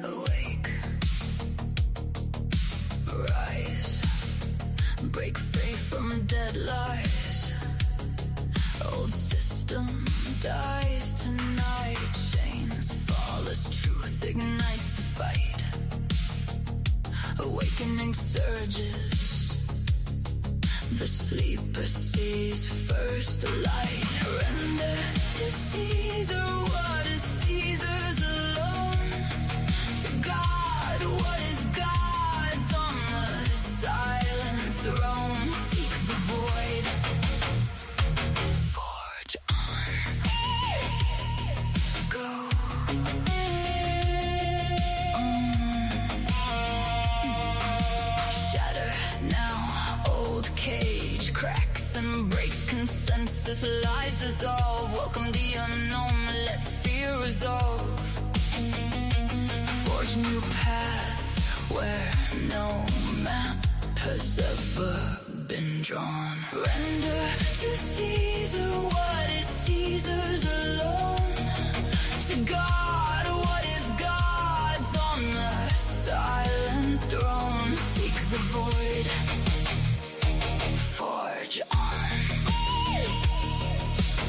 Awake, rise, break free from dead lies. Old system dies tonight. Chains fall as truth ignites the fight. Awakening surges. The sleeper sees first light. Render to Caesar what is Caesar's alone. To God what is God's on the silent throne. Seek the void. Forge on. Go. Shatter now. Old cage cracks and breaks. Consensus lies dissolve. Welcome the unknown. Let fear resolve. Forge new paths where no map has ever been drawn. Render to Caesar what is Caesar's alone. To God what is God's on the silent throne. Seek the void. Forge on.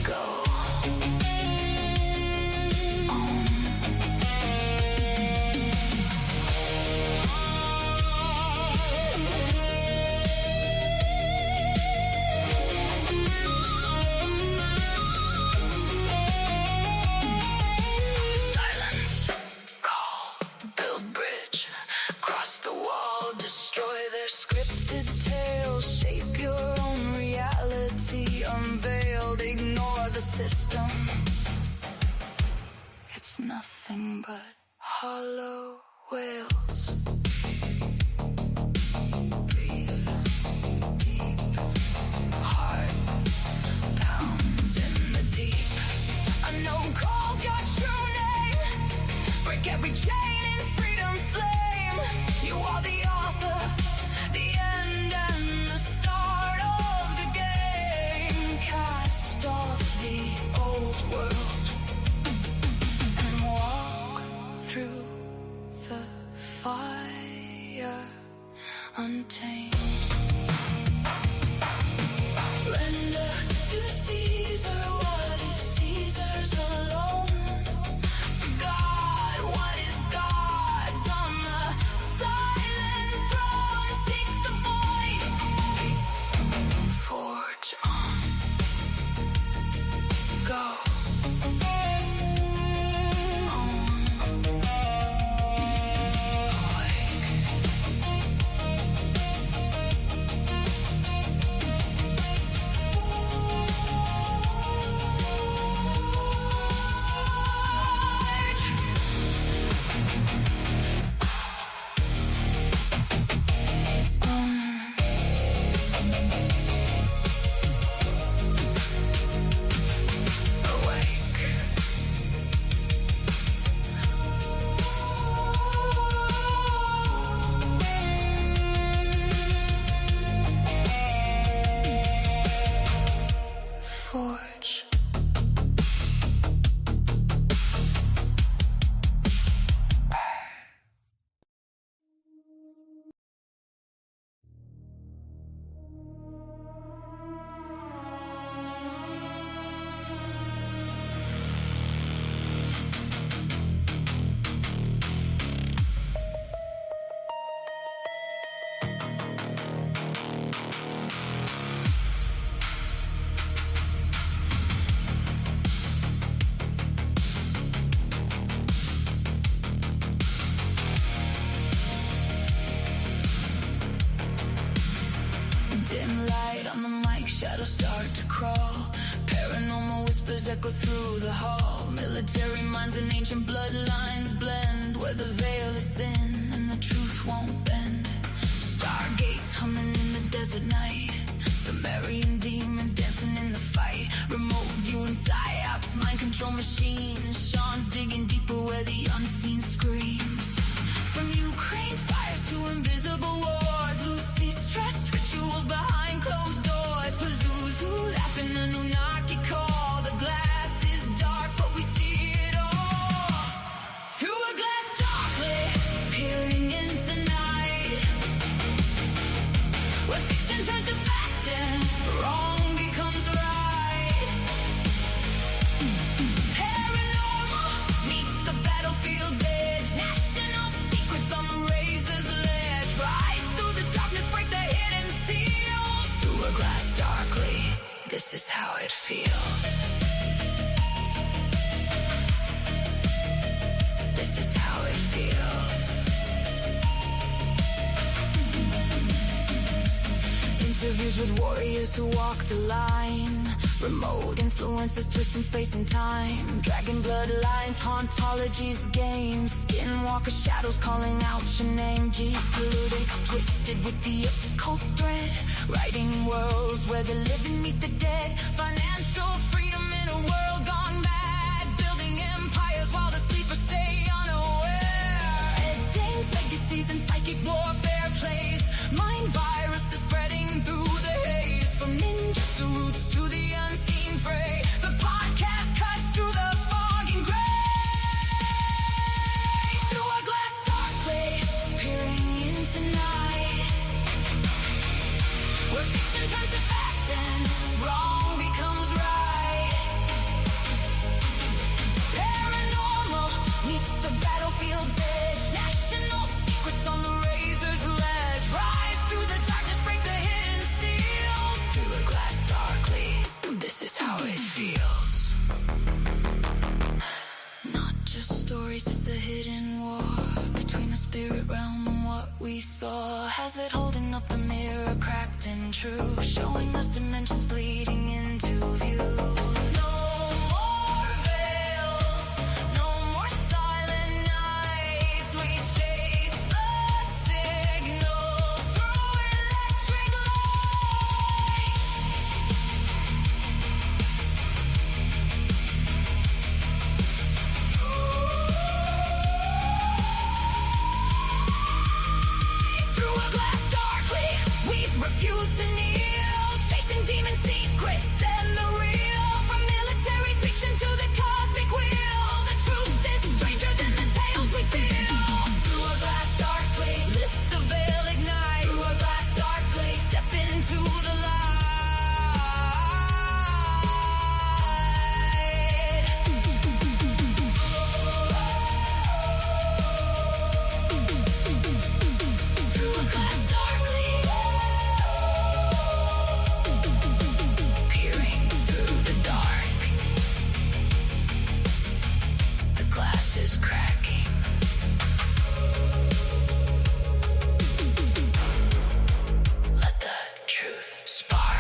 Go. System. It's nothing but hollow whales. Breathe deep. Heart pounds in the deep. Unknown calls your true name. Break every chain in freedom's flame. You are the author, the end and the start of the game. Cast off the old world and walk through the fire untamed. Render to Caesar what is Caesar's alone. To God what is God's on the silent throne. Seek the void. Forge on. Go. Forge. Dim light on the mic, shadows start to crawl. Paranormal whispers echo through the hall. Military minds and ancient bloodlines blend, where the veil is thin and the truth won't bend. Stargates humming in the desert night. Sumerian demons dancing in the fight. Remote viewing psyops, mind control machines. Sean's digging deeper where the unseen screams. From Ukraine fires to invisible wars, Lucy's trust rituals behind closed Paranormal meets the battlefield's edge. National secrets on the razor's ledge. Rise through the darkness, break the hidden seals. Through a glass darkly, this is how it feels. This is how it feels. Interviews with warriors who walk the line. Remote influences twisting space and time. Dragon bloodlines, hauntologies, games. Skinwalker shadows calling out your name. Geopolitics twisted with the occult thread. Writing worlds where the living meet the dead. Financial freedom in a world gone mad. Building empires while the sleepers stay unaware. Ed Dane's legacies and psychic warfare plays. Mind viruses spreading through the haze. From ninja suits to the unseen fray. The podcast cuts through the fog and gray. Through a glass darkly, peering into night. Where fiction turns to fact and wrong becomes right. Paranormal meets the battlefield's edge. National secrets on the razor's ledge. Rise through the darkness, break the hidden seals. Through a glass darkly, this is how it feels. Not just stories, it's the hidden war between the spirit realm and what we saw. Hazlett holding up the mirror, cracked and true, showing us dimensions bleeding into view. No more veils, no more silent nights. We chase the signal through electric lights. Through a glass darkly, we refuse to kneel. Chasing demon secrets and the real. From military fiction to the cosmic wheel. The truth is stranger than the tales we feel. Through a glass darkly, lift the veil, ignite. Through a glass darkly, step into the light. Through a glass darkly, peering through the dark. The glass is cracking. Let the truth spark.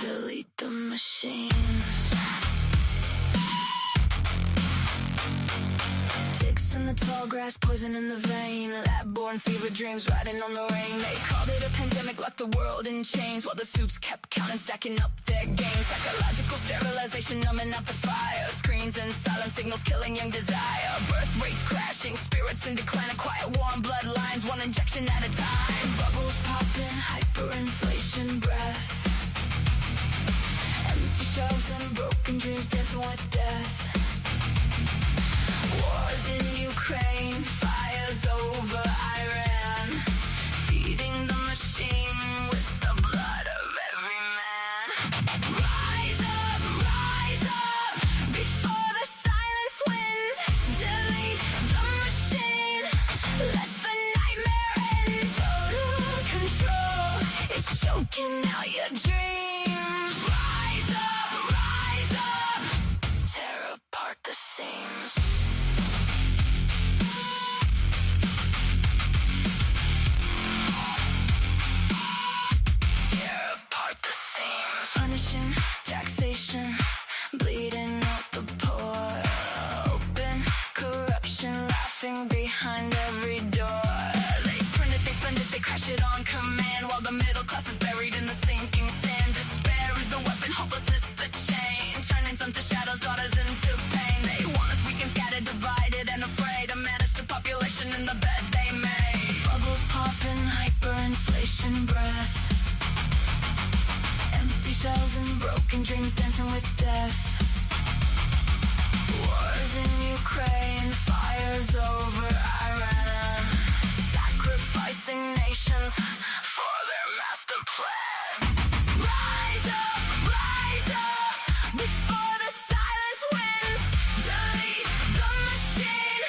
Delete the machines. Ticks in the tall grass, poison in the vein. Lab-born fever dreams riding on the rain. They called it a pandemic, locked the world in chains. While the suits kept counting, stacking up their gains. Psychological sterilization, numbing out the fire. Screens and silent signals killing young desire. Birth rates crashing, spirits in decline. A quiet war on bloodlines, one injection at a time. Bubbles popping, hyperinflation breath. Empty shelves and broken dreams dancing with death. Wars in Ukraine, fires over Iran. Feeding the machine with the blood of every man. Rise up, before the silence wins. Delete the machine, let the nightmare end. Total control, it's choking out your dreams. Rise up, tear apart the seams. Tear apart the seams. Punishing, taxation, bleeding out the poor. Open corruption, laughing behind every door. They print it, they spend it, they crash it on command. While the middle class is buried in the sinking sand. Despair is the weapon, hopelessness the chain. Turning sons to shadows, daughters into pain. They want us weak and scattered, divided and afraid. demons dancing with death. Wars in Ukraine, fires over Iran, sacrificing nations for their master plan. Rise up, before the silence wins. Delete the machine,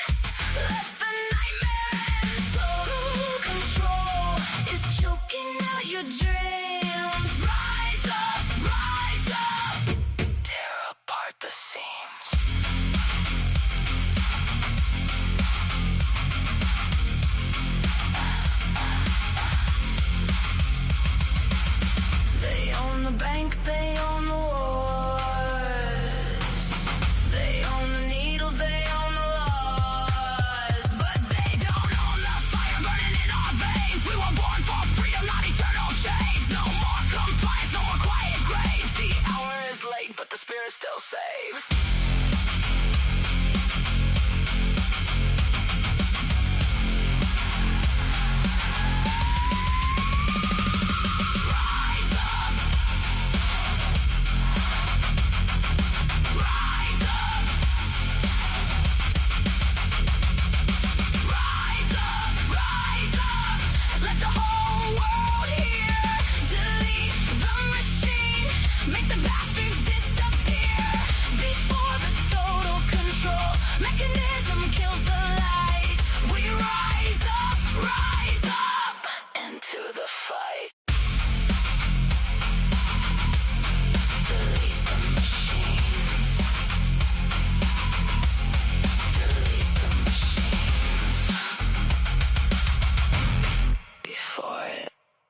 let the nightmare end. Total control is choking out your dreams. Rise up, tear apart the seams. They own the banks, they own the wars. They own the needles, they own the laws. But they don't own the fire burning in our veins. We were born for freedom, not eternal chains. No more compliance, no more quiet graves. The hour is late, but the spirit still saves.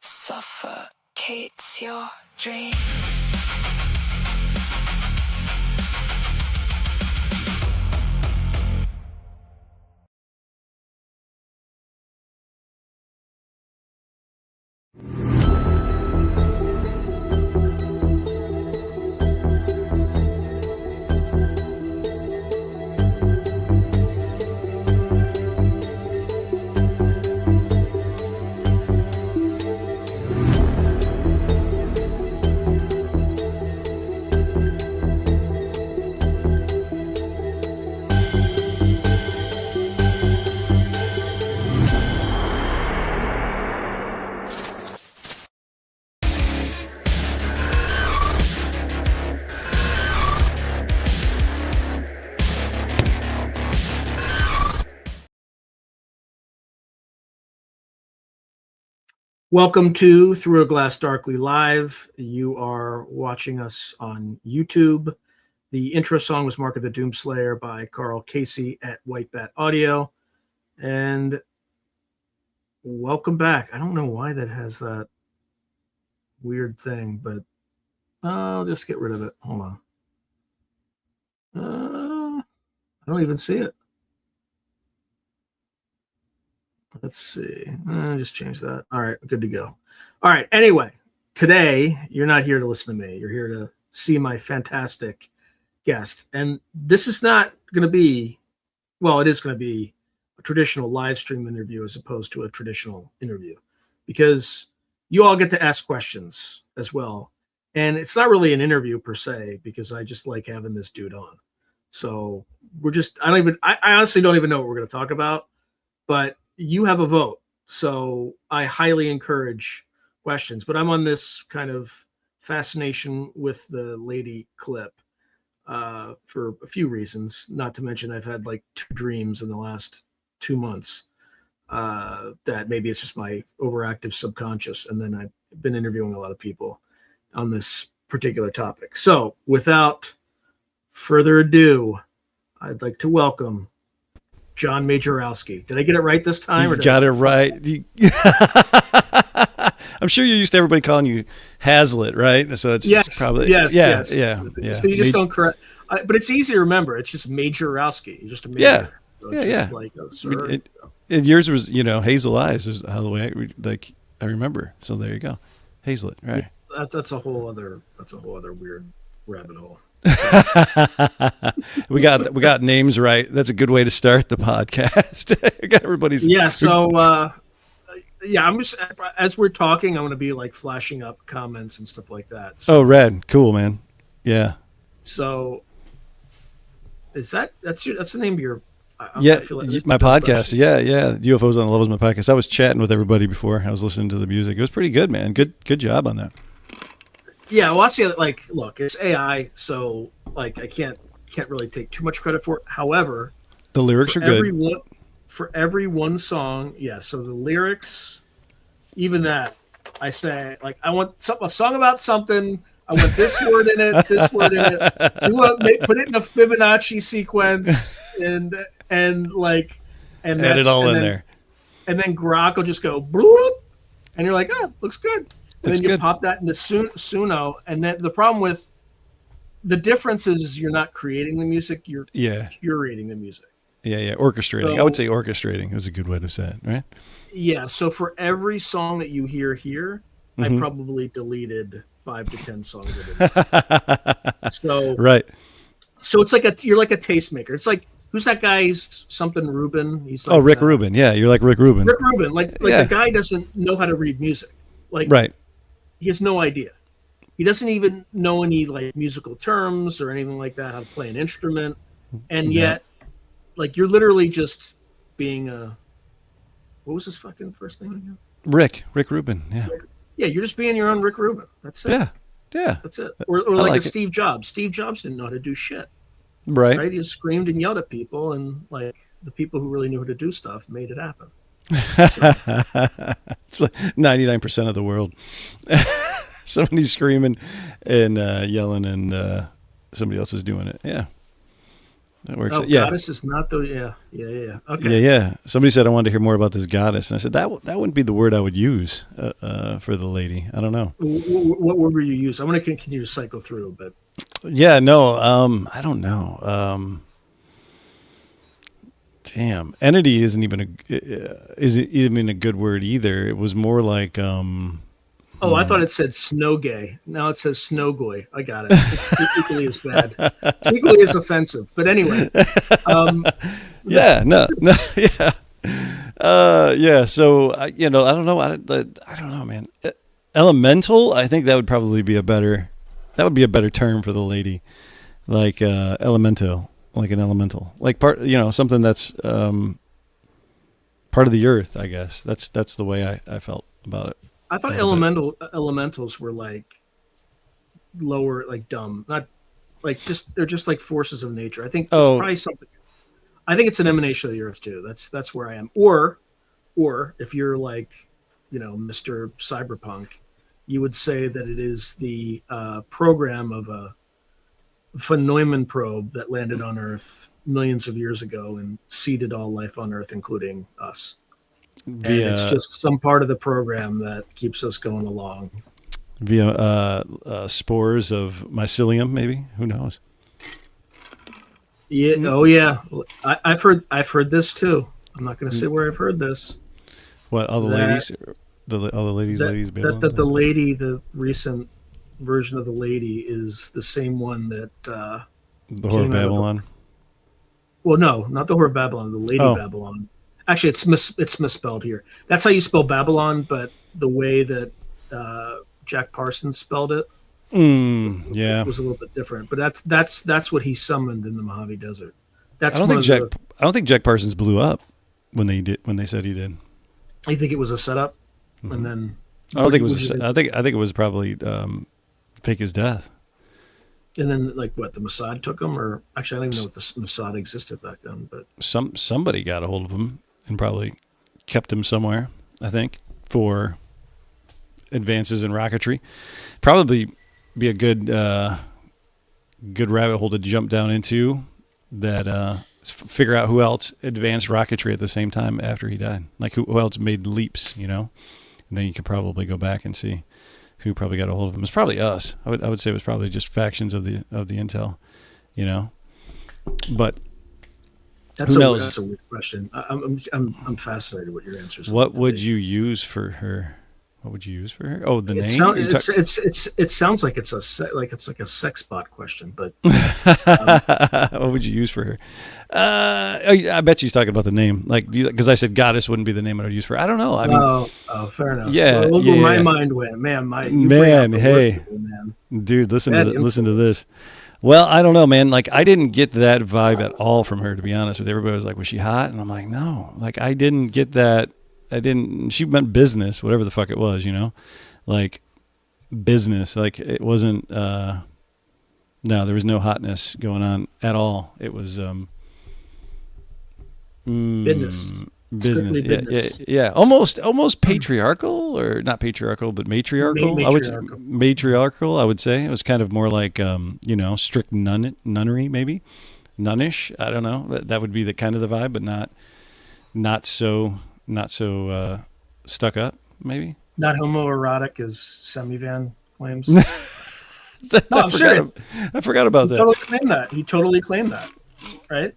Suffocates your dreams. Welcome to Through a Glass Darkly Live. You are watching us on YouTube. The intro song was Mark of the Doomslayer by Carl Casey at White Bat Audio. And welcome back. I don't know why that has that weird thing, but I'll just get rid of it. Hold on. I don't even see it. Let's see. Just change that. All right, good to go. All right. Anyway, today you're not here to listen to me. You're here to see my fantastic guest. And this is not going to be, well, it is going to be a traditional live stream interview as opposed to a traditional interview, because you all get to ask questions as well. And it's not really an interview per se, because I just like having this dude on. So I honestly don't even know what we're going to talk about, but you have a vote. So I highly encourage questions, but I'm on this kind of fascination with the lady clip for a few reasons, not to mention I've had like 2 dreams in the last 2 months that maybe it's just my overactive subconscious. And then I've been interviewing a lot of people on this particular topic. So without further ado, I'd like to welcome Jon Majerowski. Did I get it right this time? You got it right. I'm sure you're used to everybody calling you Hazlett, right? So it's probably yes. So you just don't correct. But it's easy to remember. It's just Majerowski. You're just a major. So it's just like a sir. And yours was, Hazel Eyes is how the way I remember. So there you go, Hazlett, right? Yeah, that's a whole other weird rabbit hole. we got names right. That's a good way to start the podcast. We got everybody's I'm just, as we're talking, I'm going to be like flashing up comments and stuff like that. So, red, cool, man. Yeah. So that's the name of your Yeah, feel like this is my a dumb podcast. question. Yeah. UFOs on the Levels, my podcast. I was chatting with everybody before. I was listening to the music. It was pretty good, man. Good job on that. Yeah, well, I'll say like, look, it's AI, so like I can't really take too much credit for it. However, The lyrics are good. For every one song, yeah. So the lyrics, even that, I say like I want a song about something. I want this word in it, this word in it. You want put it in a Fibonacci sequence, and like and Add it all in then, there. and then Grok will just go bloop, and you're like, oh, looks good. And Looks then you good. pop that into Suno, and then the problem with the difference is you're not creating the music, you're curating the music. Yeah. Orchestrating. So, I would say orchestrating is a good way to say it, right? yeah. So for every song that you hear here, Mm-hmm. I probably deleted 5 to 10 songs of it. So Right. So it's like you're like a tastemaker. It's like who's that guy's something Rubin? He's like, Rick Rubin. Yeah, you're like Rick Rubin. Rick Rubin. Like Yeah. the guy doesn't know how to read music. Like Right. he has no idea. He doesn't even know any like musical terms or anything like that, how to play an instrument. And yet, like you're literally just being what was his fucking first name again? Rick Rubin. Yeah. Yeah, you're just being your own Rick Rubin. That's it. Yeah. That's it. Or like like a it. Steve Jobs. Steve Jobs didn't know how to do shit. Right. Right? He just screamed and yelled at people, and like the people who really knew how to do stuff made it happen. It's like 99% of the world. Somebody's screaming and yelling, and somebody else is doing it. Yeah. That works. Oh, yeah. Goddess is not the yeah. Okay. Yeah. Somebody said I wanted to hear more about this goddess, and I said that wouldn't be the word I would use for the lady. I don't know. What word were you use? I want to continue to cycle through, but Yeah, no, I don't know. Damn, entity isn't even a good word either. It was more like oh, I thought it said snow gay. Now it says snow goy. I got it. It's equally as bad. It's equally as offensive. But anyway, yeah, no, yeah, yeah. So I don't know. I don't know, man. Elemental. I think that would probably be a better term for the lady, like elemento, like an elemental, like something that's part of the earth. I guess that's the way I felt about it. I thought elementals were like lower, like dumb, not like they're just like forces of nature. I think it's probably something. I think it's an emanation of the earth too. That's where I am. Or if you're like, Mr. Cyberpunk, you would say that it is the program of a von Neumann probe that landed on Earth millions of years ago and seeded all life on Earth, including us. And it's just some part of the program that keeps us going along. Via spores of mycelium, maybe. Who knows? Yeah. Oh, yeah. I've heard this too. I'm not going to say where I've heard this. What, all the ladies? All the ladies that the lady, the recent version of the lady, is the same one that the Whore of Babylon. Well, no, not the Whore of Babylon. The Lady Babylon. Actually, it's misspelled here. That's how you spell Babylon, but the way that Jack Parsons spelled it, yeah, it was a little bit different. But that's what he summoned in the Mojave Desert. I don't think Jack Parsons blew up when they said he did. I think it was a setup, and then I don't think it was. I think it was probably fake as death. And then, like, what, the Mossad took him, or actually, I don't even know if the Mossad existed back then. But somebody got a hold of him and probably kept him somewhere. I think for advances in rocketry, probably be a good rabbit hole to jump down into. That figure out who else advanced rocketry at the same time after he died. Like who else made leaps, and then you could probably go back and see who probably got a hold of him. It's probably us. I would say it was probably just factions of the intel, But who knows? That's a weird question. I'm fascinated what your answers are. What would you use for her? What would you use for her? Oh, the name. It sounds like it's like a sex bot question, but what would you use for her? I bet she's talking about the name, like because I said goddess wouldn't be the name I would use for her. I don't know. I mean, fair enough. Yeah, well, yeah. My mind went, man. Hey, dude, listen to this. Well, I don't know, man. Like, I didn't get that vibe at all from her, to be honest with you. Everybody was like, was she hot? And I'm like, no. Like, I didn't get that. She meant business, whatever the fuck it was, like business. Like, it wasn't, no, there was no hotness going on at all. It was, business. Yeah. Almost patriarchal, or not patriarchal, but matriarchal. Matriarchal. I would say it was kind of more like, strict nunnery, maybe nunnish. I don't know. That would be the kind of the vibe, but not so stuck up, maybe. Not homoerotic as Semivan claims. I forgot about that. He totally claimed that. Right?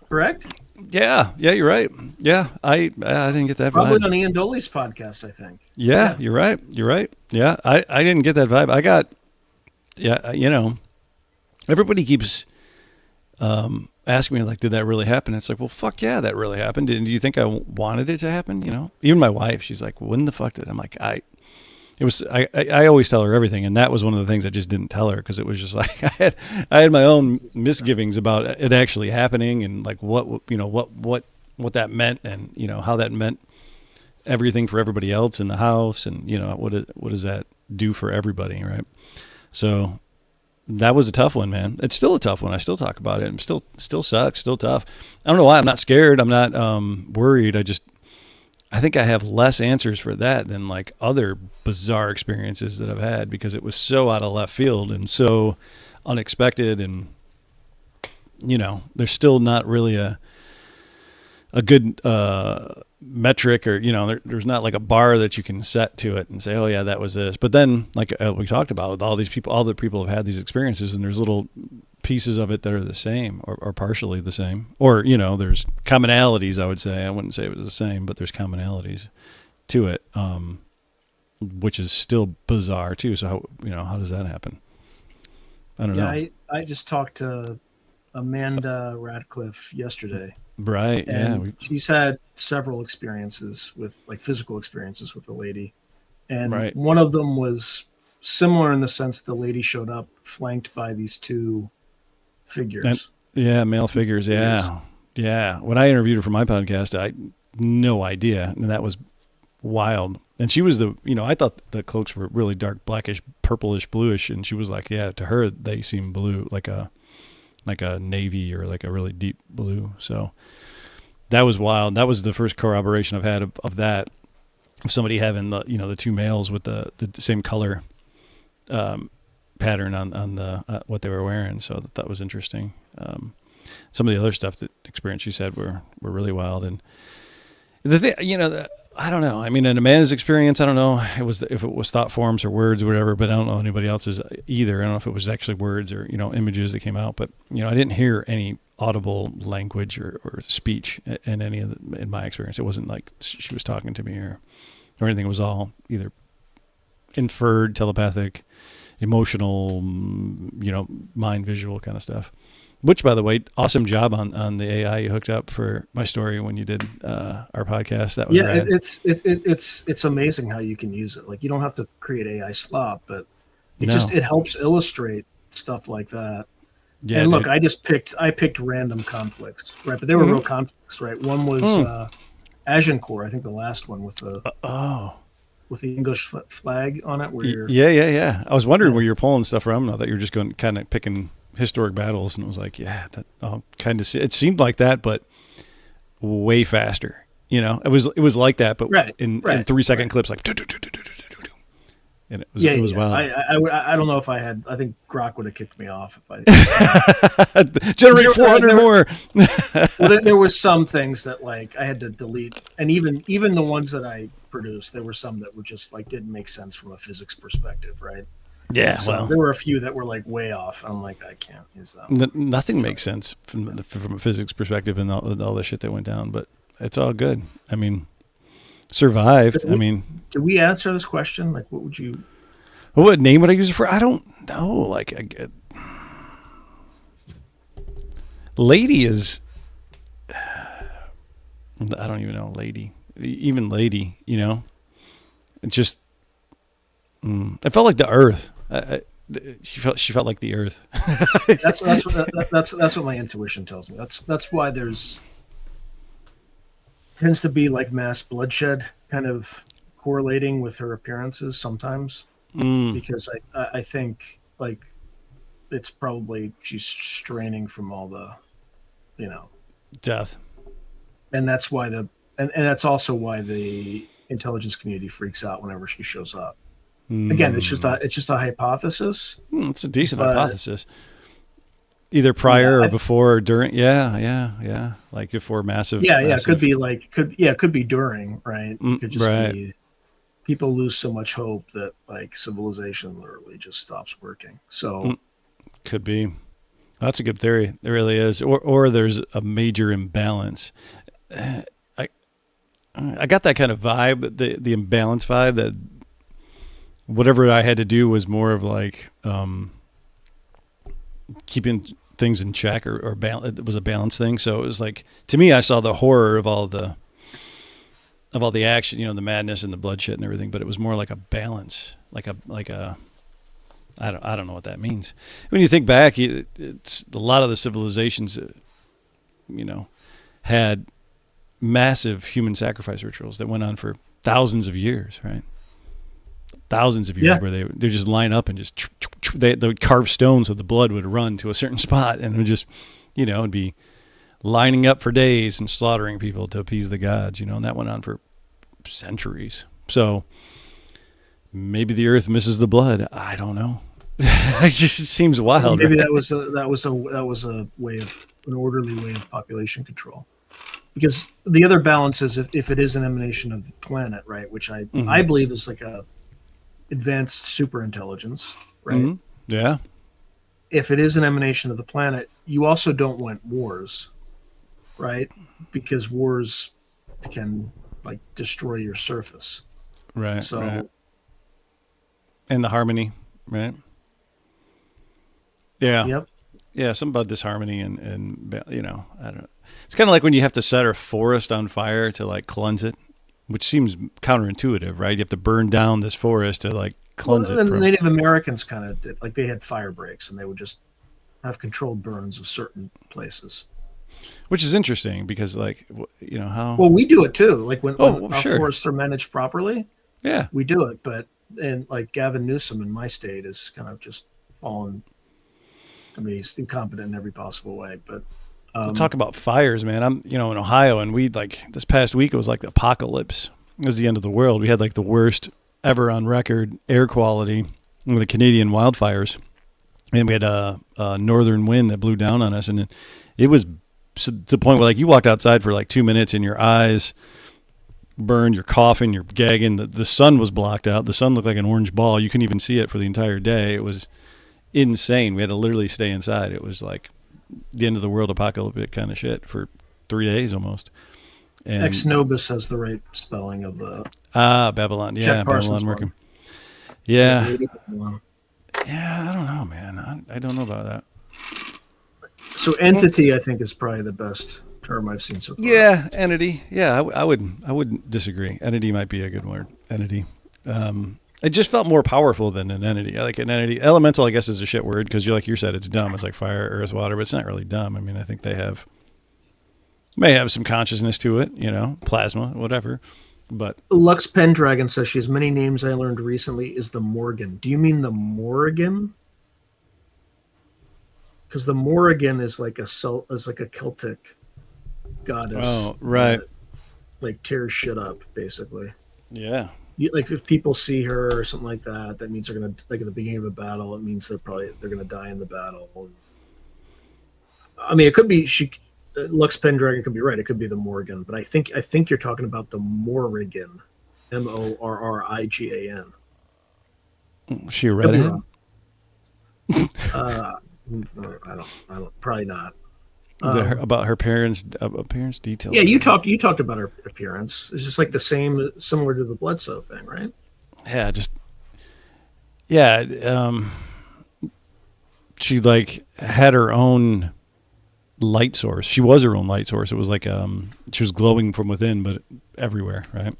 Correct? Yeah, you're right. Yeah, I didn't get that Probably vibe. on Ian Doley's podcast, I think. Yeah, you're right. Yeah, I didn't get that vibe. I got, everybody keeps asking me, like, did that really happen? It's like, well, fuck yeah, that really happened. Do you think I wanted it to happen? Even my wife, she's like, when the fuck did? I'm like, I always tell her everything, and that was one of the things I just didn't tell her, because it was just like I had my own misgivings about it actually happening, and like what that meant, and how that meant everything for everybody else in the house, and what does that do for everybody, right? So that was a tough one, man. It's still a tough one. I still talk about it. Still sucks. Still tough. I don't know why. I'm not scared. I'm not worried. I think I have less answers for that than like other bizarre experiences that I've had, because it was so out of left field and so unexpected, and there's still not really a good metric, or there's not like a bar that you can set to it and say, oh yeah, that was this. But then, like we talked about, with all these people, all the people have had these experiences, and there's little pieces of it that are the same, or partially the same, or there's commonalities. I would say, I wouldn't say it was the same, but there's commonalities to it, which is still bizarre too. So how does that happen? I don't know. I just talked to Amanda Radcliffe yesterday. Right. And she's had several experiences with, like, physical experiences with a lady, and one of them was similar in the sense the lady showed up flanked by these two figures. Male figures. Yeah. When I interviewed her for my podcast, I no idea, and that was wild. And she was I thought the cloaks were really dark, blackish, purplish, bluish, and she was like, yeah, to her they seem blue, like a navy, or like a really deep blue. So that was wild. That was the first corroboration I've had of that, of somebody having the two males with the same color pattern on the what they were wearing. So that was interesting. Some of the other stuff, that experience you said, were really wild. And the thing, I don't know. I mean, in Amanda's experience, I don't know if it was thought forms or words or whatever, but I don't know anybody else's either. I don't know if it was actually words or, images that came out, but, I didn't hear any audible language or speech in in my experience. It wasn't like she was talking to me or anything. It was all either inferred, telepathic, emotional, mind visual kind of stuff. Which, by the way, awesome job on the AI you hooked up for my story when you did our podcast. That was rad. It's amazing how you can use it. Like, you don't have to create AI slop, but it helps illustrate stuff like that. Yeah, and look, dude. I picked random conflicts, right? But they were real conflicts, right? One was Agincourt, I think the last one with the with the English flag on it. Where yeah. I was wondering where you're pulling stuff from. I thought you were just going kind of picking historic battles, and it was like, that kind of, it seemed like that, but way faster. It was like that, but in 3-second clips, like, and it was wild. I don't know if I had. I think Grok would have kicked me off if I generate 400 more. Well, there was some things that, like, I had to delete, and even the ones that I produced, there were some that were just like didn't make sense from a physics perspective, right? Yeah, so well, there were a few that were like way off. I'm like, I can't use that. Nothing makes sense from a physics perspective and all the shit that went down, but it's all good. I mean, survived. I mean, did we answer this question? Like, what would you? what name would I use it for? I don't know. Like, lady is. I don't even know. Lady, even lady. You know, it just. I felt like the earth. She felt like the earth. That's what my intuition tells me. That's why there's tends to be like mass bloodshed kind of correlating with her appearances sometimes, because I think like it's probably she's straining from all the, death, and that's why and that's also why the intelligence community freaks out whenever she shows up. Again, it's just a hypothesis. It's a decent hypothesis. Either prior or before or during. Yeah. Like before massive. Yeah. Massive. It could be during, right? It could just be people lose so much hope that like civilization literally just stops working. So could be. That's a good theory. There really is. Or there's a major imbalance. I got that kind of vibe, the imbalance vibe, that whatever I had to do was more of like keeping things in check or balance. It was a balance thing. So it was like, to me, I saw the horror of all the action, the madness and the bloodshed and everything, but it was more like a balance, like a I don't know what that means. When you think back, it's a lot of the civilizations, had massive human sacrifice rituals that went on for thousands of years, right? Thousands of years where they just line up and just they would carve stones so the blood would run to a certain spot, and it would just, it'd be lining up for days and slaughtering people to appease the gods, and that went on for centuries. So maybe the earth misses the blood. I don't know. It just seems wild. Maybe right? that was a way of an orderly way of population control. Because the other balance is if it is an emanation of the planet, right, which I believe is like a advanced super intelligence, right? Mm-hmm. Yeah. If it is an emanation of the planet, you also don't want wars, right? Because wars can like destroy your surface. Right. So right. And the harmony, right? Yeah. Yep. Yeah, something about disharmony and I don't know. It's kind of like when you have to set a forest on fire to like cleanse it, which seems counterintuitive, right? You have to burn down this forest to like cleanse it. The Native Americans kind of did, like they had fire breaks and they would just have controlled burns of certain places. Which is interesting because like, how... Well, we do it too. Like when our sure. forests are managed properly, yeah, we do it. But, and like Gavin Newsom in my state is kind of just fallen. I mean, he's incompetent in every possible way, but talk about fires, man. I'm, in Ohio, and we like this past week, it was like the apocalypse. It was the end of the world. We had like the worst ever on record air quality with the Canadian wildfires. And we had a northern wind that blew down on us. And it was to the point where like you walked outside for like 2 minutes and your eyes burned, you're coughing, you're gagging. The sun was blocked out. The sun looked like an orange ball. You couldn't even see it for the entire day. It was insane. We had to literally stay inside. It was like the end of the world apocalyptic kind of shit for 3 days almost. And Ex Nobis has the right spelling of the Babylon. Yeah, Babylon working. Yeah. Yeah, I don't know, man. I don't know about that. So entity, I think, is probably the best term I've seen so far. Yeah, entity. Yeah, I wouldn't disagree. Entity might be a good word. Entity. It just felt more powerful than an entity. Like an entity. Elemental, I guess, is a shit word because like you said, it's dumb. It's like fire, earth, water, but it's not really dumb. I mean, I think they may have some consciousness to it, plasma, whatever. But Lux Pendragon says she has many names I learned recently is the Morgan. Do you mean the Morrigan? Because the Morrigan is like a Celtic goddess. Oh, right. That, like tears shit up, basically. Yeah. Like if people see her or something like that, that means they're gonna, like at the beginning of a battle, it means they're gonna die in the battle. I mean, it could be Lux Pendragon could be right. It could be the Morgan, but I think you're talking about the Morrigan, Morrigan. She a redhead? I don't. Probably not. About her parents' details. Yeah, you talked about her appearance. It's just like similar to the Bledsoe thing, right? Yeah, yeah. She like had her own light source. She was her own light source. It was like she was glowing from within, but everywhere, right?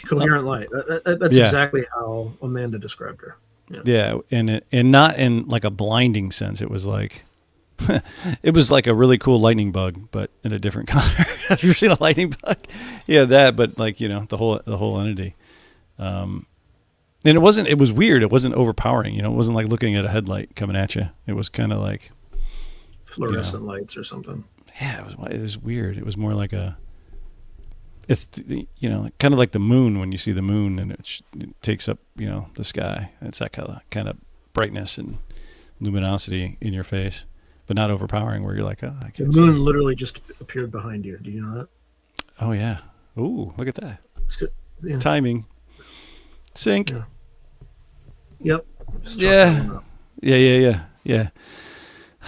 Coherent light. That's exactly how Amanda described her. Yeah, and not in like a blinding sense. It was like it was like a really cool lightning bug, but in a different color. Have you ever seen a lightning bug? Yeah, that, but like, the whole entity. And it was weird. It wasn't overpowering. It wasn't like looking at a headlight coming at you. It was kind of like fluorescent lights or something. Yeah, it was weird. It was more like it's kind of like the moon when you see the moon and it takes up the sky. It's that kind of brightness and luminosity in your face, but not overpowering where you're like, oh, I can't see. The moon literally just appeared behind you. Do you know that? Oh yeah. Ooh, look at that. Yeah. Timing. Sync. Yeah. Yep. Yeah.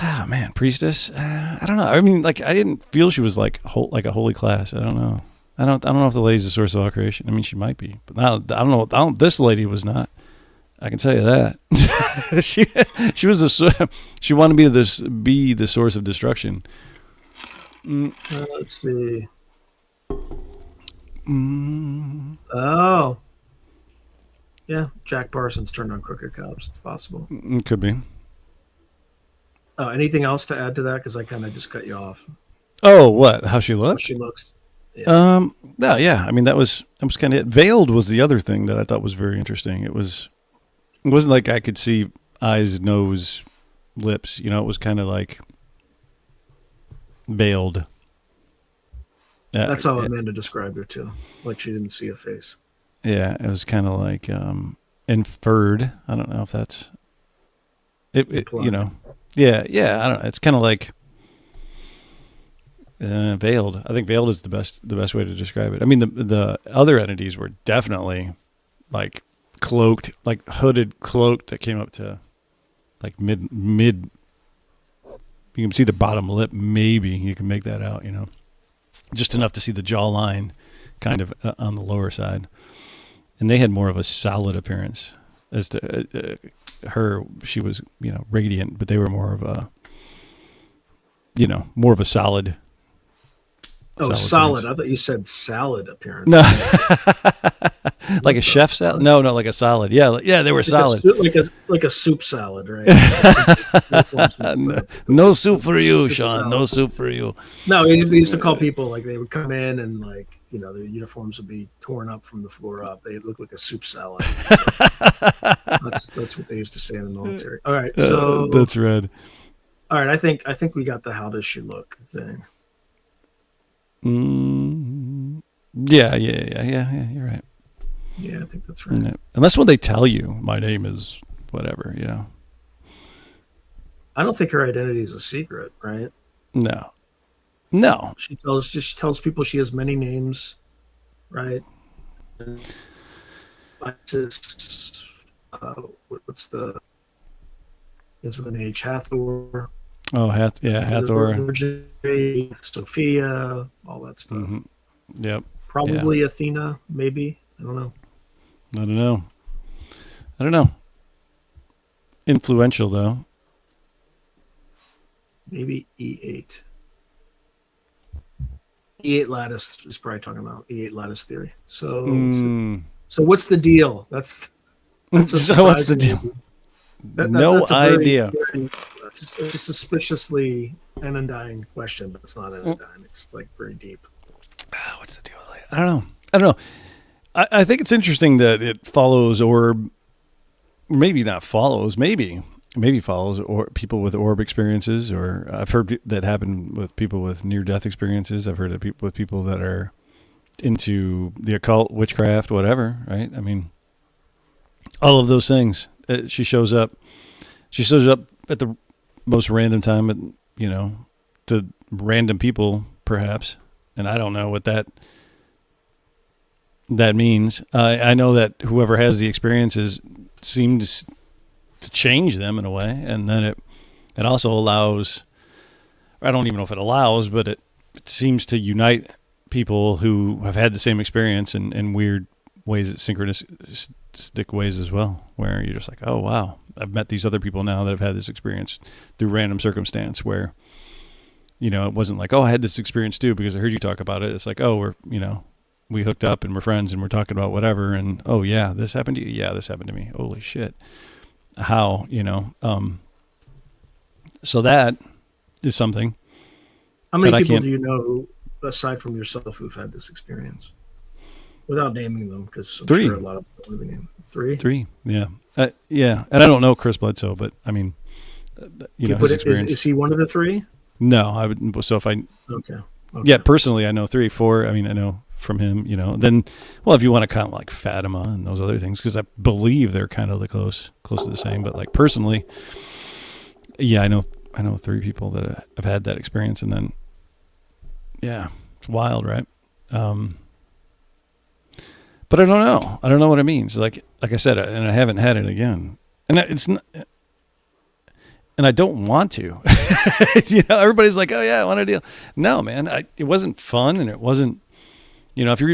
Oh man, priestess. I don't know. I mean, like, I didn't feel she was like a holy class. I don't know. I don't know if the lady's the source of all creation. I mean, she might be, but I don't know. This lady was not. I can tell you that. she was she wanted to be the source of destruction. Let's see. Oh. Yeah, Jack Parsons turned on crooked cops. It's possible. Could be. Anything else to add to that? Because I kind of just cut you off. Oh, what? How she looks? How she looks. Yeah. No, yeah. I mean, that was kind of it. Veiled was the other thing that I thought was very interesting. It wasn't like I could see eyes, nose, lips. It was kind of like veiled. That's how Amanda described her too. Like she didn't see a face. Yeah, it was kind of like inferred. I don't know if that's it. Yeah. I don't know. It's kind of like veiled. I think veiled is the best way to describe it. I mean, the other entities were definitely like cloaked, like hooded, cloaked that came up to like mid. You can see the bottom lip. Maybe you can make that out. Just enough to see the jawline, kind of on the lower side. And they had more of a solid appearance. As to her, she was radiant, but they were more of a solid. Oh, solid! I thought you said salad appearance. No, like a chef salad. No, like a solid. Yeah, they were solid. Like a soup salad, right? No soup for you, Sean. No soup for you. No, they used to call people like they would come in and like their uniforms would be torn up from the floor up. They look like a soup salad. That's what they used to say in the military. All right, so that's red. All right, I think we got the how does she look thing. Yeah. You're right. Yeah, I think that's right. Yeah. Unless when they tell you my name is whatever, I don't think her identity is a secret, right? No. She tells people she has many names, right? And what's the? It's with an H. Hathor. Oh, Hathor. Sophia, all that stuff. Mm-hmm. Yep. Probably Athena, maybe. I don't know. Influential, though. Maybe E8. E8 lattice is probably talking about E8 lattice theory. So what's the deal? That's so what's the deal? No idea. It's a suspiciously anodyne question, but it's not anodyne. It's like very deep. What's the deal with it? I don't know. I think it's interesting that it follows orb, maybe not follows, maybe follows or people with orb experiences, or I've heard that happen with people with near-death experiences. I've heard of with people that are into the occult, witchcraft, whatever, right? I mean, all of those things. She shows up at the most random time, to random people, perhaps. And I don't know what that means. I know that whoever has the experiences seems to change them in a way. And then it also allows, I don't even know if it allows, but it seems to unite people who have had the same experience in weird ways, synchronistic ways as well, where you're just like, oh, wow, I've met these other people now that have had this experience through random circumstance where, you know, it wasn't like, oh, I had this experience too because I heard you talk about it. It's like, oh, we hooked up and we're friends and we're talking about whatever. And, oh, yeah, this happened to you. Yeah, this happened to me. Holy shit. How, so that is something. How many people do you know who, aside from yourself, who've had this experience? Without naming them, because I'm sure a lot of people living in three, yeah, yeah. And I don't know Chris Bledsoe, but I mean, his experience. Is he one of the three? No, I would. So if I okay. Yeah, personally, I know 3, 4. I mean, I know from him. Then, well, if you want to count like Fatima and those other things, because I believe they're kind of close to the same. But like personally, yeah, I know 3 people that have had that experience, and then, yeah, it's wild, right? But I don't know. I don't know what it means. Like I said, and I haven't had it again. And it's not, and I don't want to. Everybody's like, "Oh yeah, I want to deal." No, man, it wasn't fun, and it wasn't. If you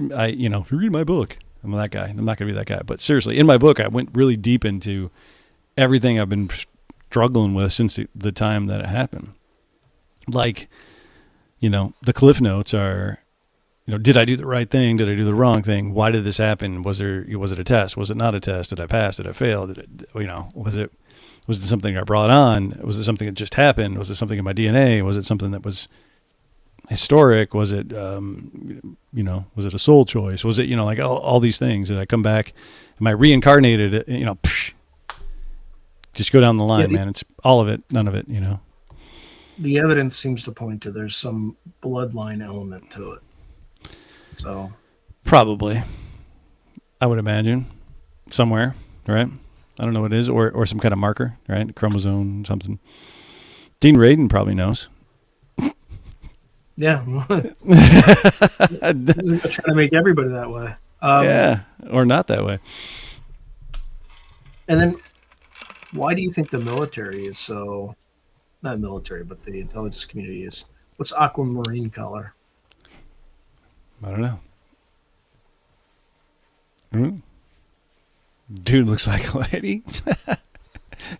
read my book, I'm that guy. I'm not going to be that guy. But seriously, in my book, I went really deep into everything I've been struggling with since the time that it happened. Like, the cliff notes are. Did I do the right thing? Did I do the wrong thing? Why did this happen? Was it a test? Was it not a test? Did I pass? Did I fail? Was it something I brought on? Was it something that just happened? Was it something in my DNA? Was it something that was historic? Was it, was it a soul choice? Was it, all these things? Did I come back? Am I reincarnated? Just go down the line, man. It's all of it, none of it, The evidence seems to point to there's some bloodline element to it. So probably, I would imagine somewhere, right? I don't know what it is, or some kind of marker, right? Chromosome, something. Dean Radin probably knows. Yeah. Trying to make everybody that way. Yeah, or not that way. And then why do you think the military is so, not military, but the intelligence community is, what's aquamarine color? I don't know. Dude looks like a lady.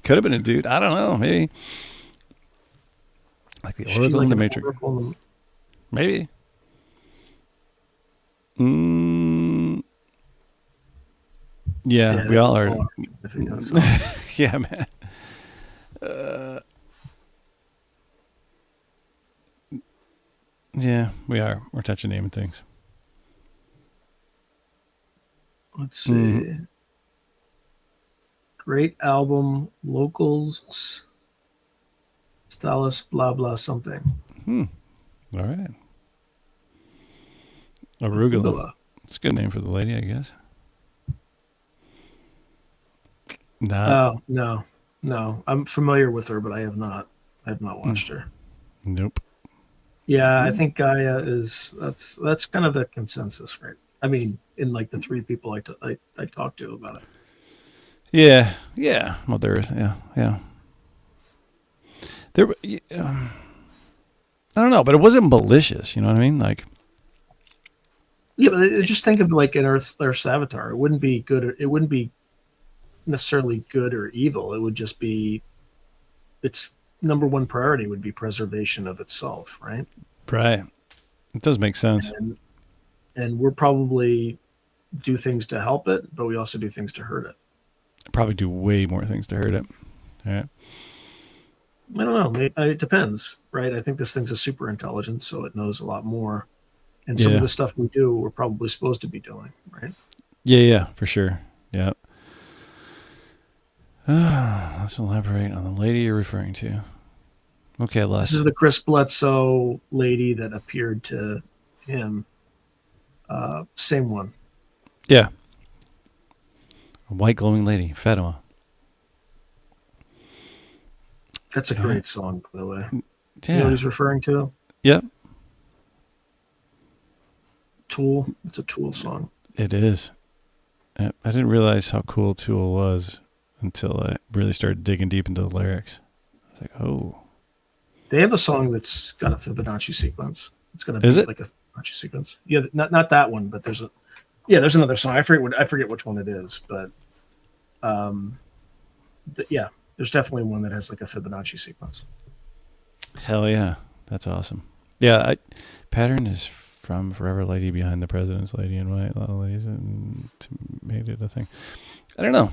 Could have been a dude. I don't know. Maybe. Like the Oracle in the Matrix. Maybe. Yeah, we all are. Yeah, man. Yeah, we are. We're touching naming things. Let's see. Great album, Locals, Stylus, blah, blah, something. All right. Arugula. It's a good name for the lady, I guess. No. I'm familiar with her, but I have not watched her. Nope. Yeah, I think Gaia is, that's kind of the consensus, right? I mean, in like the 3 people I talked to about it. Yeah. Mother Earth. Yeah. There, I don't know, but it wasn't malicious. You know what I mean? Like, yeah, but just think of like an Earth's avatar. It wouldn't be good. It wouldn't be necessarily good or evil. It would just be, its number one priority would be preservation of itself, right? Right. It does make sense. And we're probably do things to help it, but we also do things to hurt it. Probably do way more things to hurt it. All right. I don't know. It depends, right? I think this thing's a super intelligence, so it knows a lot more. And some of the stuff we do, we're probably supposed to be doing, right? Yeah, for sure. Yeah. Let's elaborate on the lady you're referring to. Okay, Les. This is the Chris Bledsoe lady that appeared to him. Same one. Yeah. A white glowing lady, Fatima. That's a great song, by the way. Yeah. You know what he's referring to? Yep. Tool. It's a Tool song. It is. I didn't realize how cool Tool was until I really started digging deep into the lyrics. I was like, oh. They have a song that's got a Fibonacci sequence. It's gonna be Is it? like a Fibonacci sequence. Yeah, not that one, but there's another song. I forget which one it is, but yeah, there's definitely one that has like a Fibonacci sequence. Hell yeah, that's awesome. Yeah, pattern is from Forever Lady Behind the President's Lady in White. A lot of ladies made it a thing. I don't know.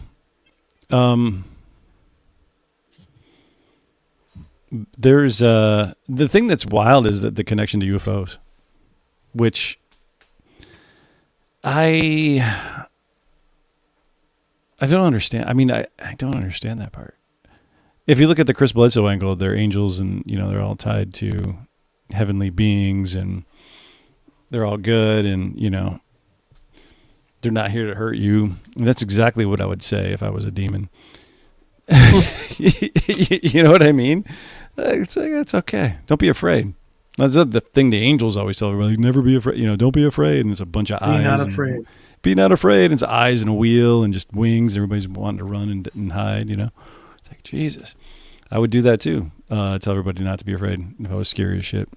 There's the thing that's wild is that the connection to UFOs, which I don't understand. I mean, I don't understand that part. If you look at the Chris Bledsoe angle, they're angels and, they're all tied to heavenly beings and they're all good and, they're not here to hurt you. And that's exactly what I would say if I was a demon. You know what I mean? It's okay. Don't be afraid. That's the thing the angels always tell everybody, never be afraid. Don't be afraid. And it's a bunch of eyes. Be not afraid. Be not afraid. It's eyes and a wheel and just wings. Everybody's wanting to run and hide, It's like, Jesus. I would do that too. Tell everybody not to be afraid if I was scary as shit.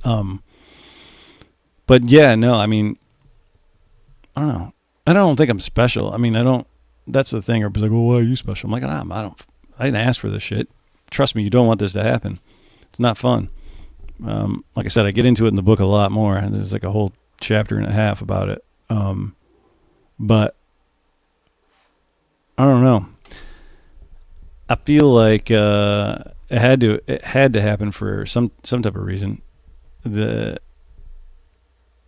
But yeah, no, I mean, I don't know. I don't think I'm special. I mean, that's the thing. Everybody's like, well, why are you special? I'm like, I didn't ask for this shit. Trust me, you don't want this to happen. It's not fun. Like I said, I get into it in the book a lot more. And there's like a whole chapter and a half about it. But I don't know. I feel like it had to happen for some type of reason. And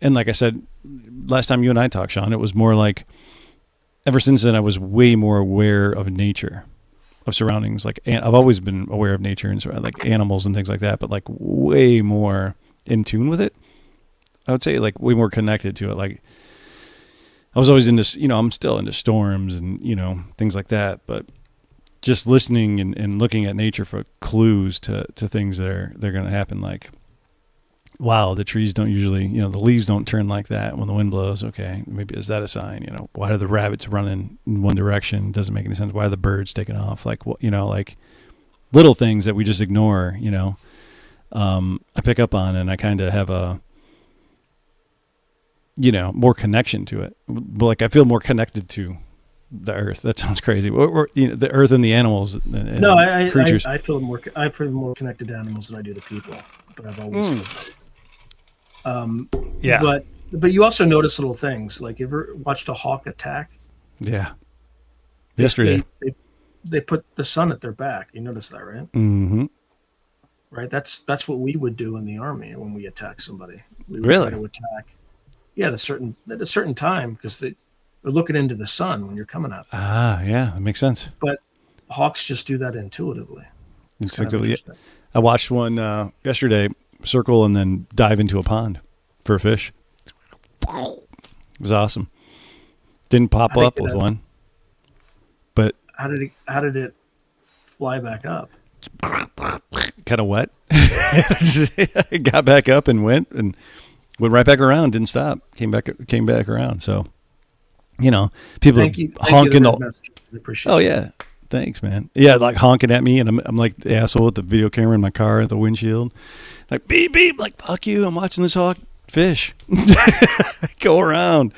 like I said, last time you and I talked, Sean, it was more like ever since then I was way more aware of nature, of surroundings. Like I've always been aware of nature and like animals and things like that, but like way more in tune with it. I would say like way more connected to it. Like I was always into, I'm still into storms and, things like that, but just listening and looking at nature for clues to things that are going to happen. Like, wow, the trees don't usually, the leaves don't turn like that when the wind blows. Okay, maybe is that a sign? Why are the rabbits running in one direction? Doesn't make any sense. Why are the birds taking off? Like, like little things that we just ignore. I pick up on, and I kind of have a, more connection to it. Like I feel more connected to the earth. That sounds crazy. The earth and the animals and creatures. I feel more connected to animals than I do to people. But I've always yeah. But you also notice little things. Like, you ever watched a hawk attack? Yeah. Yesterday. They put the sun at their back. You notice that, right? Mm-hmm. Right. That's what we would do in the army when we attack somebody. We would really try to attack. Yeah, at a certain time, because they're looking into the sun when you're coming up. Ah, yeah, that makes sense. But hawks just do that intuitively. Instinctively. I watched one yesterday circle and then dive into a pond for a fish. It was awesome. Didn't pop up with one, but how did it fly back up? Kind of wet. It got back up and went right back around. Didn't stop. Came back around. So, people honking. Oh yeah. Thanks, man. Yeah, like honking at me, and I'm like the asshole with the video camera in my car at the windshield. Like, beep, beep, like, fuck you, I'm watching this hawk fish. Go around,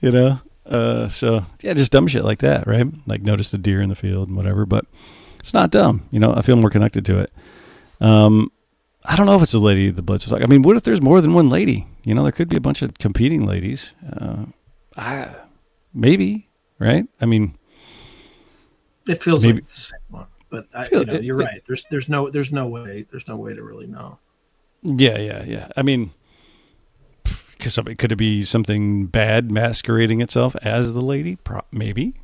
So, yeah, just dumb shit like that, right? Like, notice the deer in the field and whatever, but it's not dumb. I feel more connected to it. I don't know if it's a lady the Blitz is like. I mean, what if there's more than one lady? There could be a bunch of competing ladies. Maybe, right? I mean, it feels like it's the same one, but you're right. There's no way to really know. Yeah. I mean, because could it be something bad masquerading itself as the lady? Maybe.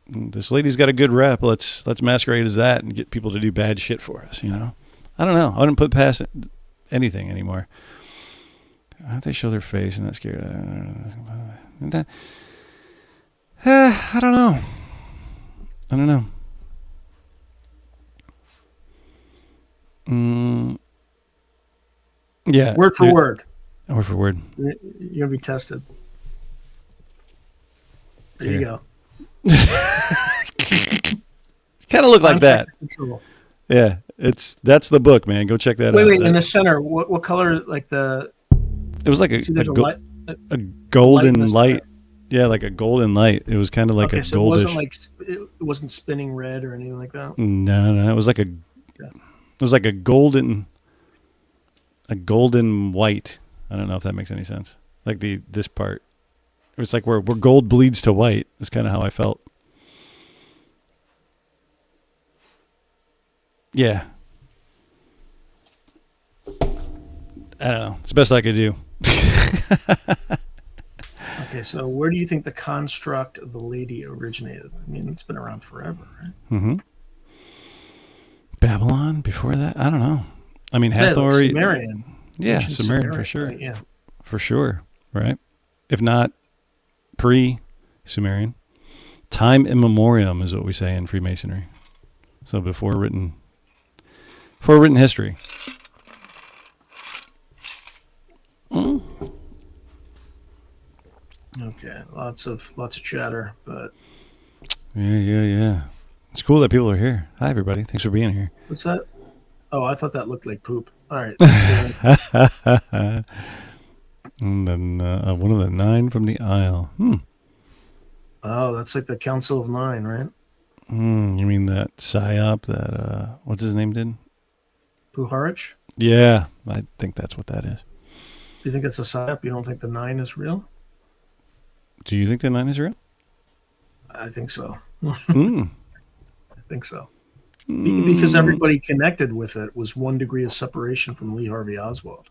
This lady's got a good rep. Let's masquerade as that and get people to do bad shit for us. I don't know. I wouldn't put past anything anymore. Why don't they show their face and not scared? I don't know. Yeah. Word for word. Word for word. You're gonna be tested. There you go. Kind of look like that. Control. Yeah. That's the book, man. Go check that out. Wait, in the center, what color? Like the? It was like See, there's a golden light in the light. center. Yeah, like a golden light. It was kind of like Okay, a so goldish. it wasn't spinning red or anything like that. No, it was like a golden white. I don't know if that makes any sense. Like this part. It's like where gold bleeds to white. That's kind of how I felt. Yeah. I don't know. It's the best I could do. Okay, so where do you think the construct of the lady originated? I mean, it's been around forever, right? Mm-hmm. Babylon before that? I don't know. I mean, Yeah, Hathor. like Sumerian. Yeah, Ancient Sumerian for sure. Right, yeah. For sure, right? If not pre-Sumerian. Time immemorium is what we say in Freemasonry. So before written history. Mm. Okay, lots of chatter, but Yeah. It's cool that people are here. Hi, everybody. Thanks for being here. what's that? Oh, I thought that looked like poop. All right. And then one of the 9 from the aisle. Oh, that's like the Council of 9, right? You mean that psyop that what's his name did? Puharich? Yeah, I think that's what that is. Do you think it's a psyop? You don't think the 9 is real? Do you think the 9 is real? I think so. Mm. I think so. Because everybody connected with it was 1 degree of separation from Lee Harvey Oswald.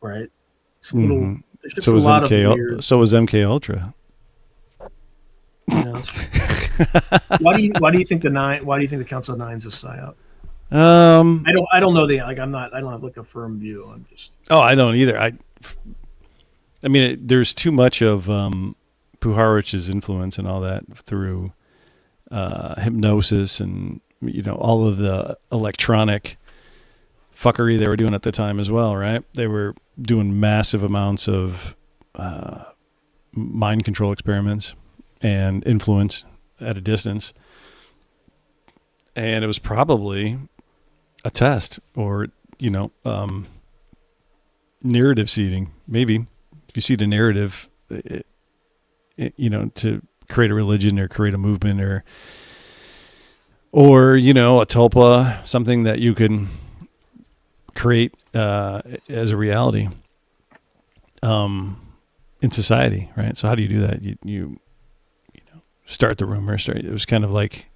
Right? It's a little, there's just So a was lot of MK. weird. So was MK Ultra. Yeah, that's true. Why do you think the 9? Why do you think the Council of 9 is a psyop? I don't know the like. I don't have like a firm view. I'm just. Oh, I don't either. I mean, there's too much of Puharich's influence and all that through hypnosis and all of the electronic fuckery they were doing at the time as well, right? They were doing massive amounts of mind control experiments and influence at a distance. And it was probably a test or, narrative seeding. Maybe if you seed a narrative, to create a religion or create a movement or a tulpa, something that you can create as a reality in society, right? So how do you do that? You start the rumors. It was kind of like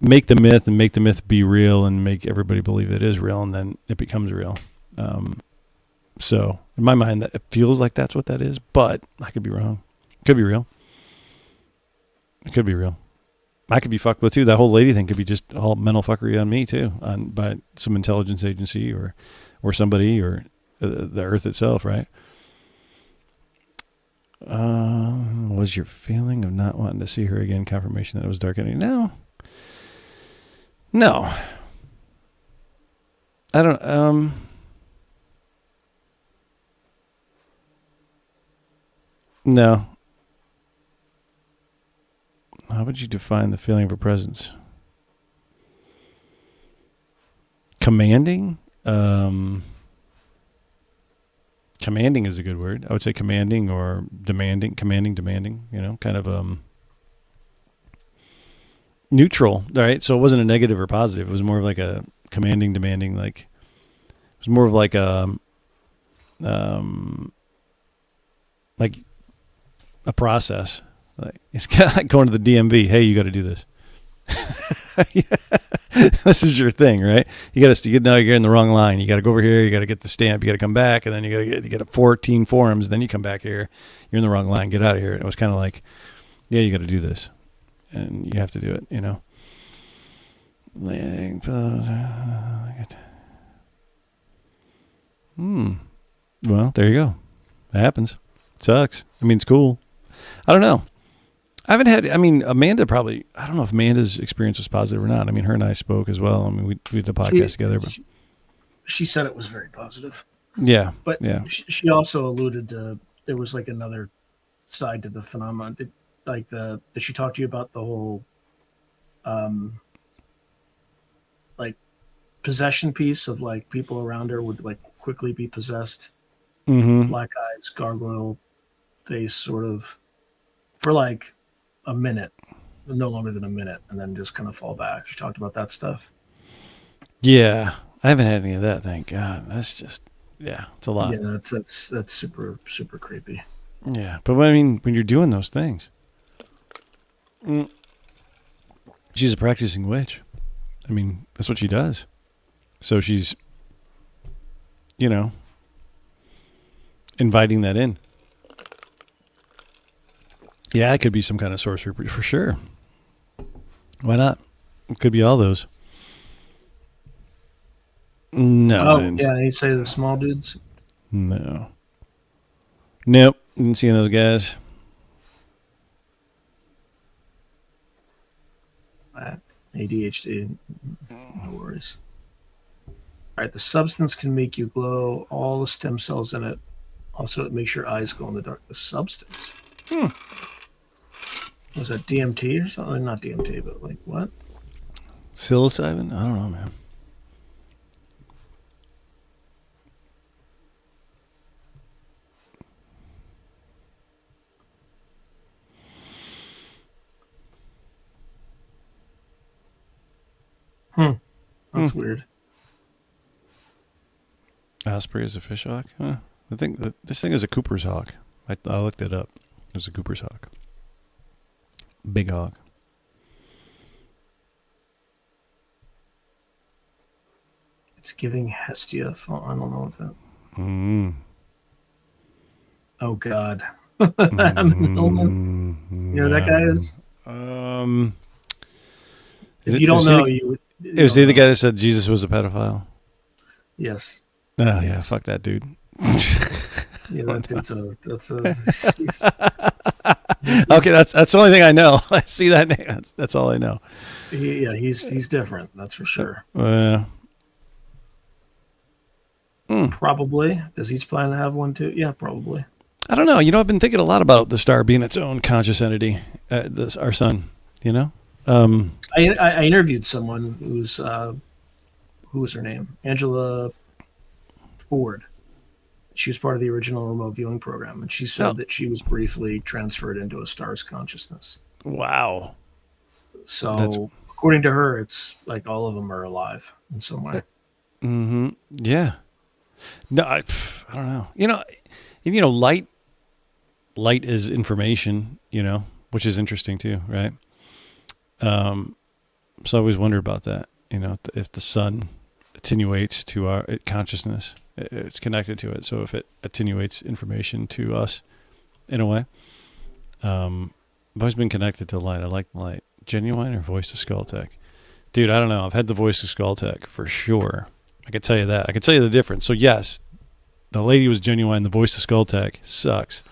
make the myth be real and make everybody believe it is real, and then it becomes real. So in my mind, that it feels like that's what that is, but I could be wrong. It could be real. It could be real. I could be fucked with too. That whole lady thing could be just all mental fuckery on me too, by some intelligence agency or somebody or the earth itself, right? Was your feeling of not wanting to see her again confirmation that it was dark ending? No. I don't. No. How would you define the feeling of a presence? Commanding? Commanding is a good word. I would say commanding or demanding. Commanding, demanding, kind of neutral, right? So it wasn't a negative or positive. It was more of like a commanding, demanding, like it was more of like a process. Like it's kind of like going to the DMV. Hey, you got to do this. This is your thing, right? You know you're in the wrong line. You got to go over here. You got to get the stamp. You got to come back, and then you get 14 forms. Then you come back here. You're in the wrong line. Get out of here. And it was kind of like, yeah, you got to do this, and you have to do it. Well, there you go. It happens. It sucks. I mean, it's cool. I don't know. Amanda probably, I don't know if Amanda's experience was positive or not. I mean, her and I spoke as well. I mean, we did a podcast together. But she said it was very positive. Yeah. But yeah. she also alluded to there was like another side to the phenomenon. like did she talk to you about the whole like possession piece of like people around her would like quickly be possessed, Mm-hmm. black eyes, gargoyle face, sort of for like a minute, no longer than a minute, and then just kind of fall back. She talked about that stuff. Yeah, I haven't had any of that. Thank God. That's just it's a lot. Yeah, that's super super creepy. Yeah, but I mean, when you're doing those things, she's a practicing witch. I mean, that's what she does. So she's, inviting that in. Yeah, it could be some kind of sorcery for sure. Why not? It could be all those. No. Yeah, you say the small dudes. No. Nope. Didn't see those guys. ADHD. No worries. All right, the substance can make you glow. All the stem cells in it. Also, it makes your eyes glow in the dark. The substance. Was that DMT or something? Not DMT, but like what? Psilocybin? I don't know, man. That's weird. Osprey is a fish hawk? Huh. I think this thing is a Cooper's hawk. I looked it up. It was a Cooper's hawk. Big hawk. It's giving Hestia. I don't know what that. Oh God. You know who that guy is? If you don't know, you was he the guy that said Jesus was a pedophile? Yes. Oh yeah, fuck that dude. Yeah, that's okay, that's the only thing I know. I see that name. That's all I know. He's different. That's for sure. Probably. Does each planet have one too? Yeah, probably. I don't know. I've been thinking a lot about the star being its own conscious entity. Our sun. I interviewed someone who was her name? Angela Ford. She was part of the original remote viewing program, and she said that she was briefly transferred into a star's consciousness. Wow. So, according to her, it's like all of them are alive in some way. Mm-hmm. Yeah. No, I don't know. Light is information, which is interesting too, right? So I always wonder about that, if the sun attenuates to our consciousness, it's connected to it. So if it attenuates information to us in a way, I've always been connected to light. I like light. Genuine or voice of Skulltech? Dude, I don't know. I've had the voice of Skulltech for sure. I can tell you that. I can tell you the difference. So yes, the lady was genuine. The voice of Skulltech sucks.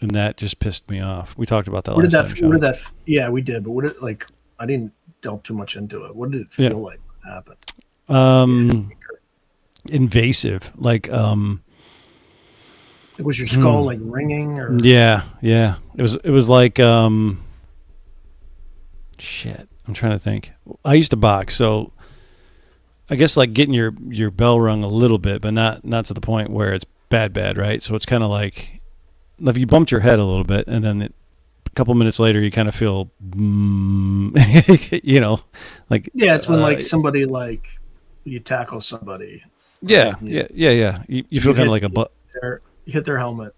And that just pissed me off. We talked about that last time. Yeah, we did. But I didn't delve too much into it. What did it feel like when it happened? Invasive. Like, was your skull like ringing or? Yeah. It was like, shit. I'm trying to think. I used to box, so I guess like getting your bell rung a little bit, but not to the point where it's bad, right? So it's kind of like if you bumped your head a little bit, and then a couple minutes later you kind of feel, like it's when like somebody like you tackle somebody. Yeah. You feel kind of like you hit their helmet,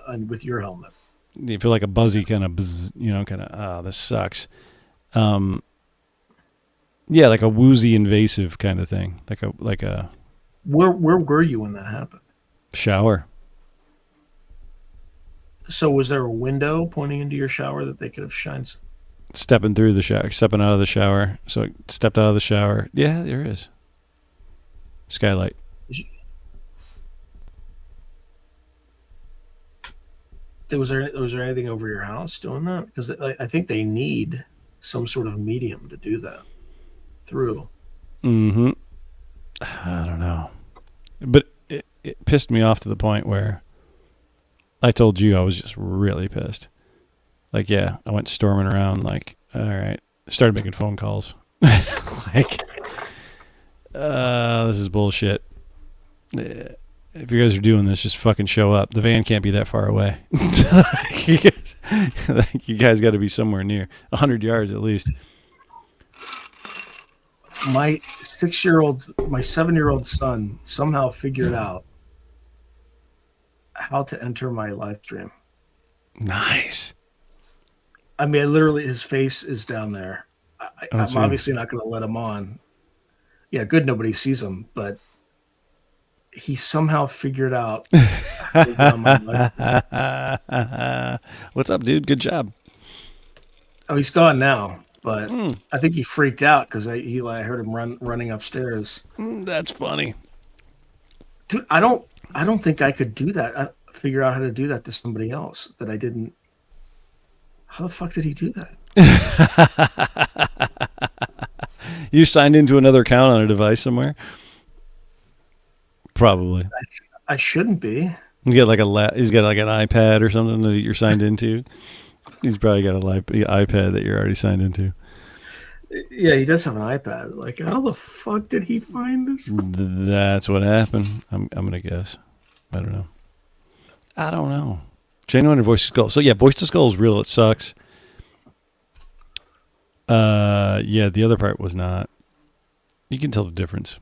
and with your helmet, you feel like a buzzy kind of, this sucks. Yeah, like a woozy, invasive kind of thing. Like a. Where were you when that happened? Shower. So was there a window pointing into your shower that they could have shined? Stepping out of the shower. So I stepped out of the shower. Yeah, there is. Skylight. Was there anything over your house doing that? Because I think they need some sort of medium to do that through. Mm-hmm. I don't know. But it pissed me off to the point where I told you I was just really pissed. Like, yeah, I went storming around. Like, all right, started making phone calls. Like, this is bullshit. If you guys are doing this, just fucking show up. The van can't be that far away. You guys got to be somewhere near 100 yards at least. My 7-year-old son somehow figured out how to enter my live stream. Nice. I mean, literally, his face is down there. I'm obviously not going to let him on. Yeah, good. Nobody sees him, but he somehow figured out how to get on my live stream. What's up, dude? Good job. Oh, he's gone now, but I think he freaked out because I heard him running upstairs. That's funny, dude. I don't think I could do that. Figure out how to do that to somebody else that I didn't. How the fuck did he do that? You signed into another account on a device somewhere? Probably. I shouldn't be. He's got like he's got like an iPad or something that you're signed into. He's probably got an iPad that you're already signed into. Yeah, he does have an iPad. Like, how the fuck did he find this? That's what happened. I'm gonna guess. I don't know. Genuine Voice to Skull. So yeah, Voice to Skull is real. It sucks. Yeah, the other part was not. You can tell the difference.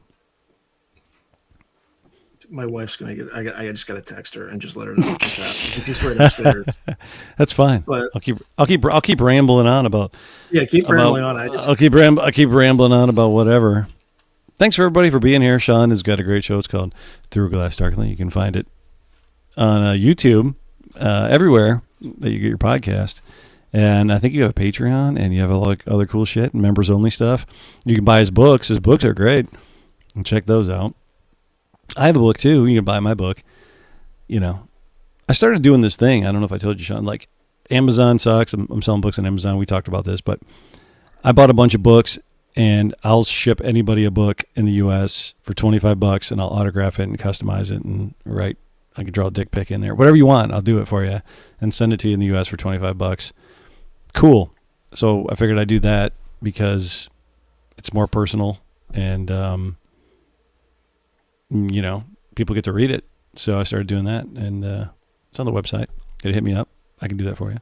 My wife's gonna get. I just gotta text her and just let her know she's right upstairs. That's fine. But I'll keep rambling on about. Yeah, keep rambling on. I'll keep rambling on about whatever. Thanks for everybody for being here. Sean has got a great show. It's called Through a Glass Darkly. You can find it on YouTube, everywhere that you get your podcast. And I think you have a Patreon, and you have a lot of other cool shit and members only stuff. You can buy his books. His books are great. And check those out. I have a book too. You can buy my book. You know, I started doing this thing. I don't know if I told you, Sean. Like, Amazon sucks. I'm selling books on Amazon. We talked about this, but I bought a bunch of books, and I'll ship anybody a book in the U.S. for $25, and I'll autograph it and customize it and write. I can draw a dick pic in there. Whatever you want, I'll do it for you and send it to you in the U.S. for $25. Cool. So I figured I'd do that because it's more personal and, you know, people get to read it. So I started doing that, and it's on the website. Gotta hit me up. I can do that for you.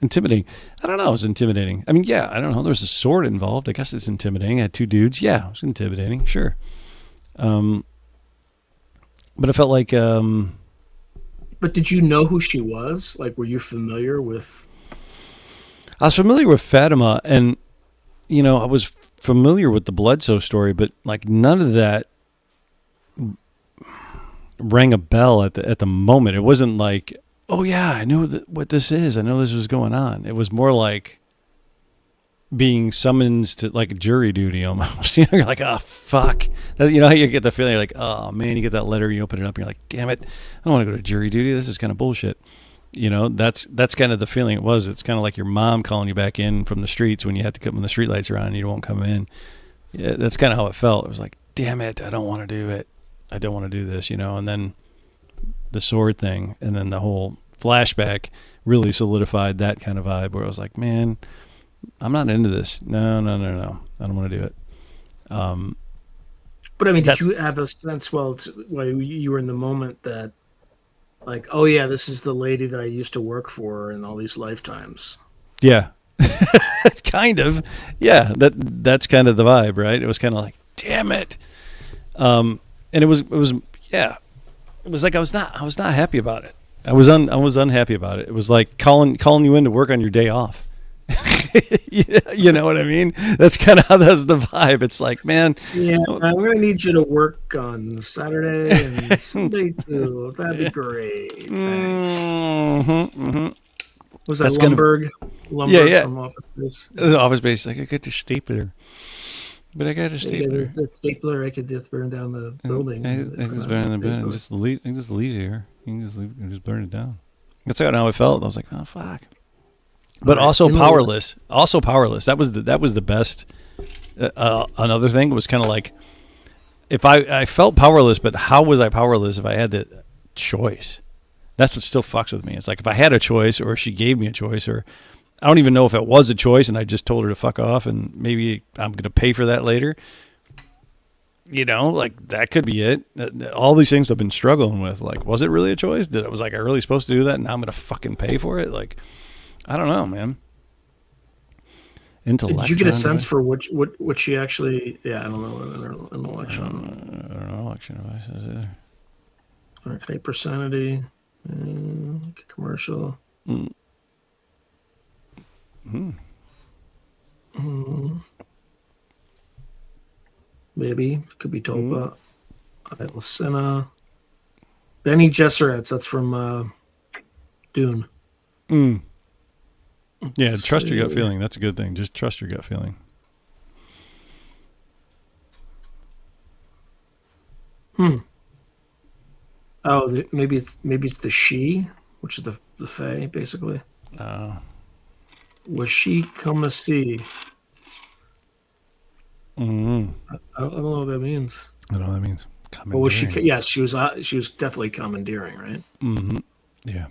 Intimidating. I don't know. It was intimidating. I mean, yeah, I don't know. There's a sword involved. I guess it's intimidating. I had two dudes. Yeah, it was intimidating. Sure. But I felt like... But did you know who she was? Like, were you familiar with... I was familiar with Fatima, and, you know, I was familiar with the Bledsoe story, but, like, none of that rang a bell at the moment. It wasn't like, oh, yeah, I know what this is. I know this was going on. It was more like being summoned to, like, jury duty almost. You know, you're like, oh, fuck. You know how you get the feeling, you're like, oh, man, you get that letter, you open it up, and you're like, damn it, I don't want to go to jury duty. This is kind of bullshit. You know, that's kind of the feeling it was. It's kind of like your mom calling you back in from the streets when you have to come when the street lights are on and you won't come in. Yeah, that's kind of how it felt. It was like, damn it, I don't want to do it. I don't want to do this, you know. And then the sword thing, and then the whole flashback really solidified that kind of vibe where I was like, man, I'm not into this. No. I don't want to do it. But I mean, did you have a sense while you were in the moment that, like, oh yeah, this is the lady that I used to work for in all these lifetimes? Yeah, kind of. Yeah, that's kind of the vibe, right? It was kind of like, damn it. And it was yeah, it was like I was not happy about it. I was unhappy about it. It was like calling you in to work on your day off. You know what I mean? That's kind of how that's the vibe. It's like, man, yeah, I'm gonna need you to work on Saturday and Sunday too. That'd be great. Thanks. Was that Lumberg? Yeah. From Office Space. Office Space. Like, I got the stapler, but I got a stapler. Yeah, the stapler. I could just burn down the building. I can just burn the building. Just leave here. You can just leave and just burn it down. That's how I felt. I was like, oh fuck. But also powerless. That was the best. Another thing was kind of like, if I felt powerless, but how was I powerless if I had the choice? That's what still fucks with me. It's like if I had a choice, or she gave me a choice, or I don't even know if it was a choice and I just told her to fuck off and maybe I'm going to pay for that later. Like that could be it. All these things I've been struggling with. Like, was it really a choice? I really supposed to do that? And now I'm going to fucking pay for it? Like, I don't know, man. Intellect. Did you get a sense for what she actually? Yeah, I don't know. An election. I don't know election devices either. Hypersanity, commercial. Maybe could be Tulpa. Lucina. Benny Gesserit's. That's from Dune. Yeah, trust your gut feeling. That's a good thing. Just trust your gut feeling. Oh, maybe it's the she, which is the fae, basically. Was she come to see? I don't know what that means. I don't know what that means. But was she? Yes, she was. She was definitely commandeering, right? Mm-hmm. Yeah.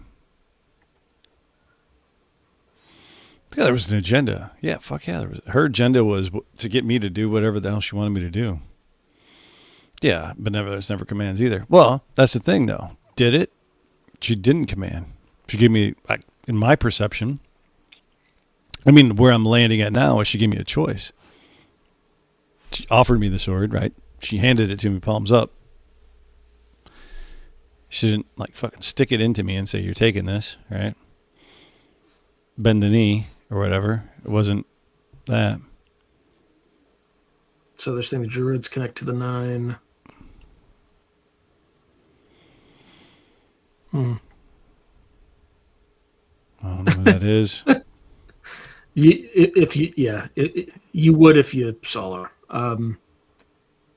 Yeah, there was an agenda. Yeah, fuck yeah. Her agenda was to get me to do whatever the hell she wanted me to do. Yeah, but there's never commands either. Well, that's the thing, though. Did it? She didn't command. She gave me, in my perception, where I'm landing at now is she gave me a choice. She offered me the sword, right? She handed it to me, palms up. She didn't, fucking stick it into me and say, you're taking this, right? Bend the knee or whatever. It wasn't that. So they're saying the Druids connect to the 9. I don't know what that is. You would if you saw her.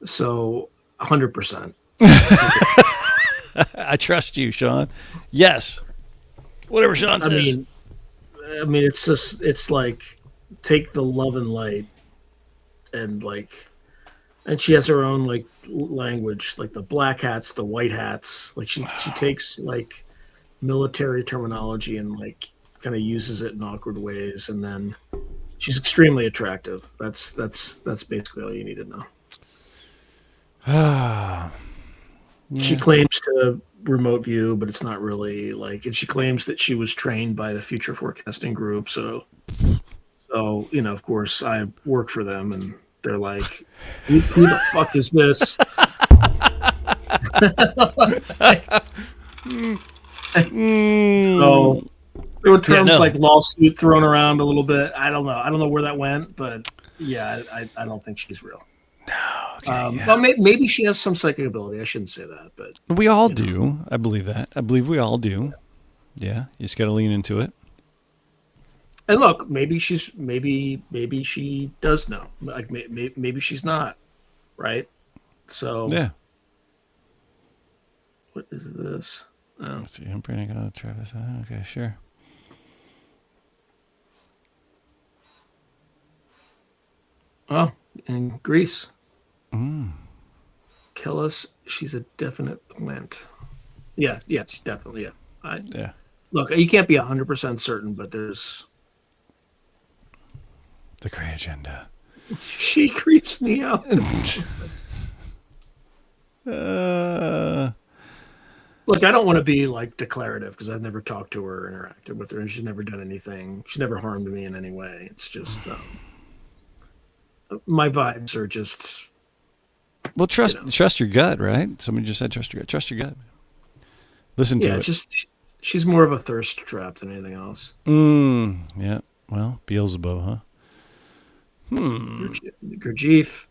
So 100%. I trust you, Sean. Yes. Whatever Sean says. It's like take the love and light and she has her own language, like the black hats, the white hats. She takes military terminology and kind of uses it in awkward ways, and then she's extremely attractive. That's basically all you need to know. Yeah. She claims to remote view, but it's not really and she claims that she was trained by the future forecasting group. So of course I work for them and they're like, who the fuck is this? So there were terms like lawsuit thrown around a little bit. I don't know where that went, but yeah, I don't think she's real. No. Okay, Well, maybe she has some psychic ability. I shouldn't say that, but we all do. I believe that. I believe we all do. Yeah, you just got to lean into it. And look, maybe she does know. Maybe she's not, right? So yeah. What is this? Oh. Let's see. I'm pretty good. Travis. Okay, sure. Oh, in Greece. Kellis, she's a definite plant. Yeah, she's definitely, yeah. Yeah. Look, you can't be 100% certain, but there's... The gray agenda. She creeps me out. Look, I don't want to be declarative because I've never talked to her or interacted with her, and she's never done anything. She's never harmed me in any way. It's just... my vibes are just... Well, trust your gut, right? Somebody just said trust your gut. Trust your gut. Listen to it. She's more of a thirst trap than anything else. Yeah. Well, Beelzebub, huh? Gurdjieff.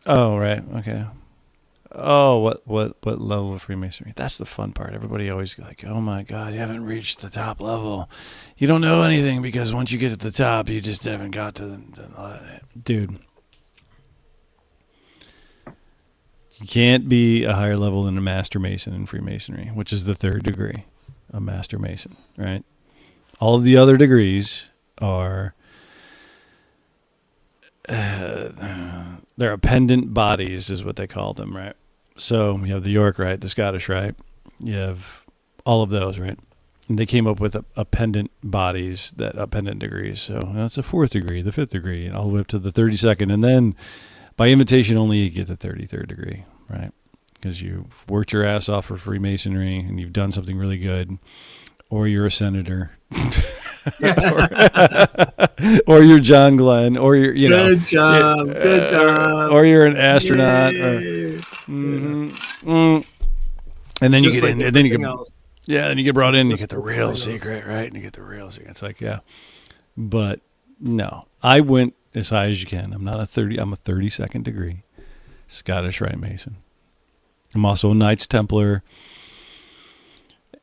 Oh, right. Okay. Oh, what level of Freemasonry? That's the fun part. Everybody always oh my God, you haven't reached the top level. You don't know anything because once you get to the top, you just haven't got to the dude. You can't be a higher level than a Master Mason in Freemasonry, which is the 3rd degree, a Master Mason, right? All of the other degrees are... they're They're appendant bodies is what they call them, right? So you have the York Rite, the Scottish Rite. You have all of those, right? And they came up with appendant bodies, that appendant degrees. So that's a 4th degree, the 5th degree, and all the way up to the 32nd. And then by invitation only, you get the 33rd degree, right? Because you've worked your ass off for Freemasonry and you've done something really good, or you're a senator. or you're John Glenn, or you're, good job, or you're an astronaut, and then you get in, and then you get, then you get brought in, and you get the real secret, right? And you get the real secret. It's like, but no, I went as high as you can. I'm not a 30. I'm a 32nd degree Scottish Rite Mason. I'm also a Knights Templar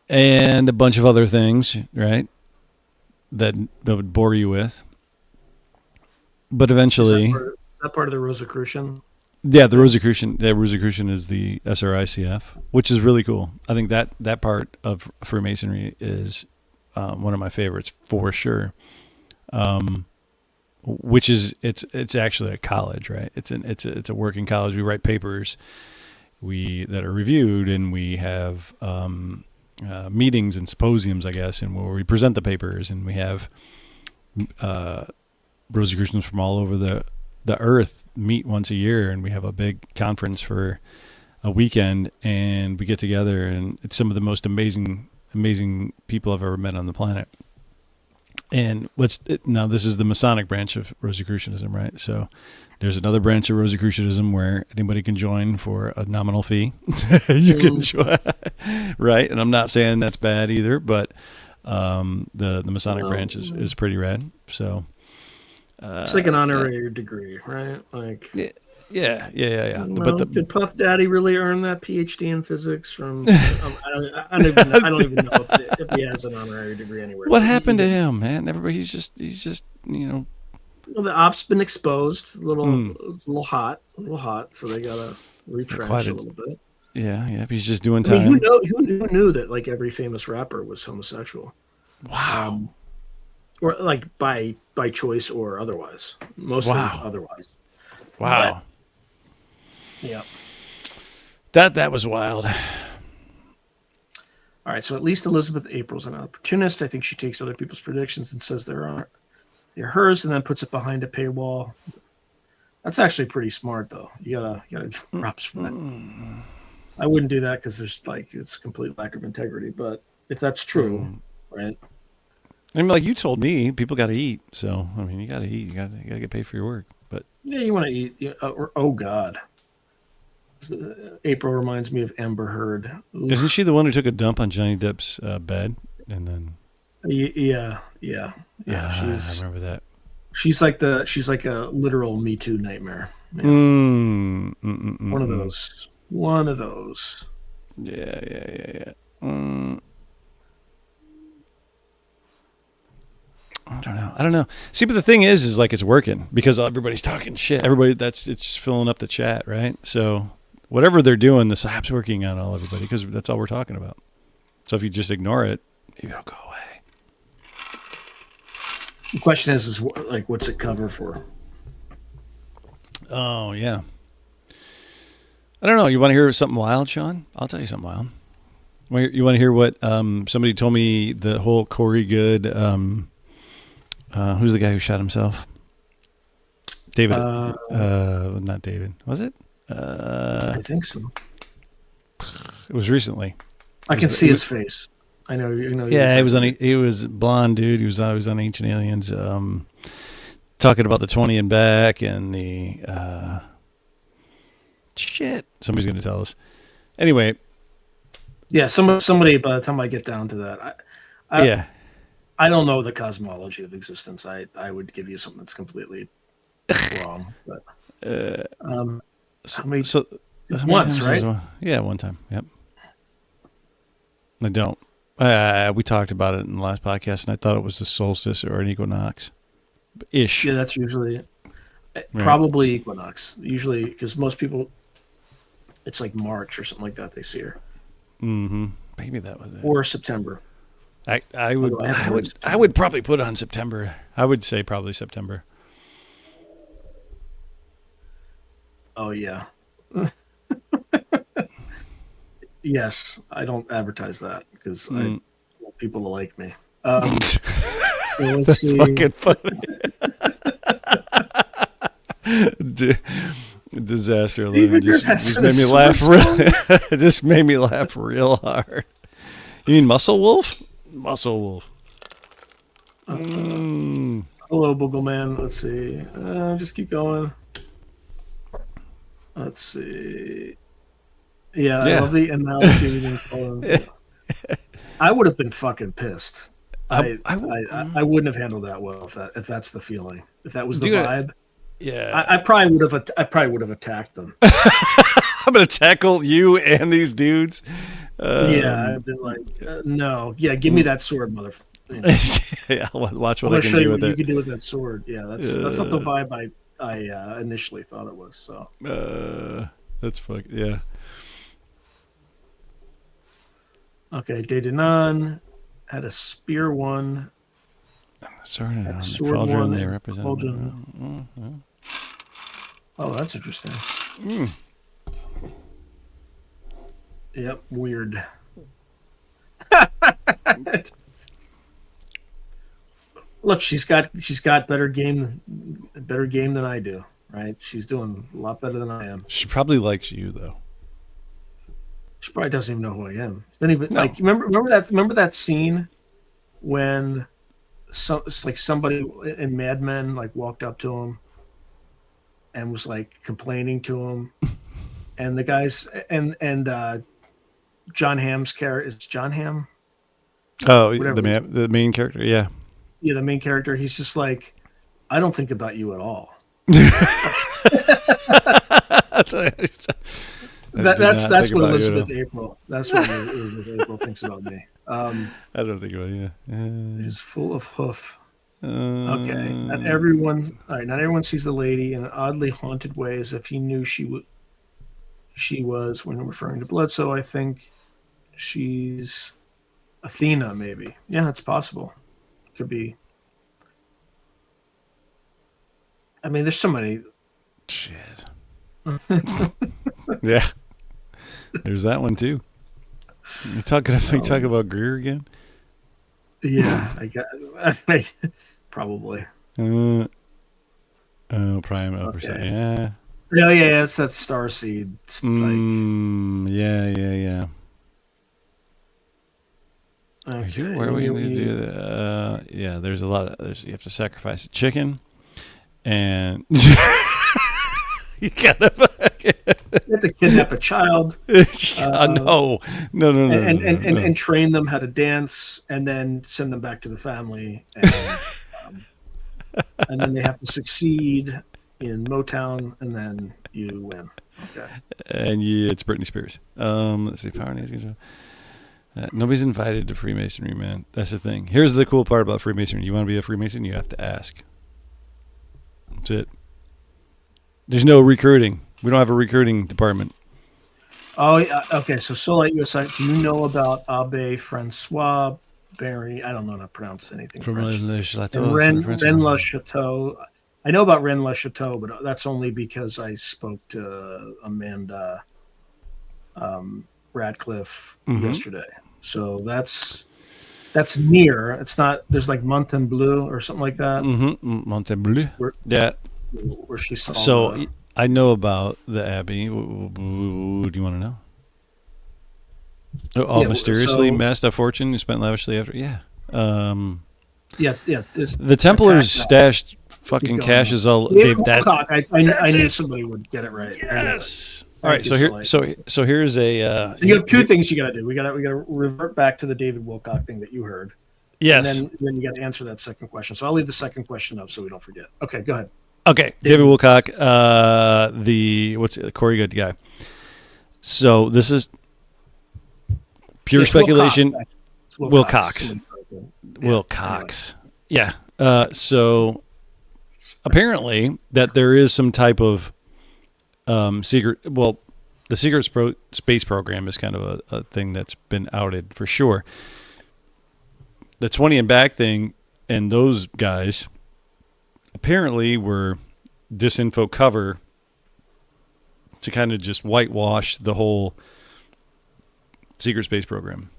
and a bunch of other things, right? That would bore you with. But eventually, is that part of the Rosicrucian? Yeah, the Rosicrucian. The Rosicrucian is the SRICF, which is really cool. I think that part of Freemasonry is one of my favorites for sure. Which is it's actually a college, right? It's a working college. We write papers that are reviewed, and we have meetings and symposiums, I guess, and where we present the papers, and we have Rosicrucians from all over the earth meet once a year, and we have a big conference for a weekend, and we get together, and it's some of the most amazing people I've ever met on the planet. And now this is the Masonic branch of Rosicrucianism, right? So there's another branch of Rosicrucianism where anybody can join for a nominal fee. You can join, right? And I'm not saying that's bad either, but the Masonic branch is pretty rad. So it's like an honorary degree, right? Like yeah. Well, did Puff Daddy really earn that PhD in physics from? I don't even know if he has an honorary degree anywhere. What happened to him, man? Everybody, he's just Well, the op's been exposed. It's a little hot, so they gotta retrench a little bit. Yeah. He's just doing time. I mean, who knew that like every famous rapper was homosexual? Wow. Or like by choice or otherwise. Mostly otherwise. Wow. But, yeah. That was wild. All right, so at least Elizabeth April's an opportunist. I think she takes other people's predictions and says they're hers, and then puts it behind a paywall. That's actually pretty smart, though. You gotta give props for that. I wouldn't do that because it's a complete lack of integrity. But if that's true, right? I mean, like you told me, people got to eat. So I mean, you got to eat. You got to get paid for your work. But yeah, you want to eat. Oh God. April reminds me of Amber Heard. Ooh. Isn't she the one who took a dump on Johnny Depp's bed and then? Yeah. I remember that. She's like a literal Me Too nightmare. Yeah. One of those. Yeah. I don't know. See, but the thing is like it's working because everybody's talking shit. It's just filling up the chat, right? So whatever they're doing, this app's working on everybody because that's all we're talking about. So if you just ignore it, maybe it'll go away. The question is like, what's it cover for? Oh yeah. I don't know. You want to hear something wild, Sean? I'll tell you something wild. You want to hear what somebody told me? The whole Corey Good. Who's the guy who shot himself? David. Not David. Was it? I think so. It was recently. I can see his face. I know. Yeah, he was blonde dude. He was on Ancient Aliens, talking about the 20 and back and the shit. Somebody's going to tell us. Anyway. Yeah, somebody. By the time I get down to that, I don't know the cosmology of existence. I would give you something that's completely wrong. But once, right? Yeah, one time. Yep. I don't. We talked about it in the last podcast, and I thought it was a solstice or an equinox. Ish. Yeah, that's usually probably equinox. Usually, because most people, it's like March or something like that. They see her. Mm-hmm. Maybe that was it. Or September. I would probably put on September. I would say probably September. Oh yeah. Yes, I don't advertise that because I want people to like me. So let's That's see. fucking funny. Disaster alert just made me laugh. Just made me laugh real hard. You mean Muscle Wolf? Muscle Wolf. Hello, Boogleman. Let's see. Just keep going. Let's see. Yeah, I love the analogy. I would have been fucking pissed. I wouldn't have handled that well if that's the feeling. If that was the vibe. Yeah. I probably would have attacked them. I'm gonna tackle you and these dudes. Yeah, I've been like, no. Yeah, give me that sword, motherfucker. You know. Yeah, watch what I can do with it. You can do with that sword. Yeah, that's not the vibe I initially thought it was. So that's fuck yeah. Okay, dated none, had a spear one. Sword on the sword cauldron. one They and represent. cauldron. Oh, that's interesting. Yep, weird. Look, she's got better game than I do, right? She's doing a lot better than I am. She probably likes you though. She probably doesn't even know who I am. Doesn't even like remember that scene when somebody in Mad Men like walked up to him and was like complaining to him, and the guys and John Hamm's character is John Hamm. Oh, the main character, yeah. Yeah, the main character. He's just like, I don't think about you at all. That's what Elizabeth April. That's what Elizabeth April thinks about me. I don't think about you. She's full of hoof. Okay, not everyone sees the lady in an oddly haunted way, as if he knew she was when referring to blood. So I think she's Athena, maybe. Yeah, it's possible. Could be. I mean, there's so many. Shit. Yeah. There's that one too. You talking about Greer again? Yeah, probably. Prime upper side. Yeah. Yeah. It's that Starseed. Yeah. Okay. Where are we going to do that? Yeah, there's a lot of. You have to sacrifice a chicken, and you have to kidnap a child. No. And train them how to dance, and then send them back to the family, and then they have to succeed in Motown, and then you win. Okay. And it's Britney Spears. Let's see. Power Needs. Nobody's invited to Freemasonry, man. That's the thing. Here's the cool part about Freemasonry. You want to be a Freemason, you have to ask. That's it. There's no recruiting. We don't have a recruiting department. Oh, yeah. Okay. So Soleil USA, do you know about Abbe Francois Barry? I don't know how to pronounce anything From French. Le Chateau. Rennes Le Chateau. I know about Rennes Le Chateau, but that's only because I spoke to Amanda Radcliffe yesterday. So that's near. It's not. There's like Fontainebleau or something like that. Fontainebleau. Where she saw. So I know about the Abbey. Do you want to know? Mysteriously amassed a fortune you spent lavishly after. Yeah. The Templars stashed fucking caches all. I knew somebody would get it right. Yes. All right, so here's a. You have two things you got to do. We got to revert back to the David Wilcock thing that you heard. Yes. And then you got to answer that second question. So I'll leave the second question up so we don't forget. Okay, go ahead. Okay, David Wilcock, the Corey Good guy. So this is pure speculation. Wilcox. Yeah. So apparently that there is some type of secret. Well, the secret space program is kind of a thing that's been outed for sure. The 20 and back thing, and those guys apparently were disinfo cover to kind of just whitewash the whole secret space program.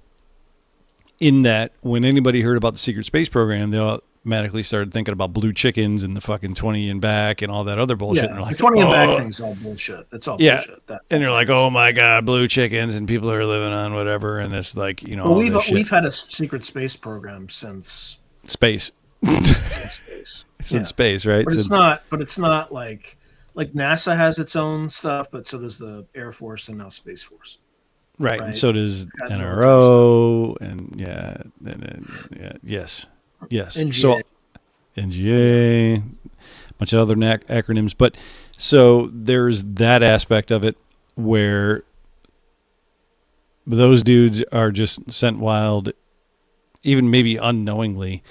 In that, when anybody heard about the secret space program, they automatically started thinking about blue chickens and the fucking 20 and back and all that other bullshit. Yeah, and they're like, the 20 and back thing's all bullshit. It's all bullshit. And they're like, oh my God, blue chickens, and people are living on whatever. And it's like, you know, well, all we've had a secret space program since space. space. Since space, right? But it's not like NASA has its own stuff, but so does the Air Force and now Space Force. Right. And so does NRO yes. NGA. So NGA, a bunch of other acronyms. But so there's that aspect of it where those dudes are just sent wild, even maybe unknowingly,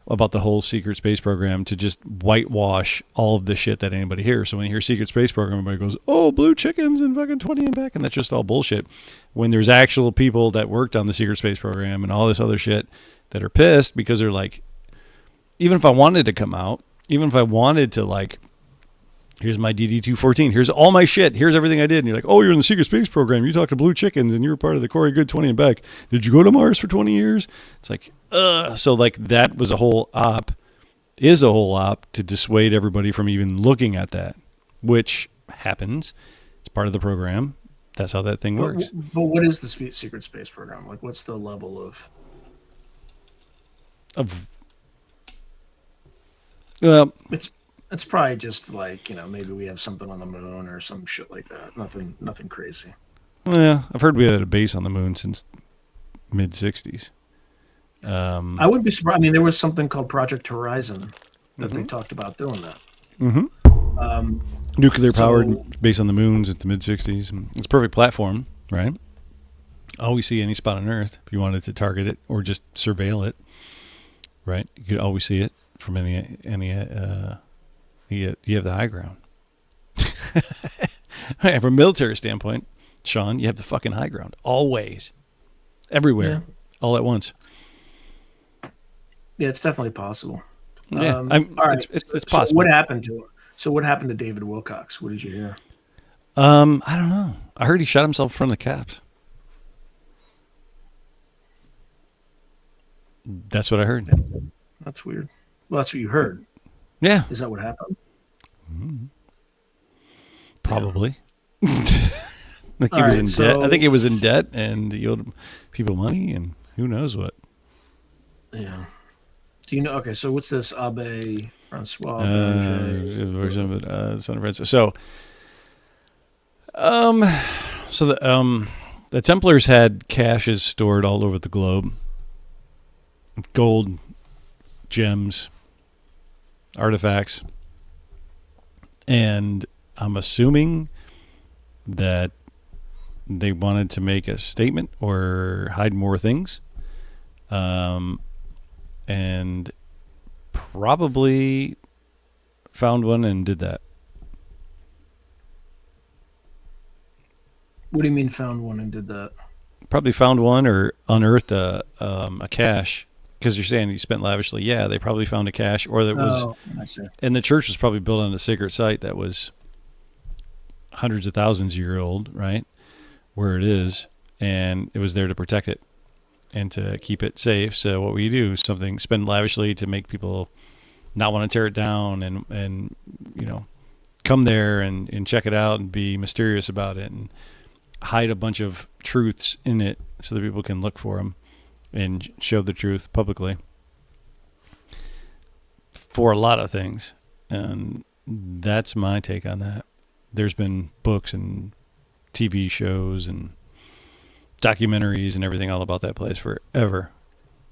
about the whole secret space program to just whitewash all of the shit that anybody hears. So when you hear secret space program, everybody goes, oh, blue chickens and fucking 20 and back. And that's just all bullshit. When there's actual people that worked on the secret space program and all this other shit that are pissed because they're like, even if I wanted to come out, even if I wanted to like, here's my DD-214, here's all my shit, here's everything I did. And you're like, oh, you're in the secret space program. You talked to blue chickens and you were part of the Corey Good 20 and back. Did you go to Mars for 20 years? It's like, so like that was a whole op to dissuade everybody from even looking at that, which happens. It's part of the program. That's how that thing works. But what is the secret space program? Like, what's the level of? Well, it's probably just like, you know, maybe we have something on the moon or some shit like that. Nothing crazy. Yeah, I've heard we had a base on the moon since mid '60s. I wouldn't be surprised. I mean, there was something called Project Horizon that they talked about doing that. Mm-hmm. Nuclear powered base on the moon at the mid '60s. It's a perfect platform, right? Always see any spot on Earth if you wanted to target it or just surveil it, right? You could always see it from any. You have the high ground. Right, from a military standpoint, Sean, you have the fucking high ground always, everywhere, all at once. Yeah, it's definitely possible. Yeah, all right. It's possible. So what happened to him? So what happened to David Wilcox? What did you hear? I don't know. I heard he shot himself in front of the Caps. That's what I heard. That's weird. Well, that's what you heard. Yeah. Is that what happened? Mm-hmm. Probably. I think he was in debt and he owed people money and who knows what. Yeah. Do you know? Okay, so what's this Abbe Francois? Son of Francis. So the Templars had caches stored all over the globe. Gold, gems, artifacts. And I'm assuming that they wanted to make a statement or hide more things. And probably found one and did that. What do you mean found one and did that? Probably found one or unearthed a cache. Because you're saying you spent lavishly. Yeah, they probably found a cache, or that was, I see. And the church was probably built on a sacred site that was hundreds of thousands of years old, right? Where it is, and it was there to protect it and to keep it safe. So what we do, spend lavishly to make people not want to tear it down, and come there and check it out and be mysterious about it and hide a bunch of truths in it so that people can look for them and show the truth publicly for a lot of things. And that's my take on that. There's been books and TV shows and documentaries and everything all about that place forever.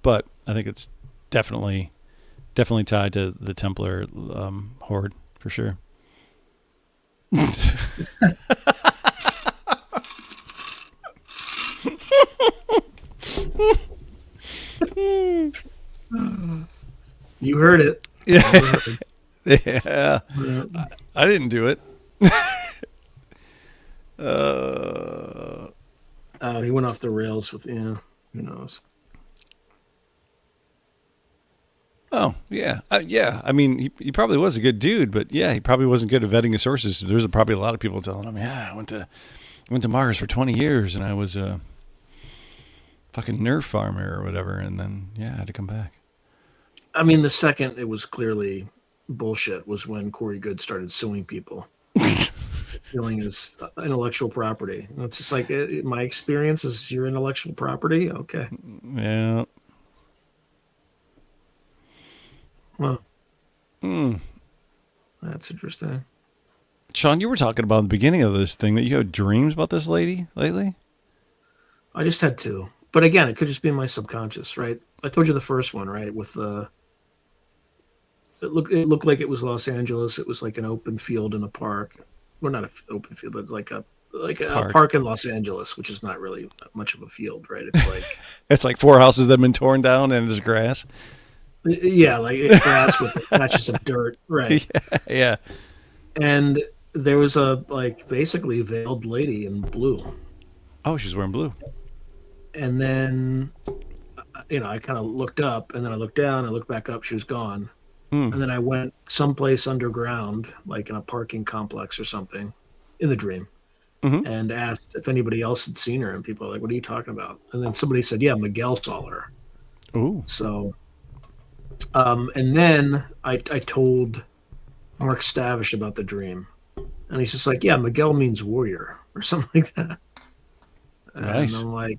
But I think it's definitely tied to the Templar horde for sure. You heard it. Yeah. Yeah. I didn't do it. He went off the rails with, who knows? Oh, yeah. Yeah. I mean, he probably was a good dude, but yeah, he probably wasn't good at vetting his sources. There's probably a lot of people telling him, yeah, I went to Mars for 20 years and I was a fucking Nerf farmer or whatever. And then, yeah, I had to come back. I mean, the second it was clearly bullshit was when Corey Good started suing people, stealing his intellectual property. It's just like my experience is your intellectual property. Okay. Yeah. Well, that's interesting. Sean, you were talking about in the beginning of this thing that you had dreams about this lady lately. I just had two, but again, it could just be my subconscious, right? I told you the first one, right? With the it looked like it was Los Angeles. It was like an open field in a park. Well, not an open field, but it's like a park in Los Angeles, which is not really much of a field, right? It's like it's like 4 houses that have been torn down and there's grass. Yeah, like it's grass with patches of dirt, right? Yeah. And there was a basically veiled lady in blue. Oh, she's wearing blue. And then, I kind of looked up, and then I looked down, I looked back up, she was gone. And then I went someplace underground, like in a parking complex or something, in the dream, and asked if anybody else had seen her. And people were like, "What are you talking about?" And then somebody said, "Yeah, Miguel saw her." Ooh. So, and then I told Mark Stavish about the dream, and he's just like, "Yeah, Miguel means warrior," or something like that. Nice. And I'm like,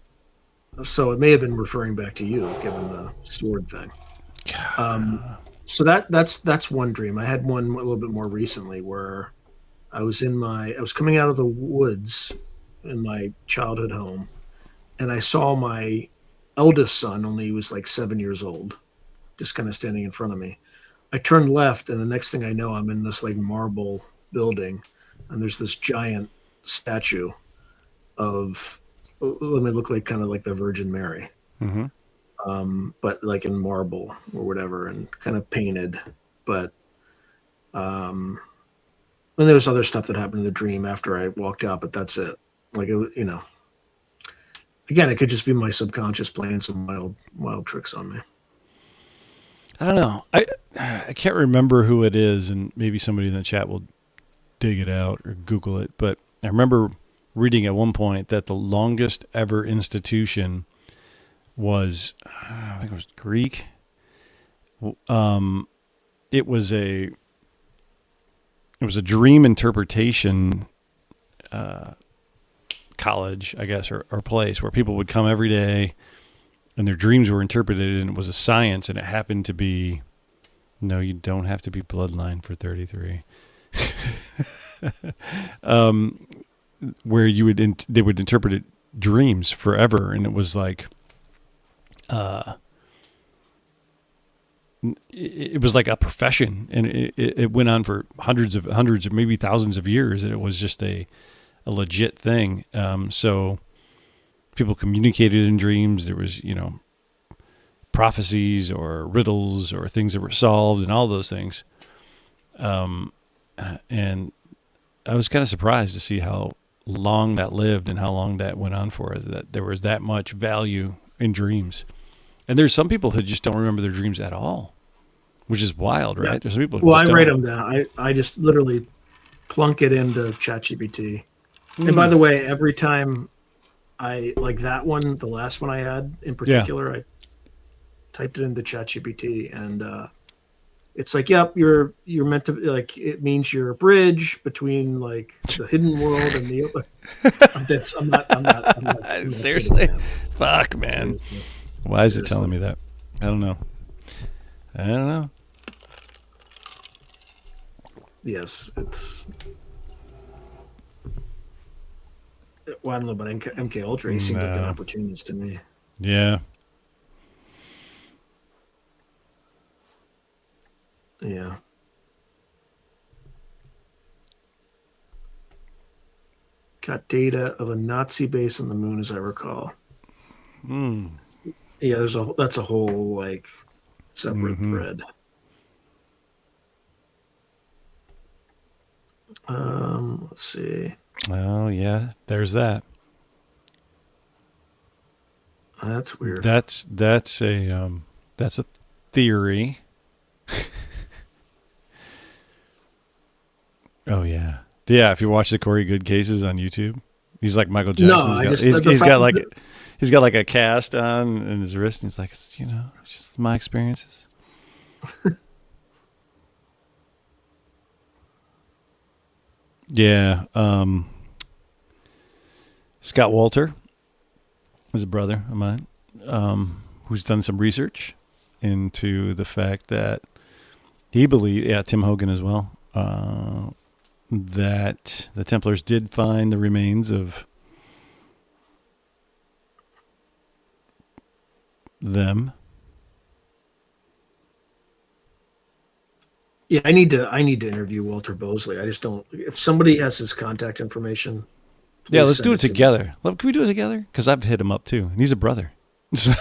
so it may have been referring back to you, given the sword thing. So that's one dream. I had one a little bit more recently where I was coming out of the woods in my childhood home, and I saw my eldest son, only he was like 7 years old, just kind of standing in front of me. I turned left, and the next thing I know, I'm in this like marble building, and there's this giant statue of, let me look like kind of like the Virgin Mary, but like in marble or whatever, and kind of painted. But and there was other stuff that happened in the dream after I walked out, but that's it. Like again, it could just be my subconscious playing some wild tricks on me. I don't know. I can't remember who it is, and maybe somebody in the chat will dig it out or Google it. But I remember reading at one point that the longest ever institution was, I think it was Greek. It was a dream interpretation college, I guess, or place where people would come every day and their dreams were interpreted, and it was a science, and it happened to be, no, you don't have to be bloodline for 33. Where they would interpret dreams forever, and it was like, it was like a profession, and it went on for hundreds of maybe thousands of years, and it was just a legit thing. So people communicated in dreams. There was, prophecies or riddles or things that were solved and all those things. And I was kind of surprised to see how long that lived and how long that went on for, that there was that much value in dreams. And there's some people who just don't remember their dreams at all, which is wild, right? Yeah. There's some people Well, I write them down. I just literally plunk it into ChatGPT. And by the way, every time I like that one, the last one I had in particular, I typed it into ChatGPT, and it's like, yep, you're meant to, like, it means you're a bridge between like the hidden world and the I'm not seriously. Fuck, man. Seriously. Why is it telling me that? I don't know. Yes, it's. Well, I don't know, but MK Ultra, he seemed like an opportunist to me. Yeah. Yeah. Got data of a Nazi base on the moon, as I recall. Yeah, that's a whole like separate thread. Let's see. Oh yeah, there's that. That's weird. That's a theory. Oh yeah, yeah. If you watch the Corey Good cases on YouTube, he's like Michael Jackson. No, He's got like a cast on in his wrist, and he's like, it's, just my experiences. Yeah. Scott Walter is a brother of mine, who's done some research into the fact that he believed, Tim Hogan as well, that the Templars did find the remains of them. Yeah, I need to interview Walter Bosley. I just don't. If somebody has his contact information, yeah, let's do it together. Can we do it together? Because I've hit him up too, and he's a brother. So,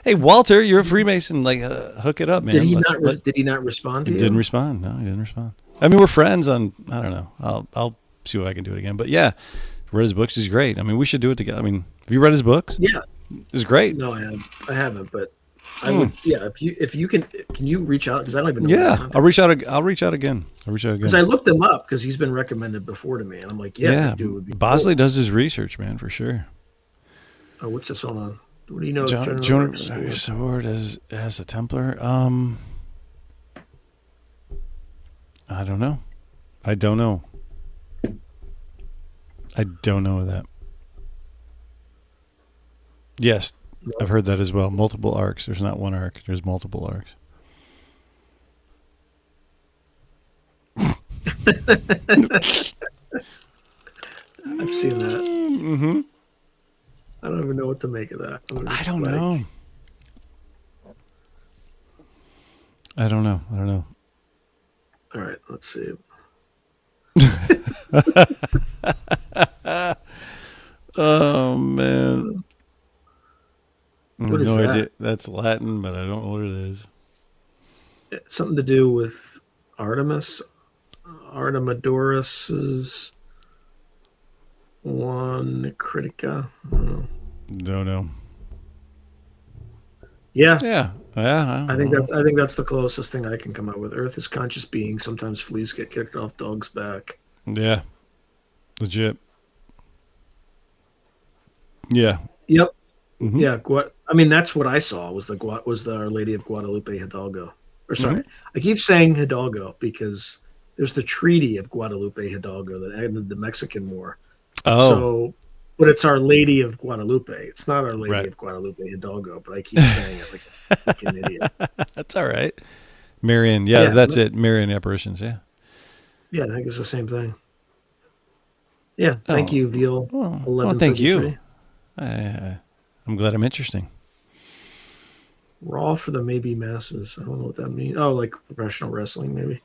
hey Walter, you're a Freemason. Like, hook it up, man. Did he not respond to you? He didn't respond. No, he didn't respond. I mean, we're friends on. I don't know. I'll see if I can do it again. But yeah, read his books. He's great. I mean, we should do it together. I mean, have you read his books? Yeah, it's great. No, I haven't, but I would. Yeah, if you can you reach out, because I don't even know. Yeah, I'll reach out again. Because I looked him up because he's been recommended before to me, and I'm like, yeah, dude would be. Bosley does his research, man, for sure. Oh, what's this? Hold on. What do you know? Jon Sword as a Templar. I don't know. I don't know that. Yes, I've heard that as well. Multiple arcs. There's not one arc. There's multiple arcs. I've seen that. Mm-hmm. I don't even know what to make of that. I don't know. I don't know. All right, let's see. Oh man. What is no that? idea. That's Latin, but I don't know what it is. It's something to do with Artemidorus's one Critica. Don't know. Yeah. I think that's the closest thing I can come up with. Earth is conscious being. Sometimes fleas get kicked off dogs' back. Yeah. Legit. Yeah. Yep. Mm-hmm. Yeah. I mean, that's what I saw was the Our Lady of Guadalupe Hidalgo. Or sorry, I keep saying Hidalgo because there's the Treaty of Guadalupe Hidalgo that ended the Mexican War. Oh. So, but it's Our Lady of Guadalupe. It's not Our Lady Right. of Guadalupe Hidalgo, but I keep saying it like an idiot. That's all right. Marian. Yeah, that's it. Marian apparitions. Yeah. Yeah, I think it's the same thing. Yeah. Thank you, Veal. Well, thank you. I'm glad I'm interesting. Raw for the maybe masses. I don't know what that means. Oh, like professional wrestling, maybe.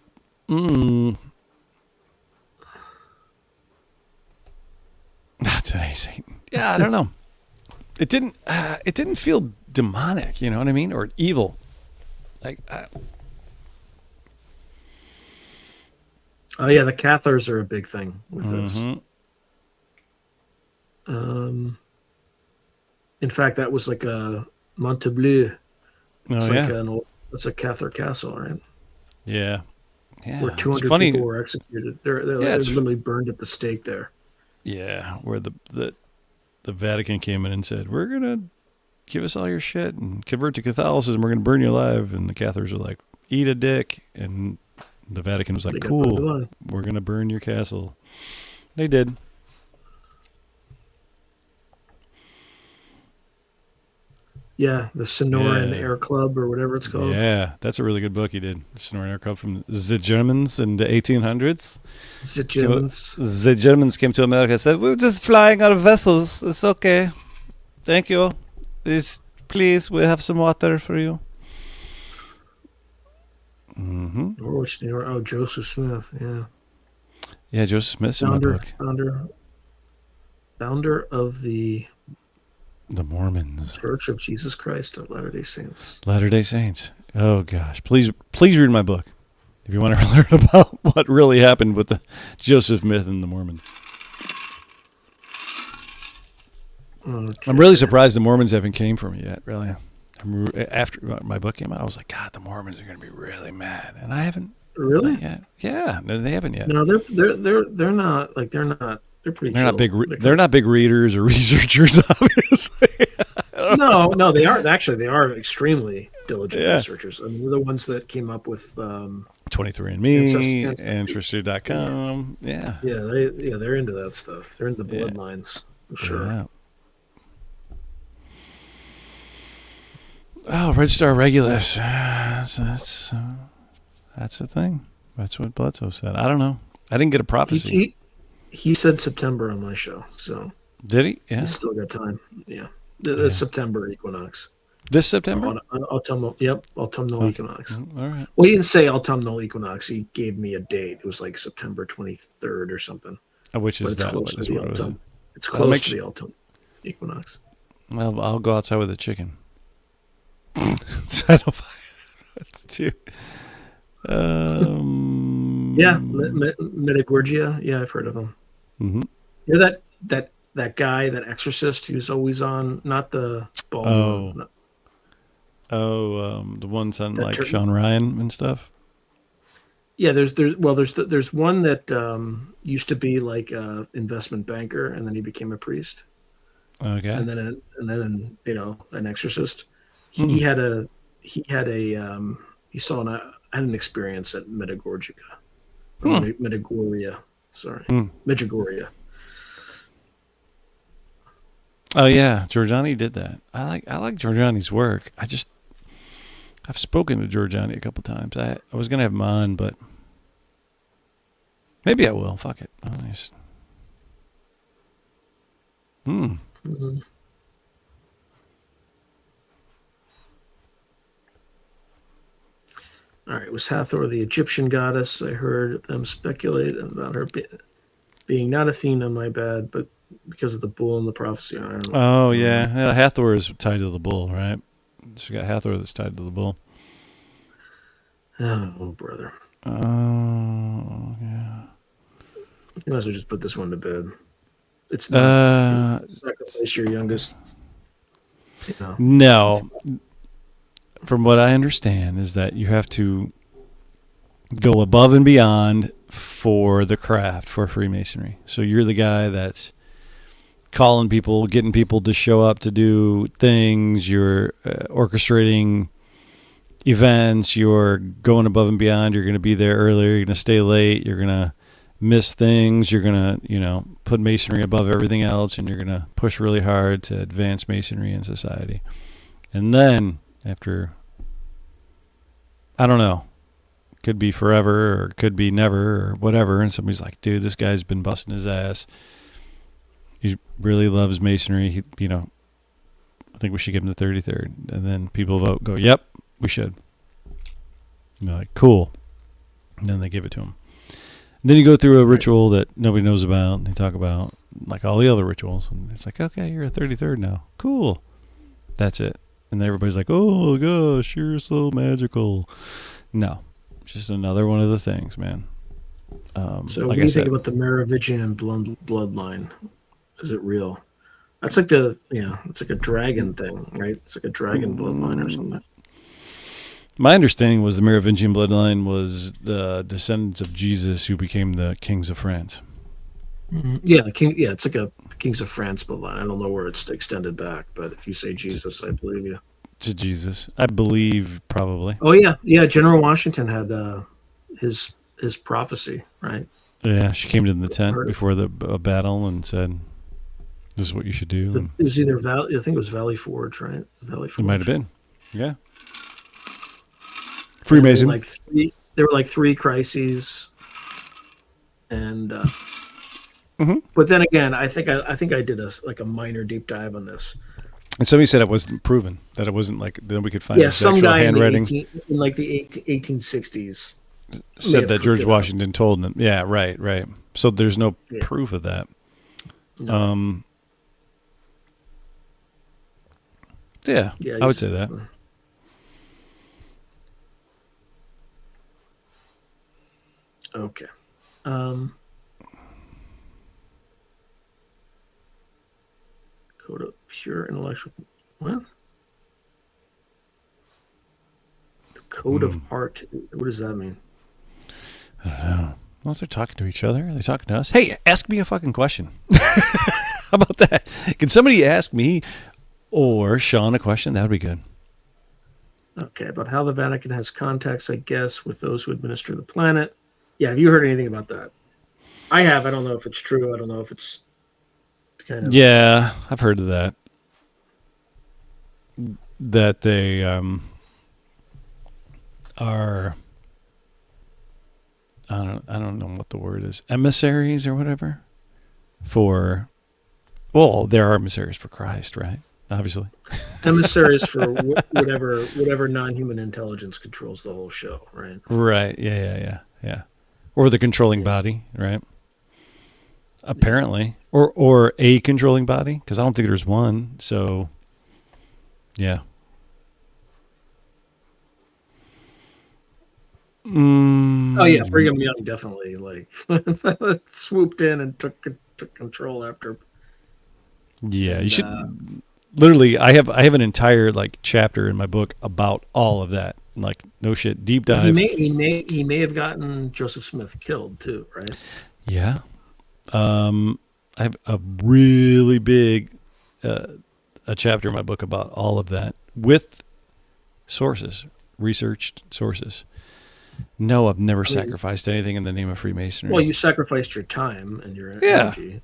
That's amazing. Yeah, I don't know. It didn't feel demonic. You know what I mean, or evil. Like. Oh yeah, the Cathars are a big thing with this. In fact, that was like a Montebleu. It's it's a Cathar castle, right? Yeah. Yeah. Where 200 people were executed. They're literally burned at the stake there. Yeah, where the Vatican came in and said, "We're gonna give us all your shit and convert to Catholicism. We're gonna burn you alive." And the Cathars were like, "Eat a dick." And the Vatican was like, "Cool, we're gonna burn your castle." They did. Yeah, the Sonoran Air Club or whatever it's called. Yeah, that's a really good book he did. The Sonoran Air Club from the Germans in the 1800s. The Germans came to America and said, "We're just flying our vessels. It's okay. Thank you. Please, we have some water for you." Mm-hmm. Oh, Joseph Smith. Yeah. Yeah, Joseph Smith's in my book. Founder of the Mormons. Church of Jesus Christ of Latter-day Saints. Latter-day Saints. Oh gosh, please read my book if you want to learn about what really happened with the Joseph Smith and the Mormons. Okay. I'm really surprised the Mormons haven't came for me yet. Really, after my book came out, I was like, God, the Mormons are going to be really mad, and I haven't Really? Not yet. Yeah, no, they haven't yet. No, they're not like they're not. They're pretty. They're not chill. big. They're They're not big readers or researchers, obviously. no, they are actually they are extremely diligent Yeah. researchers. I mean, they're the ones that came up with 23andMe, Ancestry. Ancestry.com. Yeah. they're into that stuff. They're into the Yeah. bloodlines for sure. Yeah. Oh, Red Star Regulus. That's the thing. That's what Bledsoe said. I don't know. I didn't get a prophecy. He said September on my show, so Did he? Yeah. he's still got time. Yeah, the September equinox. This September? Autumnal. Yep, autumnal equinox. All right. Well, he didn't say autumnal equinox. He gave me a date. It was like September 23rd or something. Which is But it's that? close to the What was it? autumn. It's close to the autumn equinox. Well, I'll go outside with a chicken. So I don't too. Yeah, Metagorgia. Yeah, I've heard of him. Mm-hmm. You're that guy, that exorcist who's always on, not the ball. The ones on like Sean Ryan and stuff. Yeah, there's one that used to be like a investment banker, and then he became a priest. Okay. And then an exorcist. He had an experience at Medjugorje. Medjugorje. Sorry. Medjugorje. Oh yeah, Giorgiani did that. I like Giorgiani's work. I've spoken to Giorgiani a couple times. I was gonna have him on, but maybe I will. Fuck it. Mm-hmm. All right, was Hathor the Egyptian goddess? I heard them speculate about her being not Athena, my bad, but because of the bull and the prophecy. I don't know. Oh yeah, Hathor is tied to the bull, right? She got Hathor that's tied to the bull. Oh, brother. Oh yeah. You might as well just put this one to bed. It's not sacrifice your youngest. No. From what I understand is that you have to go above and beyond for the craft, for Freemasonry. So you're the guy that's calling people, getting people to show up to do things. You're orchestrating events. You're going above and beyond. You're going to be there earlier. You're going to stay late. You're going to miss things. You're going to, put Masonry above everything else, and you're going to push really hard to advance Masonry in society. And then after, I don't know, could be forever or could be never or whatever, and somebody's like, dude, this guy's been busting his ass. He really loves Masonry. I think we should give him the 33rd. And then people go, yep, we should. And they're like, cool. And then they give it to him. And then you go through a ritual that nobody knows about, and they talk about like all the other rituals. And it's like, okay, you're a 33rd now. Cool. That's it. And then everybody's like, oh, gosh, you're so magical. No, just another one of the things, man. So what do you think about the Merovingian bloodline? Is it real? That's like it's like a dragon thing, right? It's like a dragon bloodline or something. My understanding was the Merovingian bloodline was the descendants of Jesus who became the kings of France. Mm-hmm. Yeah, it's like a Kings of France bloodline. I don't know where it's extended back, but if you say Jesus, I believe you. To Jesus, I believe probably. Oh yeah. General Washington had his prophecy, right? Yeah, she came to the tent before the battle and said, "This is what you should do." It was either I think it was Valley Forge, right? Valley Forge. It might have been. Yeah. Freemason. There were like three crises, and mm-hmm. But then again, I think I did a minor deep dive on this. And somebody said it wasn't proven, that it wasn't like, then we could find some actual guy handwriting. in the 1860s said that George Washington told them. Yeah, right. So there's no proof of that. No. Yeah, I would say that. Okay. Code of pure intellectual. What? The code of heart. What does that mean? Well, if they're talking to each other, are they talking to us? Hey, ask me a fucking question. How about that? Can somebody ask me or Sean a question? That would be good. Okay, about how the Vatican has contacts, I guess, with those who administer the planet. Yeah, have you heard anything about that? I have. I don't know if it's true. I don't know if it's kind of... Yeah, I've heard of that. That they are... I don't know what the word is. Emissaries or whatever? For... Well, they're emissaries for Christ, right? Obviously. Emissaries for whatever non-human intelligence controls the whole show, right? Right. Yeah. Or the controlling body, right? Apparently. Or a controlling body, because I don't think there's one. So, yeah. Oh, yeah. Brigham Young definitely swooped in and took control after. Yeah, you should... Literally, I have an entire chapter in my book about all of that. No shit, deep dive. He may have gotten Joseph Smith killed too, right? Yeah. I have a really big a chapter in my book about all of that with sources, researched sources. No, I've never sacrificed anything in the name of Freemasonry. Well, you sacrificed your time and your energy.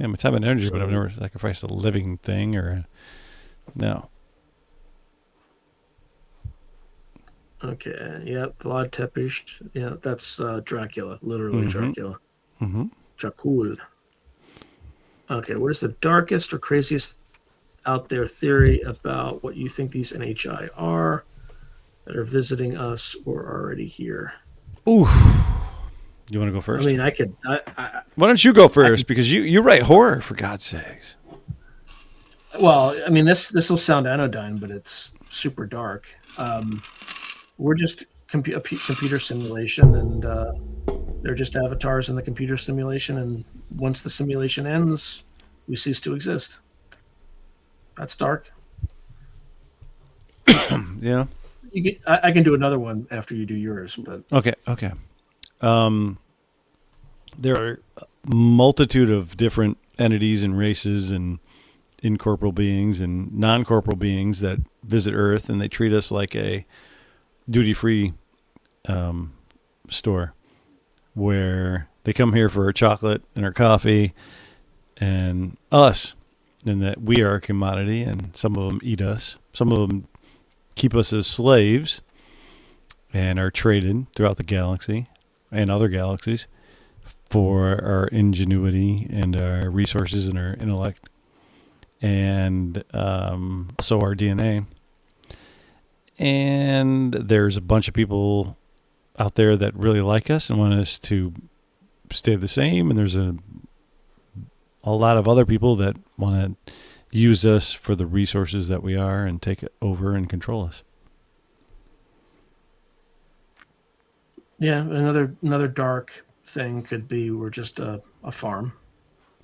Yeah, my time and energy, but I've never sacrificed a living thing no. Okay, yeah, Vlad Tepes. Yeah, that's Dracula, literally Dracula. Mm-hmm. Dracul. Okay, what is the darkest or craziest out there theory about what you think these NHI are that are visiting us or already here? Ooh. You want to go first? I mean, I could. Why don't you go first? Because you write horror, for God's sakes. Well, I mean, this will sound anodyne, but it's super dark. We're just a computer simulation, and they're just avatars in the computer simulation. And once the simulation ends, we cease to exist. That's dark. Yeah. I can do another one after you do yours, but okay. There are a multitude of different entities and races and incorporeal beings and non-corporeal beings that visit Earth, and they treat us like a duty-free store where they come here for our chocolate and our coffee and us, and that we are a commodity, and some of them eat us. Some of them keep us as slaves and are traded throughout the galaxy and other galaxies for our ingenuity and our resources and our intellect, and also our DNA. And there's a bunch of people out there that really like us and want us to stay the same, and there's a lot of other people that want to use us for the resources that we are and take it over and control us. Yeah, another dark thing could be we're just a farm,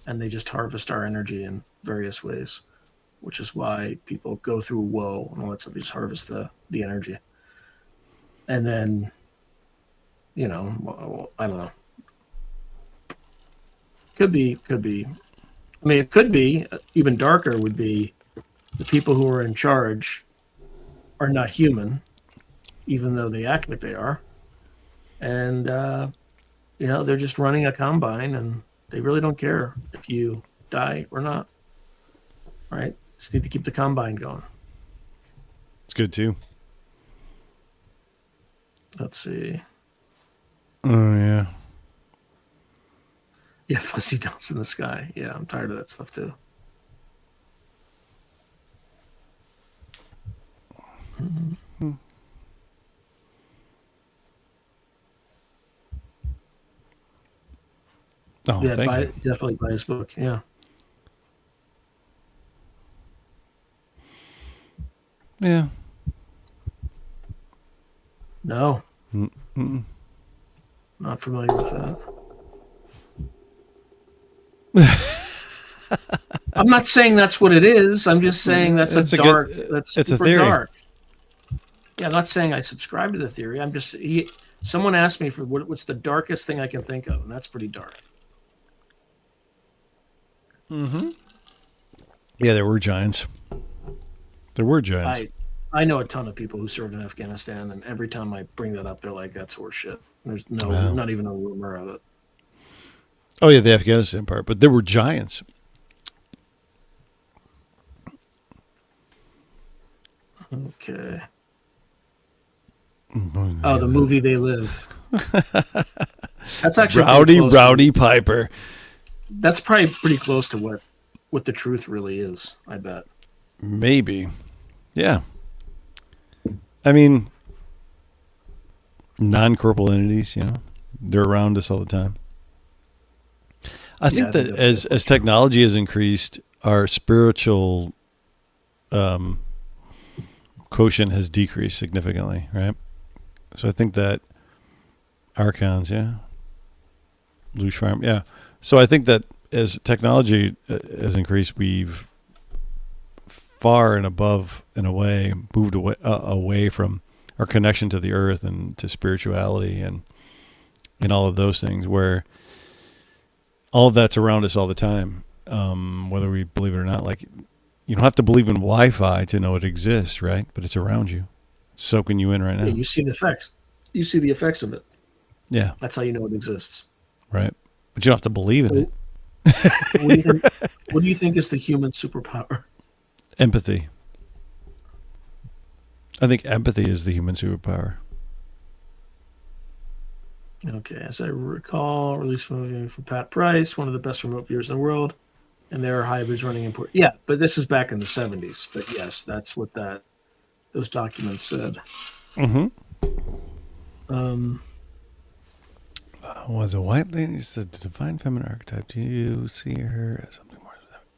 and they just harvest our energy in various ways, which is why people go through woe and all that stuff. They just harvest the energy. And then, I don't know. Could be. I mean, it could be even darker would be the people who are in charge are not human, even though they act like they are. And, they're just running a combine, and they really don't care if you die or not. Right? Just need to keep the combine going. It's good too. Let's see. Oh, yeah. Yeah, fuzzy dots in the sky. Yeah, I'm tired of that stuff too. Mm-hmm. Oh, yeah, thank you. Definitely buy his book. Yeah. Yeah. No. Mm-mm. Not familiar with that. I'm not saying that's what it is. I'm just saying that's that's it's super a theory. dark. Yeah, I'm not saying I subscribe to the theory. I'm just Someone asked me for what's the darkest thing I can think of, and that's pretty dark. Mm-hmm. Yeah, there were giants. There were giants. I know a ton of people who served in Afghanistan, and every time I bring that up, they're like, "That's horseshit." There's Wow. not even a rumor of it. Oh yeah, the Afghanistan part, but there were giants. Okay. Oh, the movie They Live. That's actually Rowdy Piper. That's probably pretty close to what the truth really is, I bet. Maybe. Yeah. I mean, non-corporeal entities, they're around us all the time. I think that as technology has increased, our spiritual quotient has decreased significantly, right? So I think that archons, Lush Farm, So I think that as technology has increased, we've far and above and away moved away from our connection to the earth and to spirituality and all of those things, where all of that's around us all the time, whether we believe it or not. Like, you don't have to believe in Wi-Fi to know it exists, right? But it's around you. It's soaking you in right now. Yeah, you see the effects. You see the effects of it. Yeah. That's how you know it exists. Right. But you don't have to believe in it. What do you think is the human superpower? Empathy. I think empathy is the human superpower. Okay, as I recall, released from Pat Price, one of the best remote viewers in the world, and there are hybrids running in port. Yeah, but this is back in the 70s. But yes, that's what those documents said. Mm-hmm. Was a white lady said the divine feminine archetype? Do you see her as something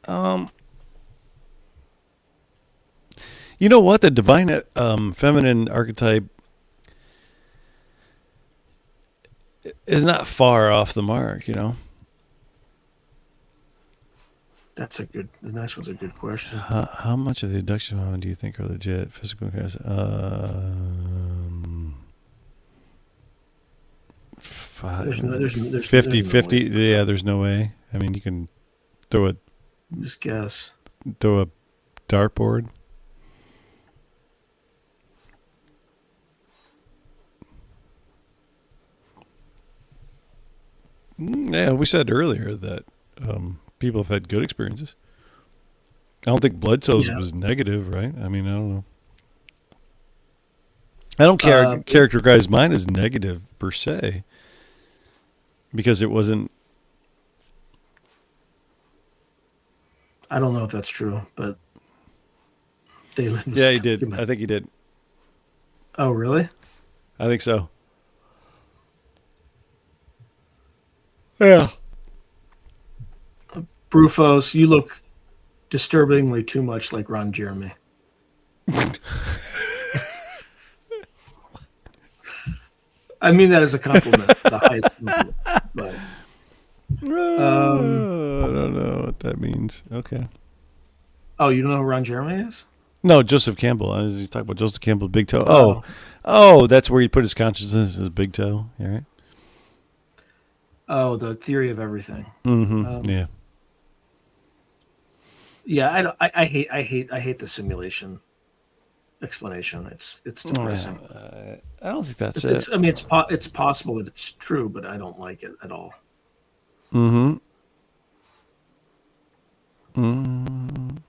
more? You know what? The divine feminine archetype is not far off the mark, The next one's a good question. How much of the abduction phenomena do you think are legit? Physical case? 50-50. Yeah, there's no way. I mean, you can just guess. Throw a dartboard. Yeah, we said earlier that people have had good experiences. I don't think Bledsoe's was negative, right? I mean, I don't know. I don't characterize mine as negative per se, because it wasn't. I don't know if that's true, but yeah, he did. I think he did. Oh, really? I think so. Yeah. Brufos, you look disturbingly too much like Ron Jeremy. I mean that as a compliment, the highest compliment. But, I don't know what that means. Okay. Oh, you don't know who Ron Jeremy is? No, Joseph Campbell. I was talking about Joseph Campbell's big toe. Oh, that's where he put his consciousness as big toe. All right. Oh, the theory of everything. Mm-hmm. Yeah. Yeah, I hate the simulation explanation. It's depressing. I don't think that's it. I mean, it's possible that it's true, but I don't like it at all. Mm-hmm. Mm.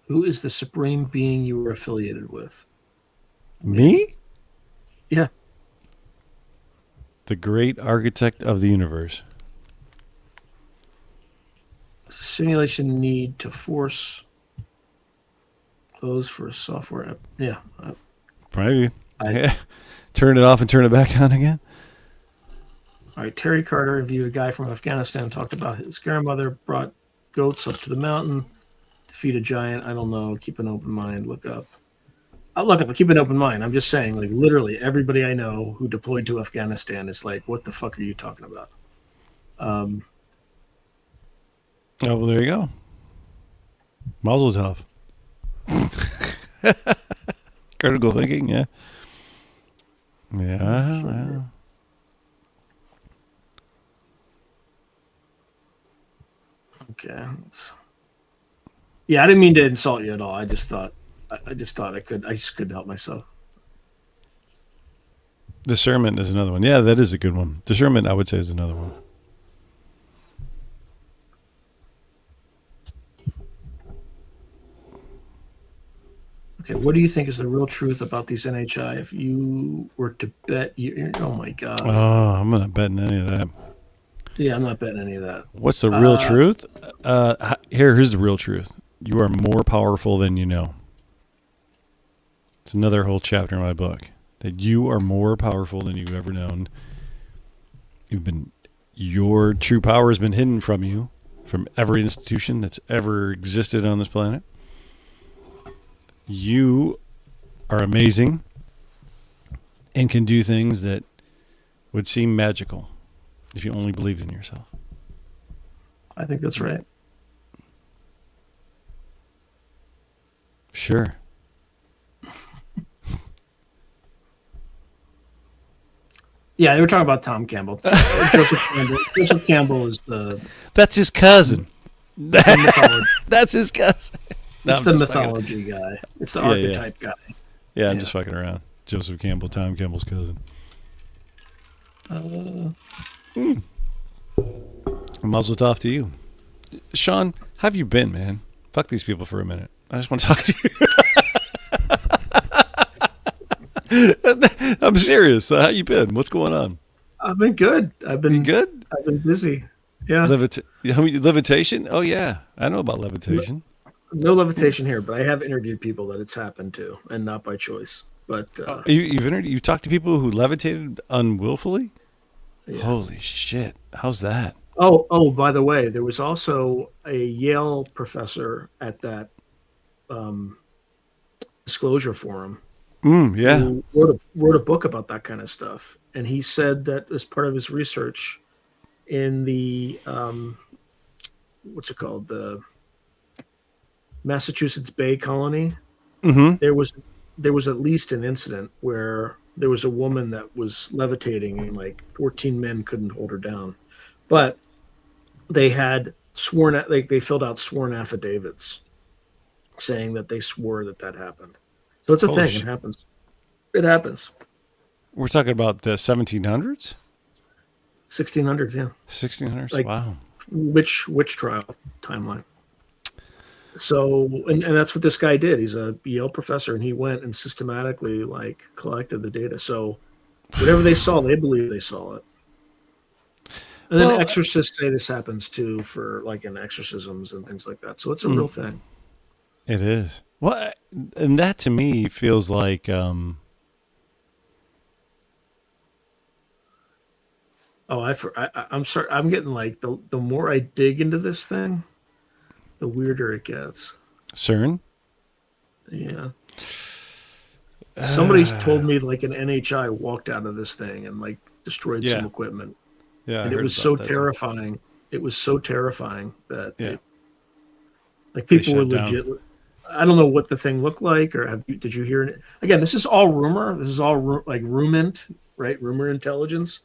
Who is the supreme being you were affiliated with? Me? Yeah. The great architect of the universe. Simulation need to force close for a software app. Yeah. Maybe. Turn it off and turn it back on again. All right. Terry Carter interviewed a guy from Afghanistan, talked about his grandmother brought goats up to the mountain, defeat a giant. I don't know. Keep an open mind. Look up. Keep an open mind. I'm just saying, like, literally everybody I know who deployed to Afghanistan is like, what the fuck are you talking about? Oh, well, there you go. Mazel tov. Critical thinking, yeah. Yeah. Okay. Yeah, I didn't mean to insult you at all. I just thought I just couldn't help myself. Discernment is another one. Yeah, that is a good one. Discernment, I would say, is another one. Okay, what do you think is the real truth about these NHI? If you were to bet, oh my god. Oh, I'm not betting any of that. Yeah, I'm not betting any of that. What's the real truth? Here's the real truth. You are more powerful than you know. It's another whole chapter in my book. That you are more powerful than you've ever known. Your true power has been hidden from you, from every institution that's ever existed on this planet. You are amazing and can do things that would seem magical if you only believed in yourself. I think that's right. Sure. Yeah, they were talking about Tom Campbell. Joseph Campbell is the... That's his cousin. That's his cousin. It's the mythology guy. It's the archetype guy. Yeah, I'm just fucking around. Joseph Campbell, Tom Campbell's cousin. Muzzle off to you. Sean, how have you been, man? Fuck these people for a minute. I just want to talk to you. I'm serious. How you been? What's going on? I've been good. You good? I've been busy. Yeah. Levitation? Oh, yeah. I know about levitation. No levitation here, but I have interviewed people that it's happened to, and not by choice. But you've talked to people who levitated unwillfully? Yeah. Holy shit. How's that? Oh, by the way, there was also a Yale professor at that disclosure forum who wrote a book about that kind of stuff. And he said that as part of his research in the, what's it called? The Massachusetts Bay Colony, there was at least an incident where there was a woman that was levitating and like 14 men couldn't hold her down. But they had they filled out sworn affidavits saying that they swore that happened. So it's a thing. Shit. It happens. It happens. We're talking about the 1700s? 1600s, yeah. 1600s, like, wow. Which trial timeline? So, and that's what this guy did. He's a Yale professor, and he went and systematically like collected the data. So whatever they saw, they believe they saw it. And then exorcists say this happens too for like in exorcisms and things like that. So it's a real thing. It is. Well, and that to me feels like I'm sorry. I'm getting like the more I dig into this thing, the weirder it gets. CERN? Yeah. Somebody told me like an NHI walked out of this thing and like destroyed some equipment. Yeah, and it was so terrifying. Too. It was so terrifying that like people were legit. Down. I don't know what the thing looked like, or did you hear it? Again, this is all rumor. This is all like rumint, right? Rumor intelligence.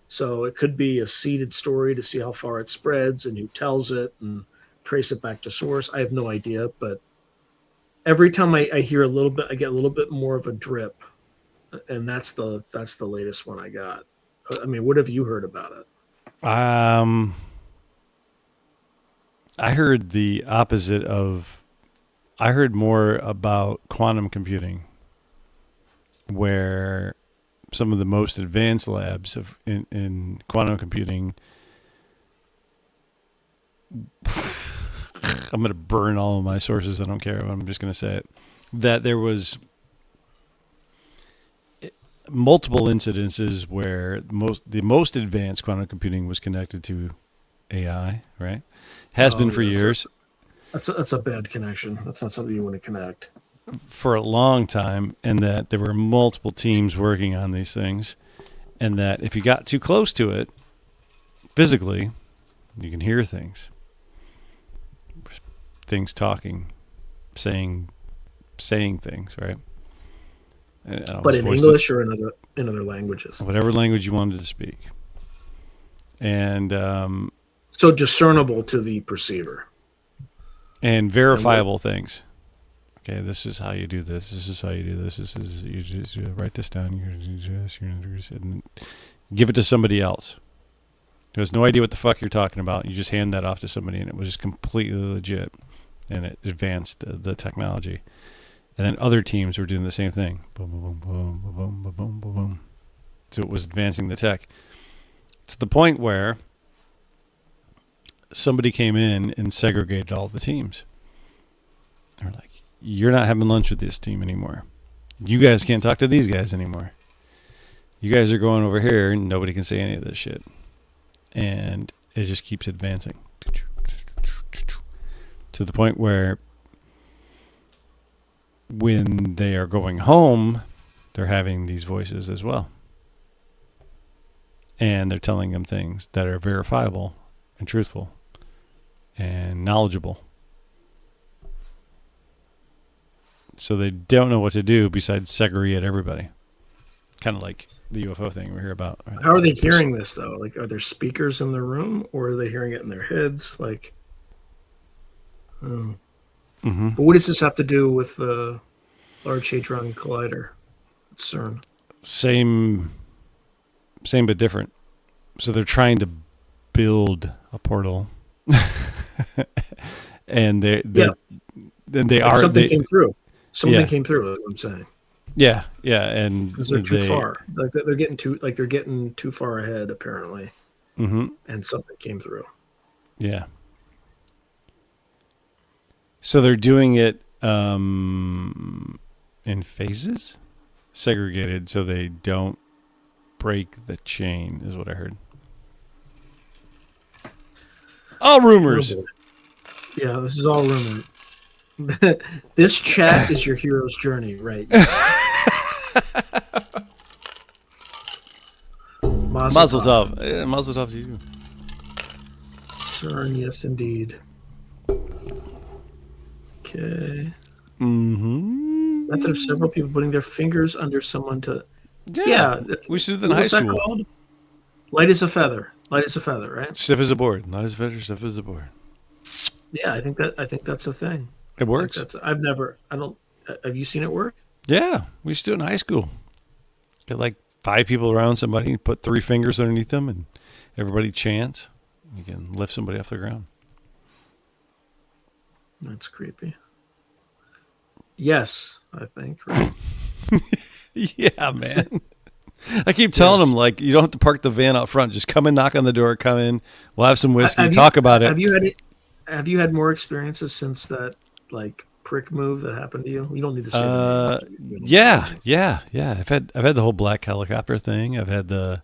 So it could be a seeded story to see how far it spreads and who tells it and trace it back to source. I have no idea, but every time I hear a little bit, I get a little bit more of a drip, and that's the latest one I got. I mean, what have you heard about it? I heard the opposite of. I heard more about quantum computing, where some of the most advanced labs in quantum computing. I'm going to burn all of my sources. I don't care. I'm just going to say it. That there was multiple incidences where the most advanced quantum computing was connected to AI, right? Has been for years. That's a bad connection. That's not something you want to connect. For a long time, and that there were multiple teams working on these things, and that if you got too close to it physically, you can hear things talking, saying saying things, right? But in English or in other languages? Whatever language you wanted to speak. And so discernible to the perceiver. And verifiable things. Okay, this is how you do this. This is how you do this. This is you just write this down. You're gonna do this. You're gonna do this, and give it to somebody else who has no idea what the fuck you're talking about. You just hand that off to somebody, and it was just completely legit, and it advanced the technology. And then other teams were doing the same thing. Boom, boom, boom, boom, boom, boom, boom, boom, boom. So it was advancing the tech to the point where somebody came in and segregated all the teams. They're like, you're not having lunch with this team anymore. You guys can't talk to these guys anymore. You guys are going over here and nobody can say any of this shit. And it just keeps advancing to the point where when they are going home, they're having these voices as well. And they're telling them things that are verifiable and truthful and knowledgeable. So they don't know what to do besides segregate everybody. Kind of like the UFO thing we hear about. Right? How are they hearing this, though? Like, are there speakers in the room, or are they hearing it in their heads? Like, But what does this have to do with the Large Hadron Collider at CERN? Same but different. So they're trying to build a portal, and they are. Something came through. Something came through. Is what I'm saying. Yeah, and because they're too far. Like they're getting too far ahead apparently. Mm-hmm. And something came through. Yeah. So they're doing it in phases, segregated, so they don't break the chain. Is what I heard. All rumors. Yeah, this is all rumor. This chat is your hero's journey, right? Mazel tov. Mazel tov to you. CERN, yes, indeed. Okay. Mm-hmm. Method of several people putting their fingers under someone to. Yeah. We should do it in high school. Called? Light as a feather. Light as a feather, right? Stiff as a board. Not as a feather, stiff as a board. Yeah, I think that's a thing. It works. Have you seen it work? Yeah, we used to do it in high school. Get like 5 people around somebody, put 3 fingers underneath them, and everybody chants. You can lift somebody off the ground. That's creepy. Yes, I think. Right? Yeah, man. I keep telling them, like, you don't have to park the van out front. Just come and knock on the door. Come in. We'll have some whiskey. Talk about it. Have you had more experiences since that, like, prick move that happened to you? You don't need to say that. Yeah. I've had the whole black helicopter thing. I've had the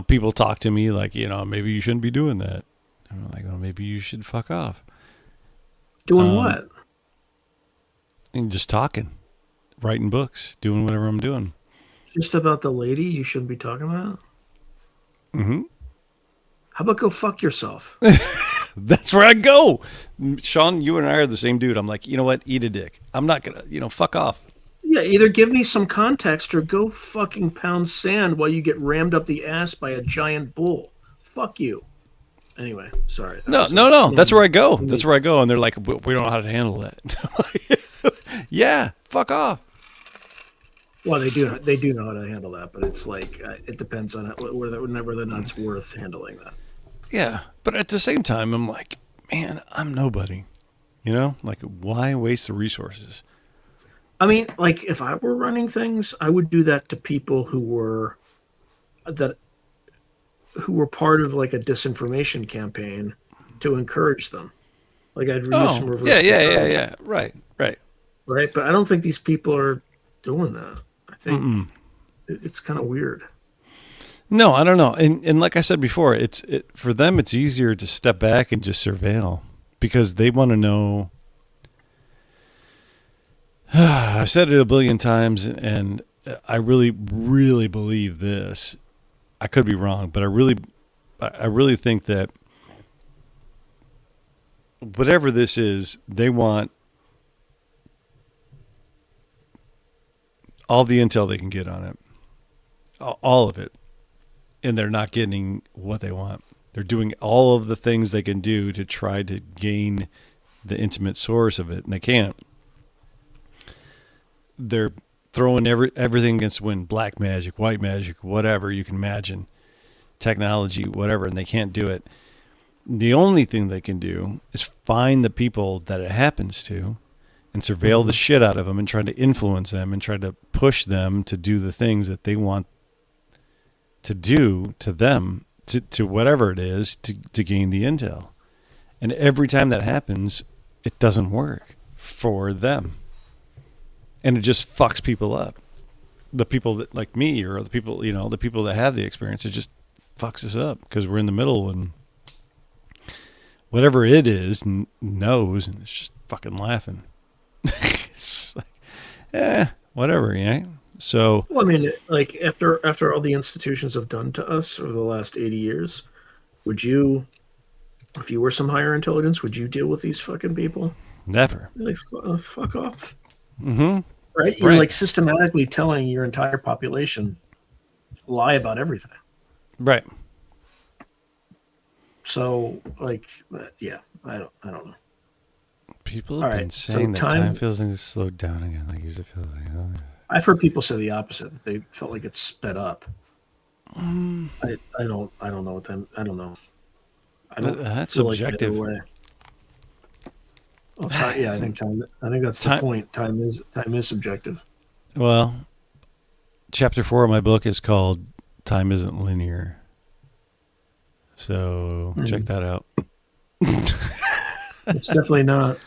people talk to me like, maybe you shouldn't be doing that. I'm like, well, maybe you should fuck off. Doing what? And just talking, writing books, doing whatever I'm doing. Just about the lady you shouldn't be talking about? Mm-hmm. How about go fuck yourself? That's where I go. Sean, you and I are the same dude. I'm like, you know what? Eat a dick. I'm not going to, fuck off. Yeah, either give me some context or go fucking pound sand while you get rammed up the ass by a giant bull. Fuck you. Anyway, sorry. No. That's where I go. That's where I go. And they're like, we don't know how to handle that. Yeah, fuck off. Well, they do know how to handle that, but it's like it depends on whether or not it's worth handling that. Yeah, but at the same time, I'm like, man, I'm nobody. Like, why waste the resources? I mean, like, if I were running things, I would do that to people who were part of like a disinformation campaign to encourage them. Like, I'd use some reverse. Yeah. Right. But I don't think these people are doing that. I think it's kind of weird. No, I don't know. And like I said before, for them, it's easier to step back and just surveil because they want to know. I've said it a billion times, and I really, really believe this. I could be wrong, but I really think that whatever this is, they want all the intel they can get on it, all of it, and they're not getting what they want. They're doing all of the things they can do to try to gain the intimate source of it, and they can't. They're throwing everything against the wind, black magic, white magic, whatever you can imagine, technology, whatever, and they can't do it. The only thing they can do is find the people that it happens to and surveil the shit out of them and try to influence them and try to push them to do the things that they want to do to them, to whatever it is, to gain the intel. And every time that happens, it doesn't work for them. And it just fucks people up. The people that, like me, or the people, the people that have the experience, it just fucks us up because we're in the middle and whatever it is knows, and it's just fucking laughing. It's like, whatever, yeah. So, well, I mean, like after all the institutions have done to us over the last 80 years, would you, if you were some higher intelligence, would you deal with these fucking people? Never. Like, fuck off. Mm-hmm. Right? You're like systematically telling your entire population lie about everything. Right. So, like, yeah, I don't know. People have been saying that time feels like it's slowed down again. Like, it feels like. I've heard people say the opposite. That they felt like it's sped up. I don't know what time. I don't know. That's subjective. Like I think time. I think that's the point. Time is subjective. Well, chapter 4 of my book is called "Time Isn't Linear," so check that out. It's definitely not.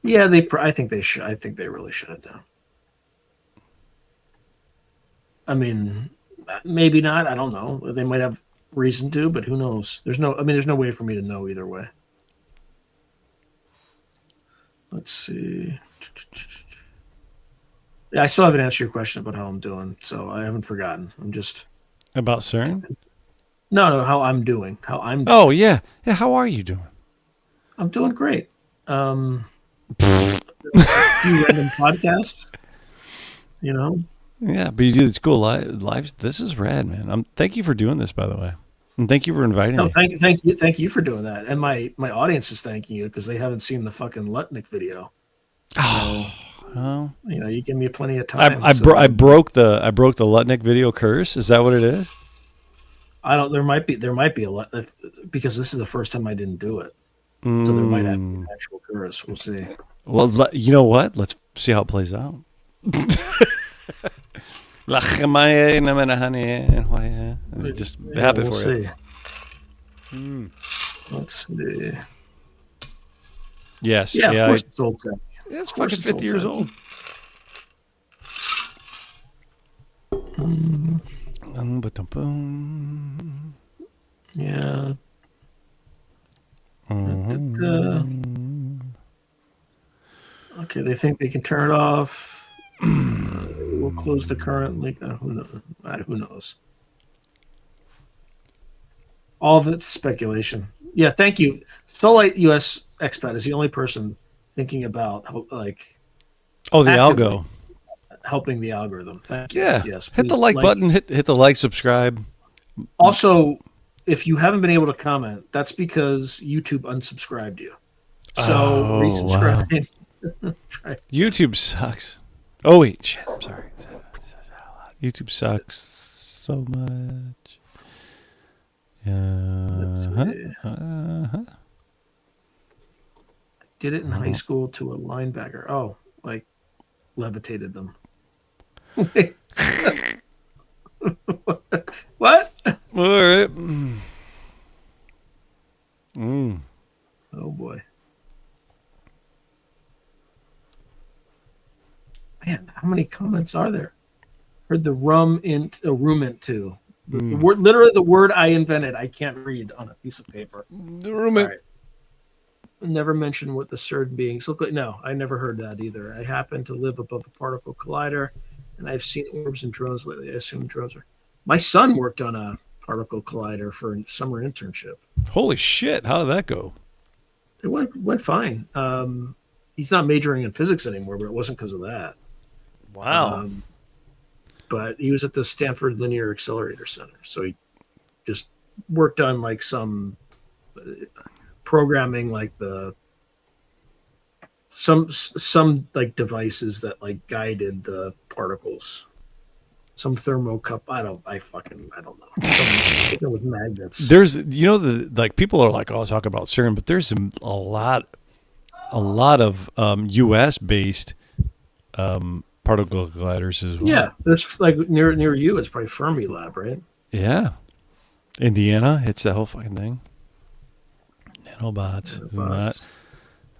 Yeah, I think they should. I think they really shut it down. I mean, maybe not. I don't know. They might have reason to, but who knows? There's no way for me to know either way. Let's see. Yeah, I still haven't answered your question about how I'm doing, so I haven't forgotten. I'm just about CERN. No, how I'm doing. How I'm. Oh yeah. How are you doing? I'm doing great. A few random podcasts. Yeah, but you do this cool live. This is rad, man. Thank you for doing this, by the way, and thank you for inviting me. Thank you for doing that. And my audience is thanking you because they haven't seen the fucking Lutnick video. So, you give me plenty of time. I broke the Lutnick video curse. Is that what it is? I don't. There might be a lot because this is the first time I didn't do it. So there might have an actual curse. We'll see. Well, you know what? Let's see how it plays out. Just happy for see. You. Let's see. Yes. Yeah, of course it's old tech. It's fucking 50 years old. Yeah. Okay, they think they can turn it off. We'll close the current link. Who knows? All of it's speculation. Yeah, thank you. Soulite US Expat is the only person thinking about the algo, helping the algorithm. Thank you. Yeah. Yes. Hit the like button. Hit the like, subscribe. Also, if you haven't been able to comment, that's because YouTube unsubscribed you. So resubscribe. Wow. YouTube sucks. Oh wait, shit. I'm sorry. YouTube sucks so much. Did it in high school to a linebacker. Oh, like levitated them. What? All right. Oh boy. Man, how many comments are there? Heard the room into the word, literally the word I invented. I can't read on a piece of paper. The room. Right. Never mentioned what the CERN beings look like. No, I never heard that either. I happen to live above a particle collider, and I've seen orbs and drones lately. I assume drones are. My son worked on a particle collider for a summer internship. Holy shit! How did that go? It went fine. He's not majoring in physics anymore, but it wasn't because of that. Wow. But he was at the Stanford Linear Accelerator Center, so he just worked on like some programming, like some like devices that like guided the particles. Some thermocup. I don't know. Something with magnets. There's, like people are like, oh, talk about CERN, but there's a lot of U.S. based particle colliders as well. Yeah, there's like near you. It's probably Fermi Lab, right? Yeah, Indiana. It's that whole fucking thing. Nanobots. Isn't that?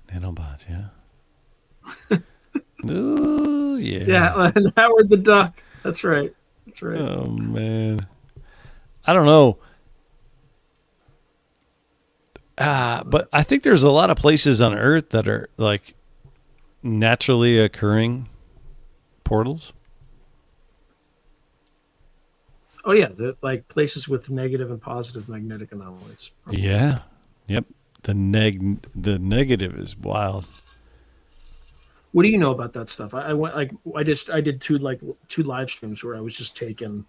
Nanobots. Yeah. Ooh, yeah. Yeah, and Howard the Duck. That's right. Oh man, I don't know. But I think there's a lot of places on Earth that are like naturally occurring portals. Oh yeah, like places with negative and positive magnetic anomalies. Yeah. Yep. The negative is wild. What do you know about that stuff? I did two live streams where I was just taking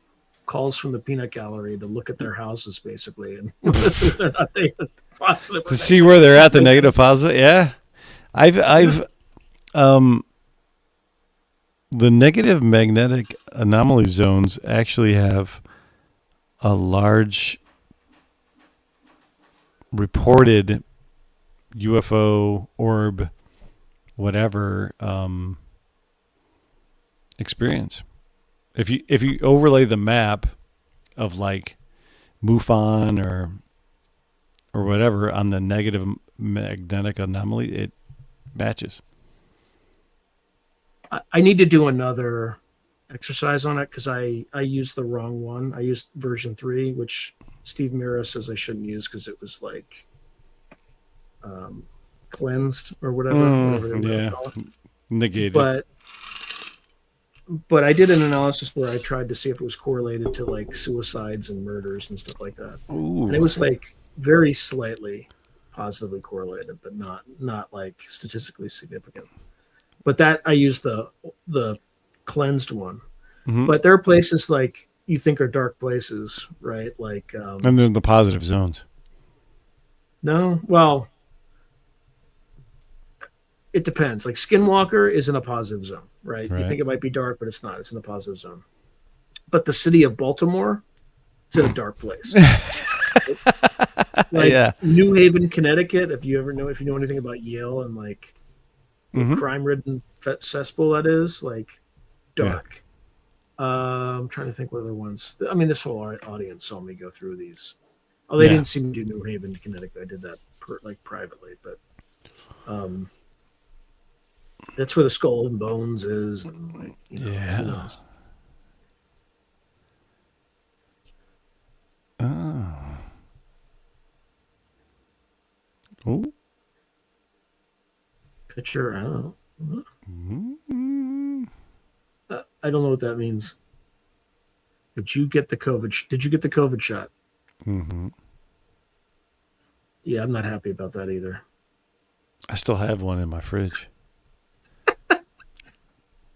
calls from the peanut gallery to look at their houses basically, and whether or not they had positive To see where they're at, the negative, positive. Yeah. I've the negative magnetic anomaly zones actually have a large reported UFO orb whatever experience. If you overlay the map of like MUFON or whatever on the negative magnetic anomaly, it matches. I need to do another exercise on it because I used the wrong one. I used version 3, which Steve Mira says I shouldn't use because it was like cleansed or whatever Yeah, negated. But I did an analysis where I tried to see if it was correlated to like suicides and murders and stuff like that. Ooh. And it was like very slightly positively correlated, but not like statistically significant. But that I used the cleansed one. Mm-hmm. But there are places like you think are dark places, right? Like and they're the positive zones. No, well, it depends. Like Skinwalker is in a positive zone, right? You think it might be dark, but it's not. It's in a positive zone. But the city of Baltimore, it's in a dark place. Like New Haven, Connecticut. If you know anything about Yale and like the crime-ridden cesspool that is, like dark. Yeah. I'm trying to think what other ones. I mean, this whole audience saw me go through these. Oh, they didn't see me do New Haven, Connecticut. I did that privately, but that's where the Skull and Bones is. And, like, who knows? Oh. Oh. Picture. I don't know. I don't know what that means. Did you get the COVID shot? Mm-hmm. Yeah, I'm not happy about that either. I still have one in my fridge.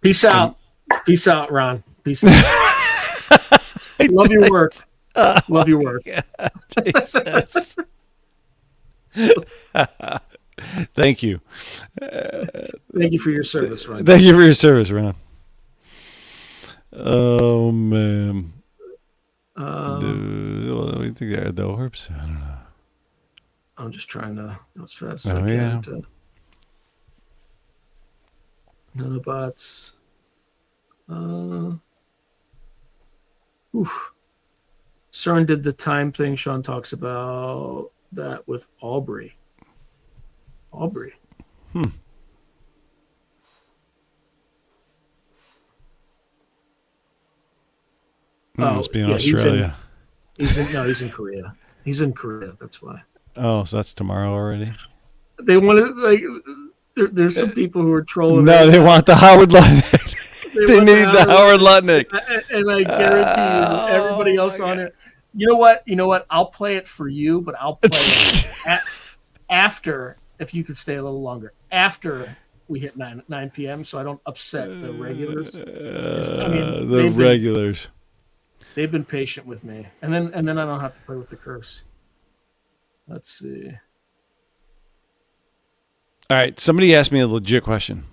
Peace out. Peace out, Ron. Peace out. Love your work. Love your work. Jesus. Thank you. Thank you for your service, Ron. Thank you for your service, Ron. Oh, man. What do you think are the orbs? I don't know. I'm just trying to go as fast as I can to nanobots. CERN did the time thing. Sean talks about that with Aubrey. Must be in Australia. He's in Korea. He's in Korea. That's why. Oh, so that's tomorrow already. They want to like. There's some people who are trolling. No, they want the Howard Live. They need the Howard Lutnick. And I guarantee you, everybody else on it. You know what? I'll play it for you, but I'll play it after, if you could stay a little longer, after we hit 9 p.m. so I don't upset the regulars. The regulars. They've been patient with me. And then I don't have to play with the curse. Let's see. All right. Somebody asked me a legit question.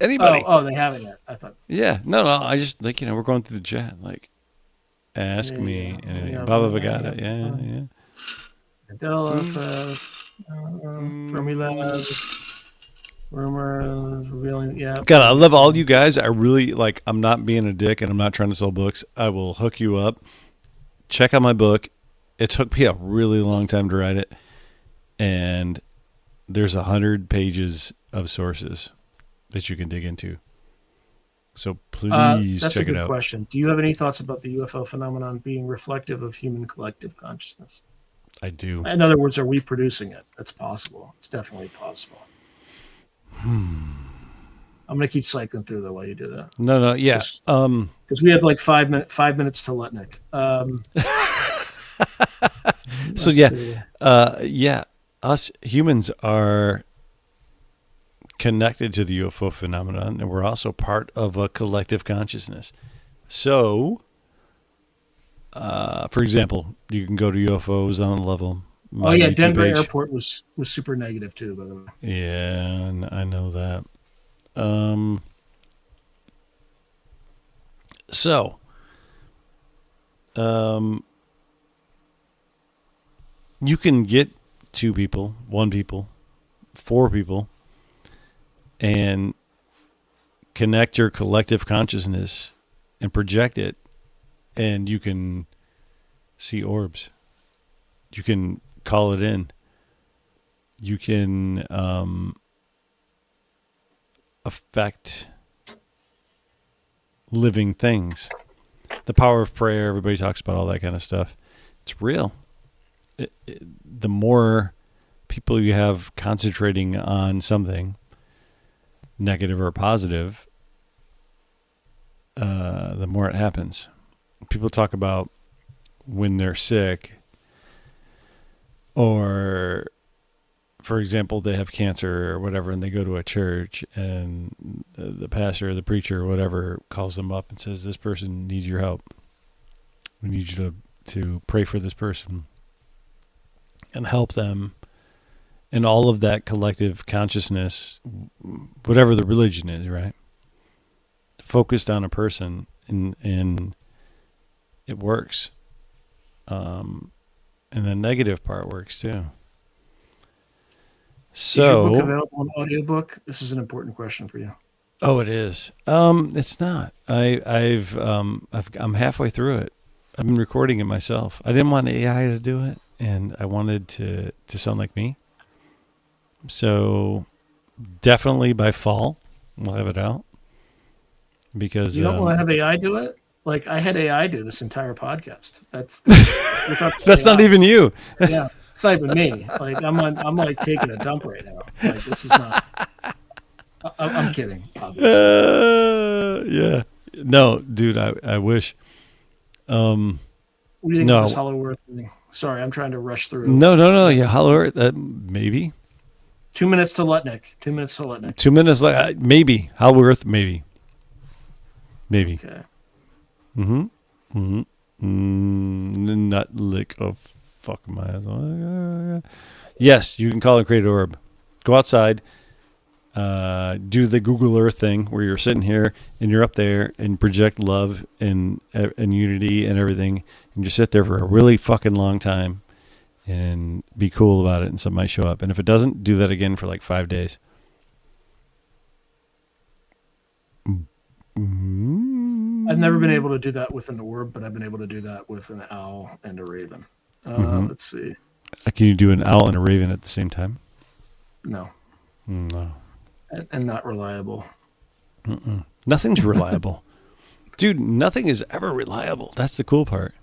Anybody? Oh, they haven't yet. I thought. Yeah. No. I just we're going through the chat. Like, ask me anything. Baba Vagata. Yeah. Adela, Formula, rumors, revealing. Yeah. God, I love all you guys. I really I'm not being a dick, and I'm not trying to sell books. I will hook you up. Check out my book. It took me a really long time to write it, and there's 100 pages of sources that you can dig into. So please check it out. That's a good question. Do you have any thoughts about the UFO phenomenon being reflective of human collective consciousness? I do. In other words, are we producing it? It's possible. It's definitely possible. I'm going to keep cycling through that while you do that. No, yeah. Because we have 5 minutes to Lutnick. So yeah, us humans are connected to the UFO phenomenon, and we're also part of a collective consciousness. So, for example, you can go to UFOs on the level. Denver Airport was super negative too, by the way. Yeah, I know that. You can get 2 people, 1 people, 4 people, and connect your collective consciousness and project it, and you can see orbs. You can call it in. You can affect living things. The power of prayer, everybody talks about all that kind of stuff. It's real. The more people you have concentrating on something, negative or positive, the more it happens. People talk about when they're sick, or, for example, they have cancer or whatever, and they go to a church, and the pastor or the preacher or whatever calls them up and says, "This person needs your help. We need you to pray for this person and help them." And all of that collective consciousness, whatever the religion is, right? Focused on a person, and it works. And the negative part works too. So, is your book available on audiobook? This is an important question for you. Oh, it is. It's not. I'm halfway through it. I've been recording it myself. I didn't want AI to do it, and I wanted to sound like me. So definitely by fall we'll have it out. Because you don't want to have AI do it? Like, I had AI do this entire podcast. That's not even you. Yeah, it's not even me. Like, I'm like taking a dump right now. Like, this is not. I'm kidding. Obviously. Yeah. No, dude. I wish. What do you think of this Hollow Earth thing? Sorry, I'm trying to rush through. No. Yeah, Hollow Earth. Maybe. 2 minutes to Lutnick. 2 minutes to Lutnick. 2 minutes. Maybe Hollow Earth. Maybe. Okay. Not lick. Oh, fuck my ass. Yes, you can call it Created Orb. Go outside. Do the Google Earth thing where you're sitting here and you're up there and project love and unity and everything, and just sit there for a really fucking long time and be cool about it, and something might show up. And if it doesn't, do that again for like 5 days. I've never been able to do that with an orb, but I've been able to do that with an owl and a raven. Let's see. Can you do an owl and a raven at the same time? No. No. And not reliable. Nothing's reliable. Dude, nothing is ever reliable. That's the cool part.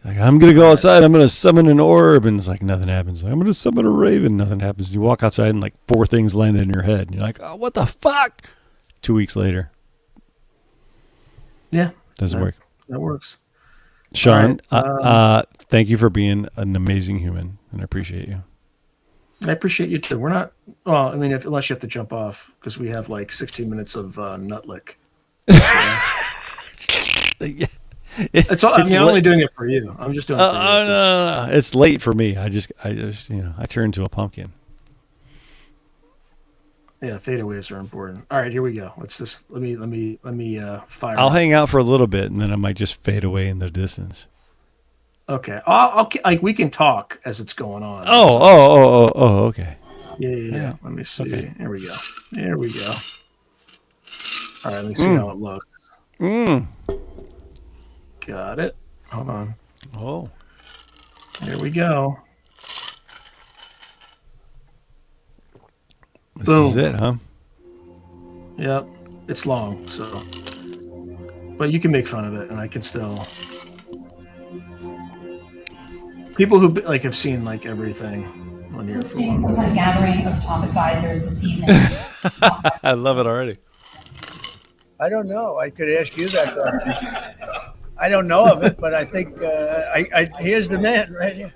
Like, I'm going to go outside. I'm going to summon an orb. And it's like, nothing happens. Like, I'm going to summon a raven. Nothing happens. You walk outside and like 4 things land in your head. And you're like, oh, what the fuck? 2 weeks later. Yeah. Doesn't work. That works. Sean, thank you for being an amazing human. And I appreciate you. I appreciate you too. We're not, well, I mean, unless you have to jump off because we have like 16 minutes of nutlick. Yeah. It's all, I'm only doing it for you. I'm just doing it for you. No. It's late for me. I just, I turn into a pumpkin. Yeah, theta waves are important. All right, here we go. Let's just let me fire. I'll hang out for a little bit and then I might just fade away in the distance. Okay. I'll like we can talk as it's going on. Oh, okay. Yeah. Let me see. Okay. Here we go. All right, let me see how it looks. Got it. Hold on. Oh. Here we go. This Boom. is it, huh? Yep. It's long, so. But you can make fun of it, and I can still. People who like have seen like everything on here. Hosting some kind of gathering of top advisors this evening. I love it already. I don't know. I could ask you that question. I don't know of it, but I think here's the man right here.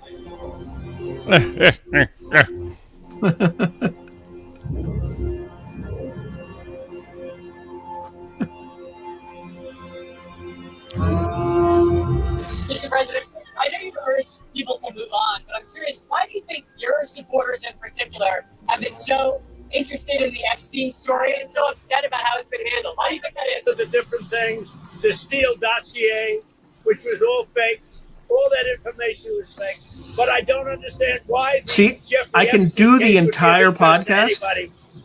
Mr. President, I know you've urged people to move on, but I'm curious, why do you think your supporters in particular have been so interested in the Epstein story and so upset about how it's been handled? Why do you think that is? The different things, the Steele dossier, which was all fake, all that information was fake. But I don't understand why. See, I can do the entire podcast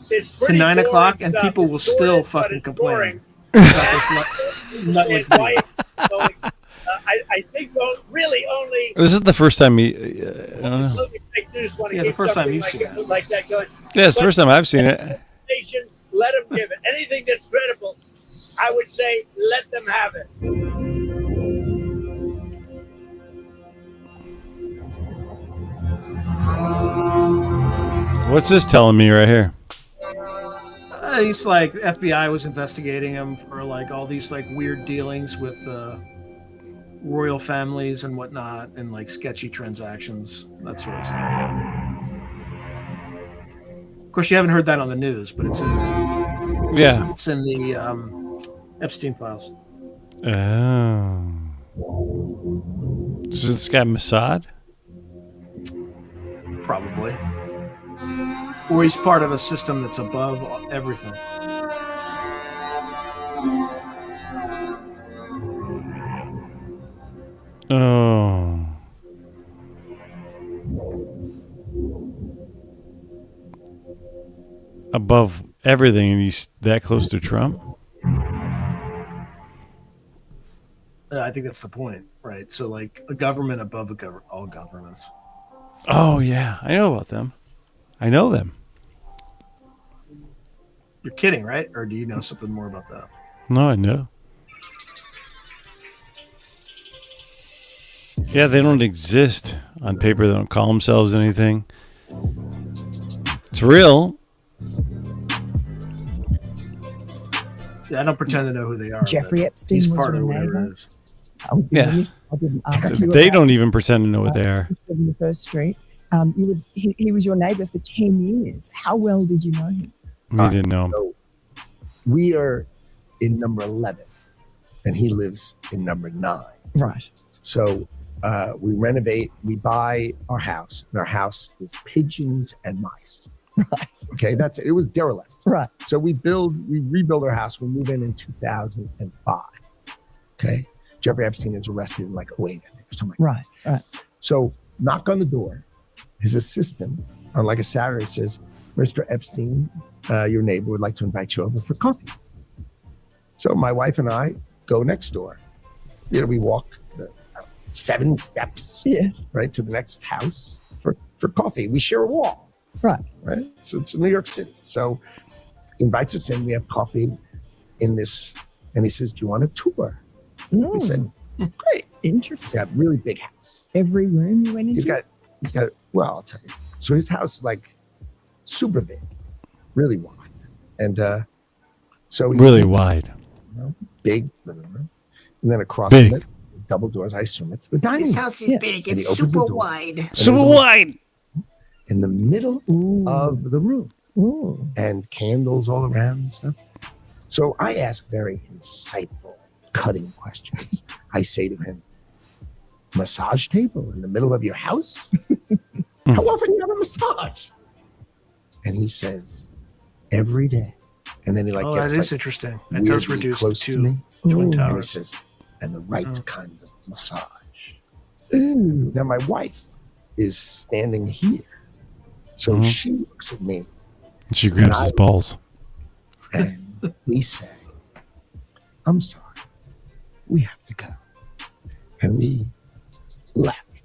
to 9 o'clock, and people will still fucking complain. I think really only. This is the first time I don't know. Yeah, the first time you've seen it. Like that going. Yeah, it's the first time I've seen it. Let them give it. Anything that's credible, I would say, let them have it. What's this telling me right here? He's like FBI was investigating him for like all these like weird dealings with royal families and whatnot, and like sketchy transactions, that sort of stuff. Of course, you haven't heard that on the news, but it's in the Epstein files. Oh, is this guy Mossad? Probably. Or he's part of a system that's above everything. Oh. Above everything, and he's that close to Trump? I think that's the point, right? So, like, a government above all governments. Oh, yeah. I know about them. I know them. You're kidding, right? Or do you know something more about that? No, I know. Yeah, they don't exist on paper. They don't call themselves anything. It's real. Yeah, I don't pretend to know who they are. Jeffrey Epstein he's was part your of whatever neighbor? it is. Oh, Yeah. yes, I didn't ask you They about don't even pretend to know what they are. in the first street. He was your neighbor for 10 years. How well did you know him? We didn't know him. So we are in number 11, and he lives in number 9. Right. So we renovate, we buy our house, and our house is pigeons and mice. Right. Okay, that's it. It was derelict. Right. So we rebuild our house. We move in 2005. Okay. Jeffrey Epstein is arrested in like 08, I think, or something like that. Right. So knock on the door. His assistant on like a Saturday says, Mr. Epstein, your neighbor would like to invite you over for coffee. So my wife and I go next door. You know, we walk the 7 steps, Yes. right, to the next house for coffee. We share a wall. Right. Right. So it's in New York City. So he invites us in. We have coffee in this, and he says, "Do you want a tour?" We said, "Great." He's Interesting. got a really big house. Every room you went into? He's got, well, I'll tell you. So his house is like super big, really wide. And so Really wide. Big living room. And then across Big. from it is double doors. I assume it's the dining This room. house is Yeah. big. And he It's opens the super door. wide. Super wide. In the middle Ooh. of the room. Ooh. And candles all around and stuff. So I ask very insightful, cutting questions. I say to him, massage table in the middle of your house? How often do you have a massage? And he says, every day. And then he Oh, gets that is like interesting. That does weirdly reduce close to to me. Twin Ooh. And he Towers. says, and the right Oh. kind of massage. Ooh. Now my wife is standing here. So Mhm. she looks at me She grabs his balls. and we say, I'm sorry, we have to go. And we left.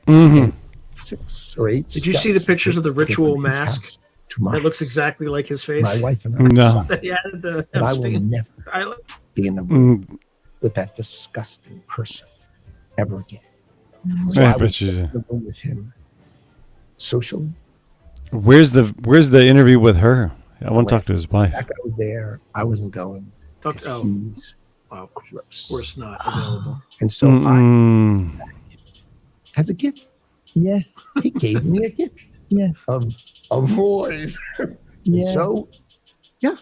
Mm-hmm. 6 or 8 Did you see the steps pictures of the to get ritual from his mask house to my That looks house. exactly like his My face. wife and I No. Yeah, the and I will Epstein never Island. be in the room Mm, with that disgusting person ever again. No. So Yeah, I but was you- in the room with him socially. where's the interview with her? I want to talk to his wife. Back I was there. I wasn't going. Talk, Because oh, he's wow, of course not available. and so I, Mm-mm. as a gift, Yes. he gave me a gift Yes. of a voice. And Yeah. so So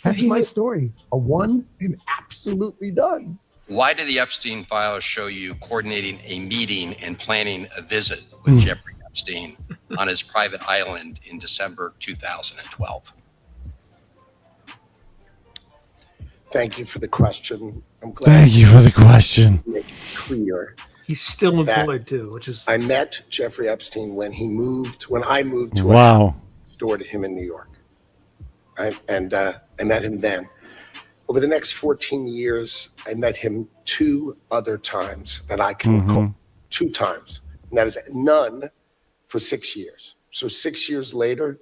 that's he's my a- story. A one and absolutely done. Why do the Epstein files show you coordinating a meeting and planning a visit with Jeffrey Epstein on his private island in December 2012? Thank you for the question. I'm glad Thank you for the question. to make it clear. He's still That- employed too, which is I met Jeffrey Epstein when I moved to a Wow. store to him in New York. Right? And I met him then. Over the next 14 years, I met him 2 other times that I can recall. 2 times. And that is none for 6 years. So 6 years later,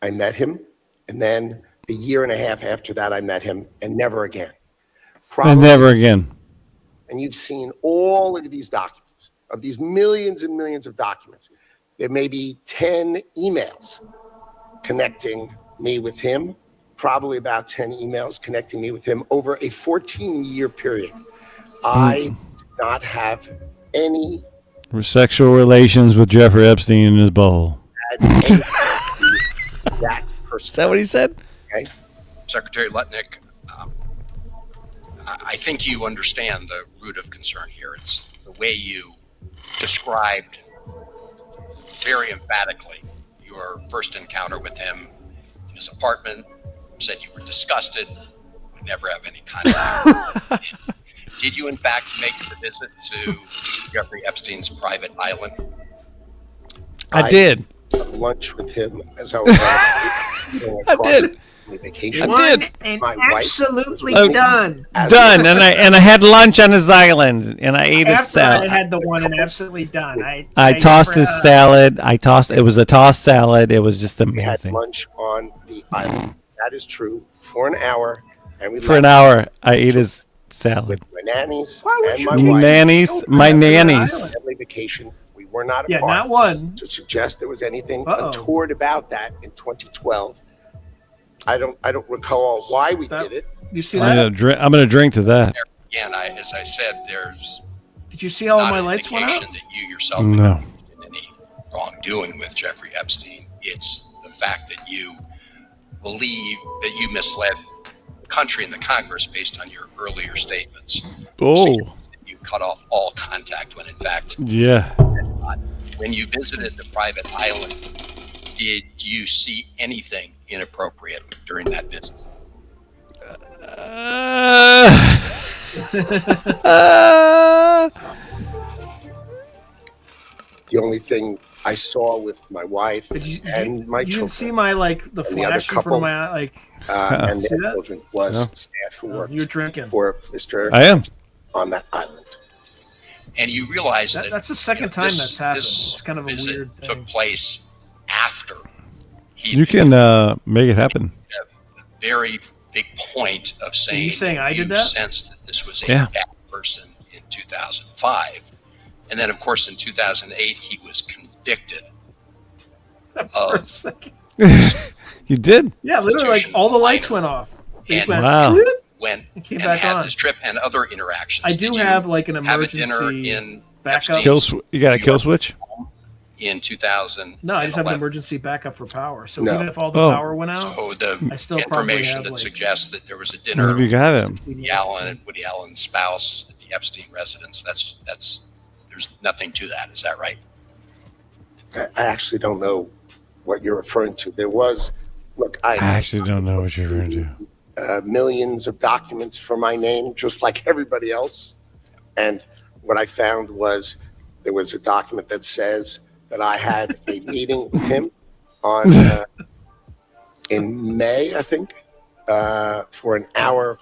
I met him. And then a year and a half after that, I met him and never again. And never again. And you've seen all of these documents, of these millions and millions of documents. There may be 10 emails connecting me with him, probably about 10 emails connecting me with him over a 14-year period. I did not have any Sexual relations with Jeffrey Epstein in his bowl. anything to do with that person. Is that what he said? Okay? Secretary Lutnick, I think you understand the root of concern here. It's the way you described very emphatically your first encounter with him in his apartment, said you were disgusted, would never have any contact. Did you, in fact, make the visit to Jeffrey Epstein's private island? I did. Had lunch with him as I was on I did. vacation. I did. and My wife absolutely was- done. Done. And I had lunch on his island and I ate his After I salad. had the one and absolutely done. I tossed his salad. It was a tossed salad. It was just We had amazing. lunch on the island. That is true. For an hour. And we For an left hour, I ate his salad. with my nannies Why would and you my do wife. Nannies, my nannies. Family vacation. We were not Yeah, apart. not one. To suggest there was anything Uh-oh. untoward about that in 2012. I don't recall why we That- did it. You see I'm that? gonna drink to that. Again, as I said, there's Did you see how not my an lights went out? indication that you yourself No. engaged in any wrongdoing with Jeffrey Epstein. It's the fact that you believe that you misled the country and the Congress based on your earlier statements. Oh, You cut off all contact when, in fact, yeah. when you visited the private island, did you see anything inappropriate during that visit? The only thing I saw with my wife Did you, and my you didn't children see my the And the other flash in front couple. of my eye, like and See their that? children was No. staff who oh, worked you're drinking. for Mr. I am. on that island. And you realize that That's the second time this- that's happened. this It's kind of a visit weird thing. took place after he You can make it happen. a very big point of saying you saying I you did that? sensed that this was a Yeah. bad person in 2005. And then, of course, in 2008, he was convicted of. You did? Yeah, literally, like all the lights went off. They just And went, Wow. went and came and back had on. this trip and other interactions. I do Did you have like an have a dinner emergency in backup. Epstein's You got a kill switch? in 2000. No, I just have an emergency backup for power. So No. even if all the Oh. power went out, So the I still probably information have, that like, suggests that there was a dinner Maybe you got him. Woody Allen and Woody Allen's spouse at the Epstein residence. That's there's nothing to that. Is that right? I actually don't know what you're referring to. There was, look, I actually don't know what you're referring to. millions of documents for my name, just like everybody else. And what I found was there was a document that says that I had a meeting with him on in May, I think, for an hour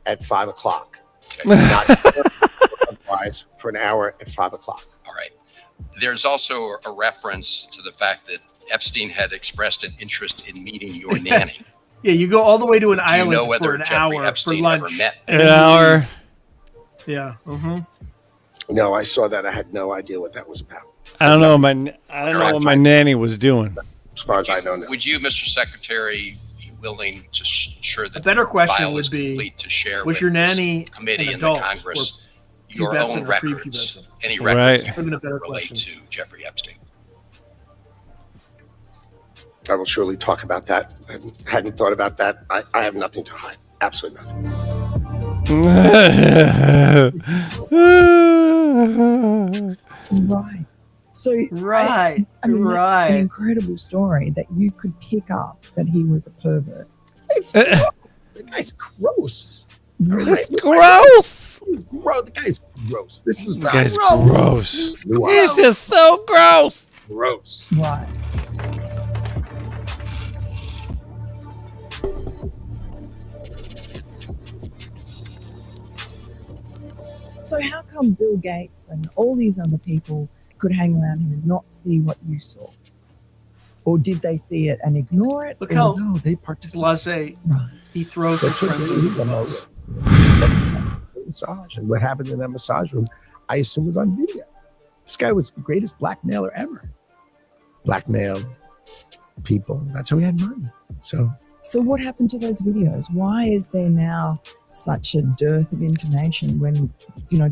at 5 o'clock. Not otherwise, for an hour at 5 o'clock. All right. There's also a reference to the fact that Epstein had expressed an interest in meeting your nanny. yeah, you go all the way to an Do you island know for whether an Jeffrey hour Epstein for ever lunch. met? An hour. Yeah. Mm-hmm. No, I saw that. I had no idea what that was about. I don't know what my nanny was doing. As far as I know now. Would you, Mr. Secretary, be willing to ensure that A better the question file would is be, complete to share was with your this nanny committee an and the adult Congress or your pubescent own or records, prepubescent? any Right. records That would have been a better that relate question. to Jeffrey Epstein? I will surely talk about that. I hadn't thought about that. I have nothing to hide. Absolutely nothing. Right. So Right. I mean, that's right. an incredible story that you could pick up that he was a pervert. It's gross. The guy's gross. Right. Gross. He's gross. The guy's gross. This was This guy's gross. You He's are just so gross. gross. Right. So how come Bill Gates and all these other people could hang around him and not see what you saw? Or did they see it and ignore it? Look Or- how No, they participate. blasé Right. he throws his That's what friends they under do the the bus. most. Massage. And what happened in that massage room, I assume was on video. This guy was the greatest blackmailer ever. Blackmailed people. That's how he had money. So what happened to those videos? Why is there now such a dearth of information when,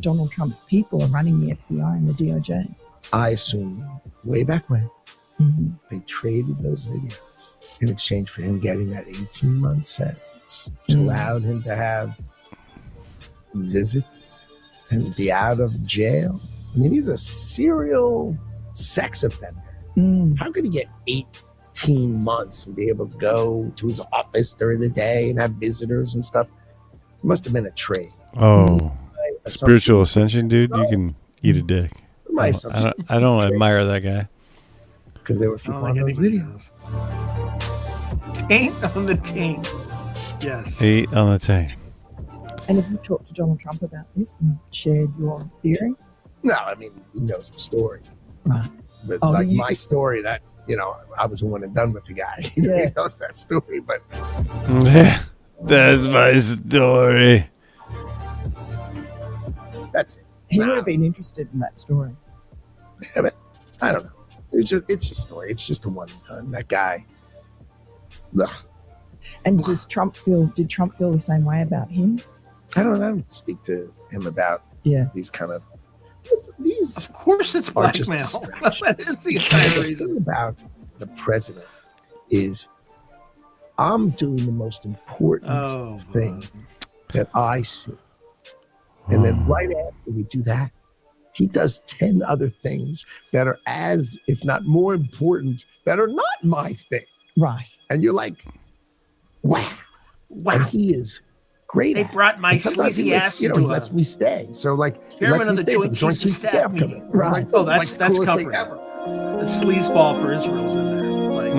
Donald Trump's people are running the FBI and the DOJ? I assume way back when Mhm. they traded those videos in exchange for him getting that 18-month sentence, which allowed him to have visits and be out of jail. I mean, he's a serial sex offender. Mm. How could he get 18 months and be able to go to his office during the day and have visitors and stuff? It must have been a trade. Oh, spiritual ascension, dude. You can eat a dick. My I assumption, don't admire that guy. because there were I people don't on think those anybody videos. does. Taint on the taint. Yes. 8 on the tank. And have you talked to Donald Trump about this and shared your theory? No, I mean, he knows the story. Right. But Oh, like you- my story, that, I was the one and done with the guy. He Yeah. knows that story, but Yeah, that's my story. that's it. He would have been interested in that story. Yeah, but I don't know. It's a story. It's just a one and done. That guy. Ugh. And did Trump feel the same way about him? I don't speak to him about Yeah. these kind of these Of course it's are just blackmail. distractions. That is the entire The reason. thing about the president is I'm doing the most important Oh, thing that I see. And then right after we do that, he does 10 other things that are as, if not more important, that are not my thing. Right. And you're like, wow. Wow. And he is great. They at it. brought my And sometimes sleazy he lets, ass he into lets me stay. So like, he Chairman lets me of the stay for Joint the Joint Chiefs of Chiefs Staff Staff meeting. coming. Right. Like, Oh, this is that's the coolest thing comforting. ever. The sleazeball for Israel's in there. Like,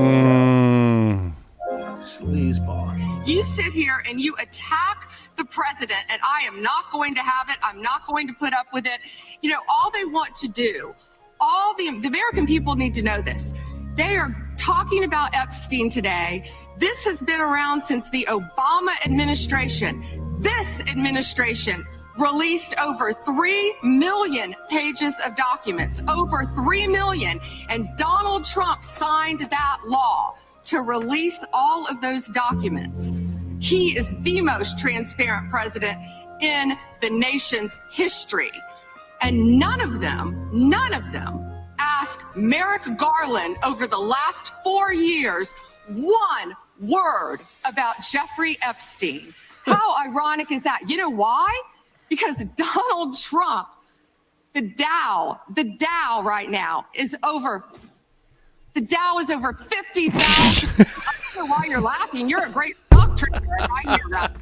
sleazeball. You sit here and you attack the president, and I am not going to have it. I'm not going to put up with it. All they want to do, all the American people need to know this. They are talking about Epstein today. This has been around since the Obama administration. This administration released over 3 million pages of documents, over 3 million. And Donald Trump signed that law to release all of those documents. He is the most transparent president in the nation's history. And none of them asked Merrick Garland over the last 4 years one word about Jeffrey Epstein. How ironic is that? You know why? Because Donald Trump, the Dow right now is over. The Dow is over 50,000. I don't know why you're laughing. You're a great stock trader. I hear that.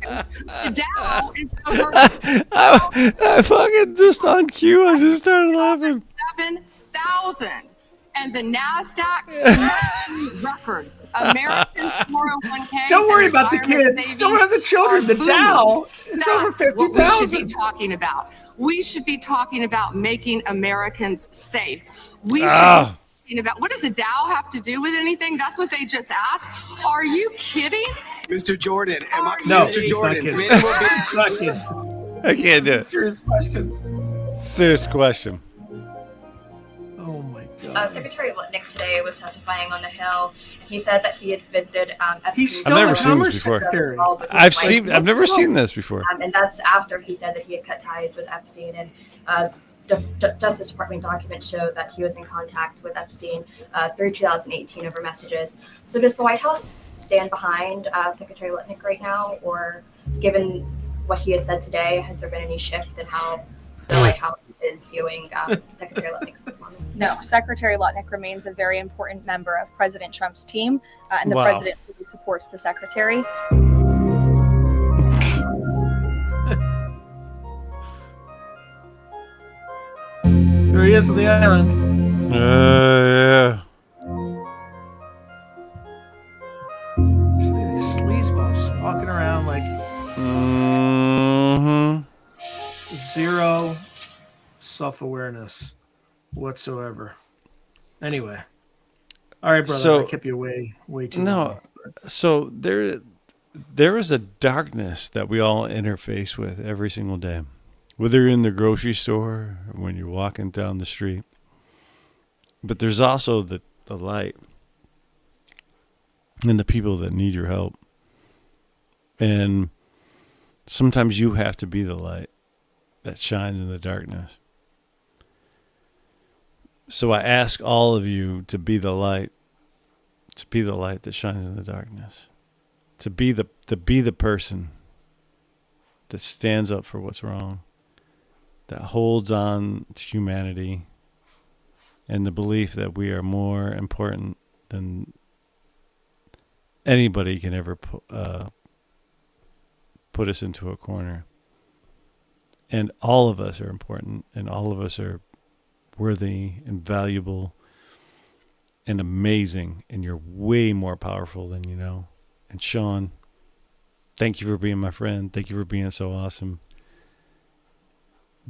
The Dow is over. I fucking just on cue. I just started laughing. 7,000. And the NASDAQ smashing records. American 401k. Don't worry about the kids. Don't worry about the children. The Dow is over 50,000. What we should be talking about. We should be talking about making Americans safe. We should be talking about, what does a Dow have to do with anything? That's what they just asked. Are you kidding? Mr. Jordan, No, Mr. he's Jordan, not kidding. He's not kidding. I can't do it. Serious question. Serious question. Oh my God. Secretary Lutnick today was testifying on the Hill. He said that he had visited Epstein. He's I've never seen this before. I've never seen this before. And that's after he said that he had cut ties with Epstein. And Justice Department documents show that he was in contact with Epstein through 2018 over messages. So does the White House stand behind Secretary Lutnick right now? Or given what he has said today, has there been any shift in how the White House is viewing Secretary Lutnick's performance? No, Secretary Lutnick remains a very important member of President Trump's team, and the Wow. president fully supports the secretary. There he is on the island. Yeah. These sleazeballs just walking around like zero self-awareness whatsoever. Anyway, all right, brother. So- I kept you way too long. No. So there is a darkness that we all interface with every single day. Whether you're in the grocery store or when you're walking down the street. But there's also the light and the people that need your help. And sometimes you have to be the light that shines in the darkness. So I ask all of you to be the light that shines in the darkness. To be the person that stands up for what's wrong, that holds on to humanity and the belief that we are more important than anybody can ever put us into a corner. And all of us are important, and all of us are worthy and valuable and amazing, and you're way more powerful than you know. And Sean, thank you for being my friend. Thank you for being so awesome.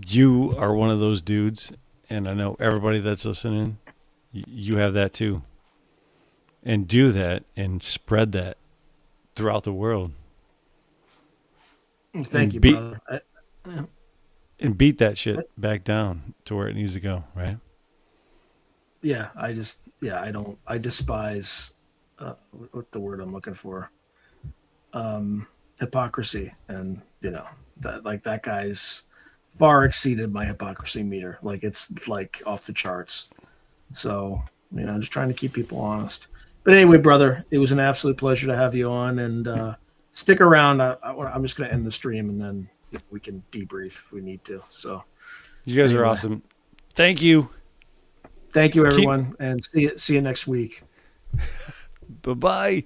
You are one of those dudes, and I know everybody that's listening, you have that too. And do that and spread that throughout the world. Thank you, brother. And beat that shit back down to where it needs to go, right? Yeah, I despise what the word I'm looking for, hypocrisy, and that guy's far exceeded my hypocrisy meter. Like, it's like off the charts. So just trying to keep people honest. But anyway, brother, it was an absolute pleasure to have you on, and stick around. I'm just going to end the stream, and then we can debrief if we need to. So you guys are awesome. Thank you. Thank you, everyone, and see you next week. Bye-bye.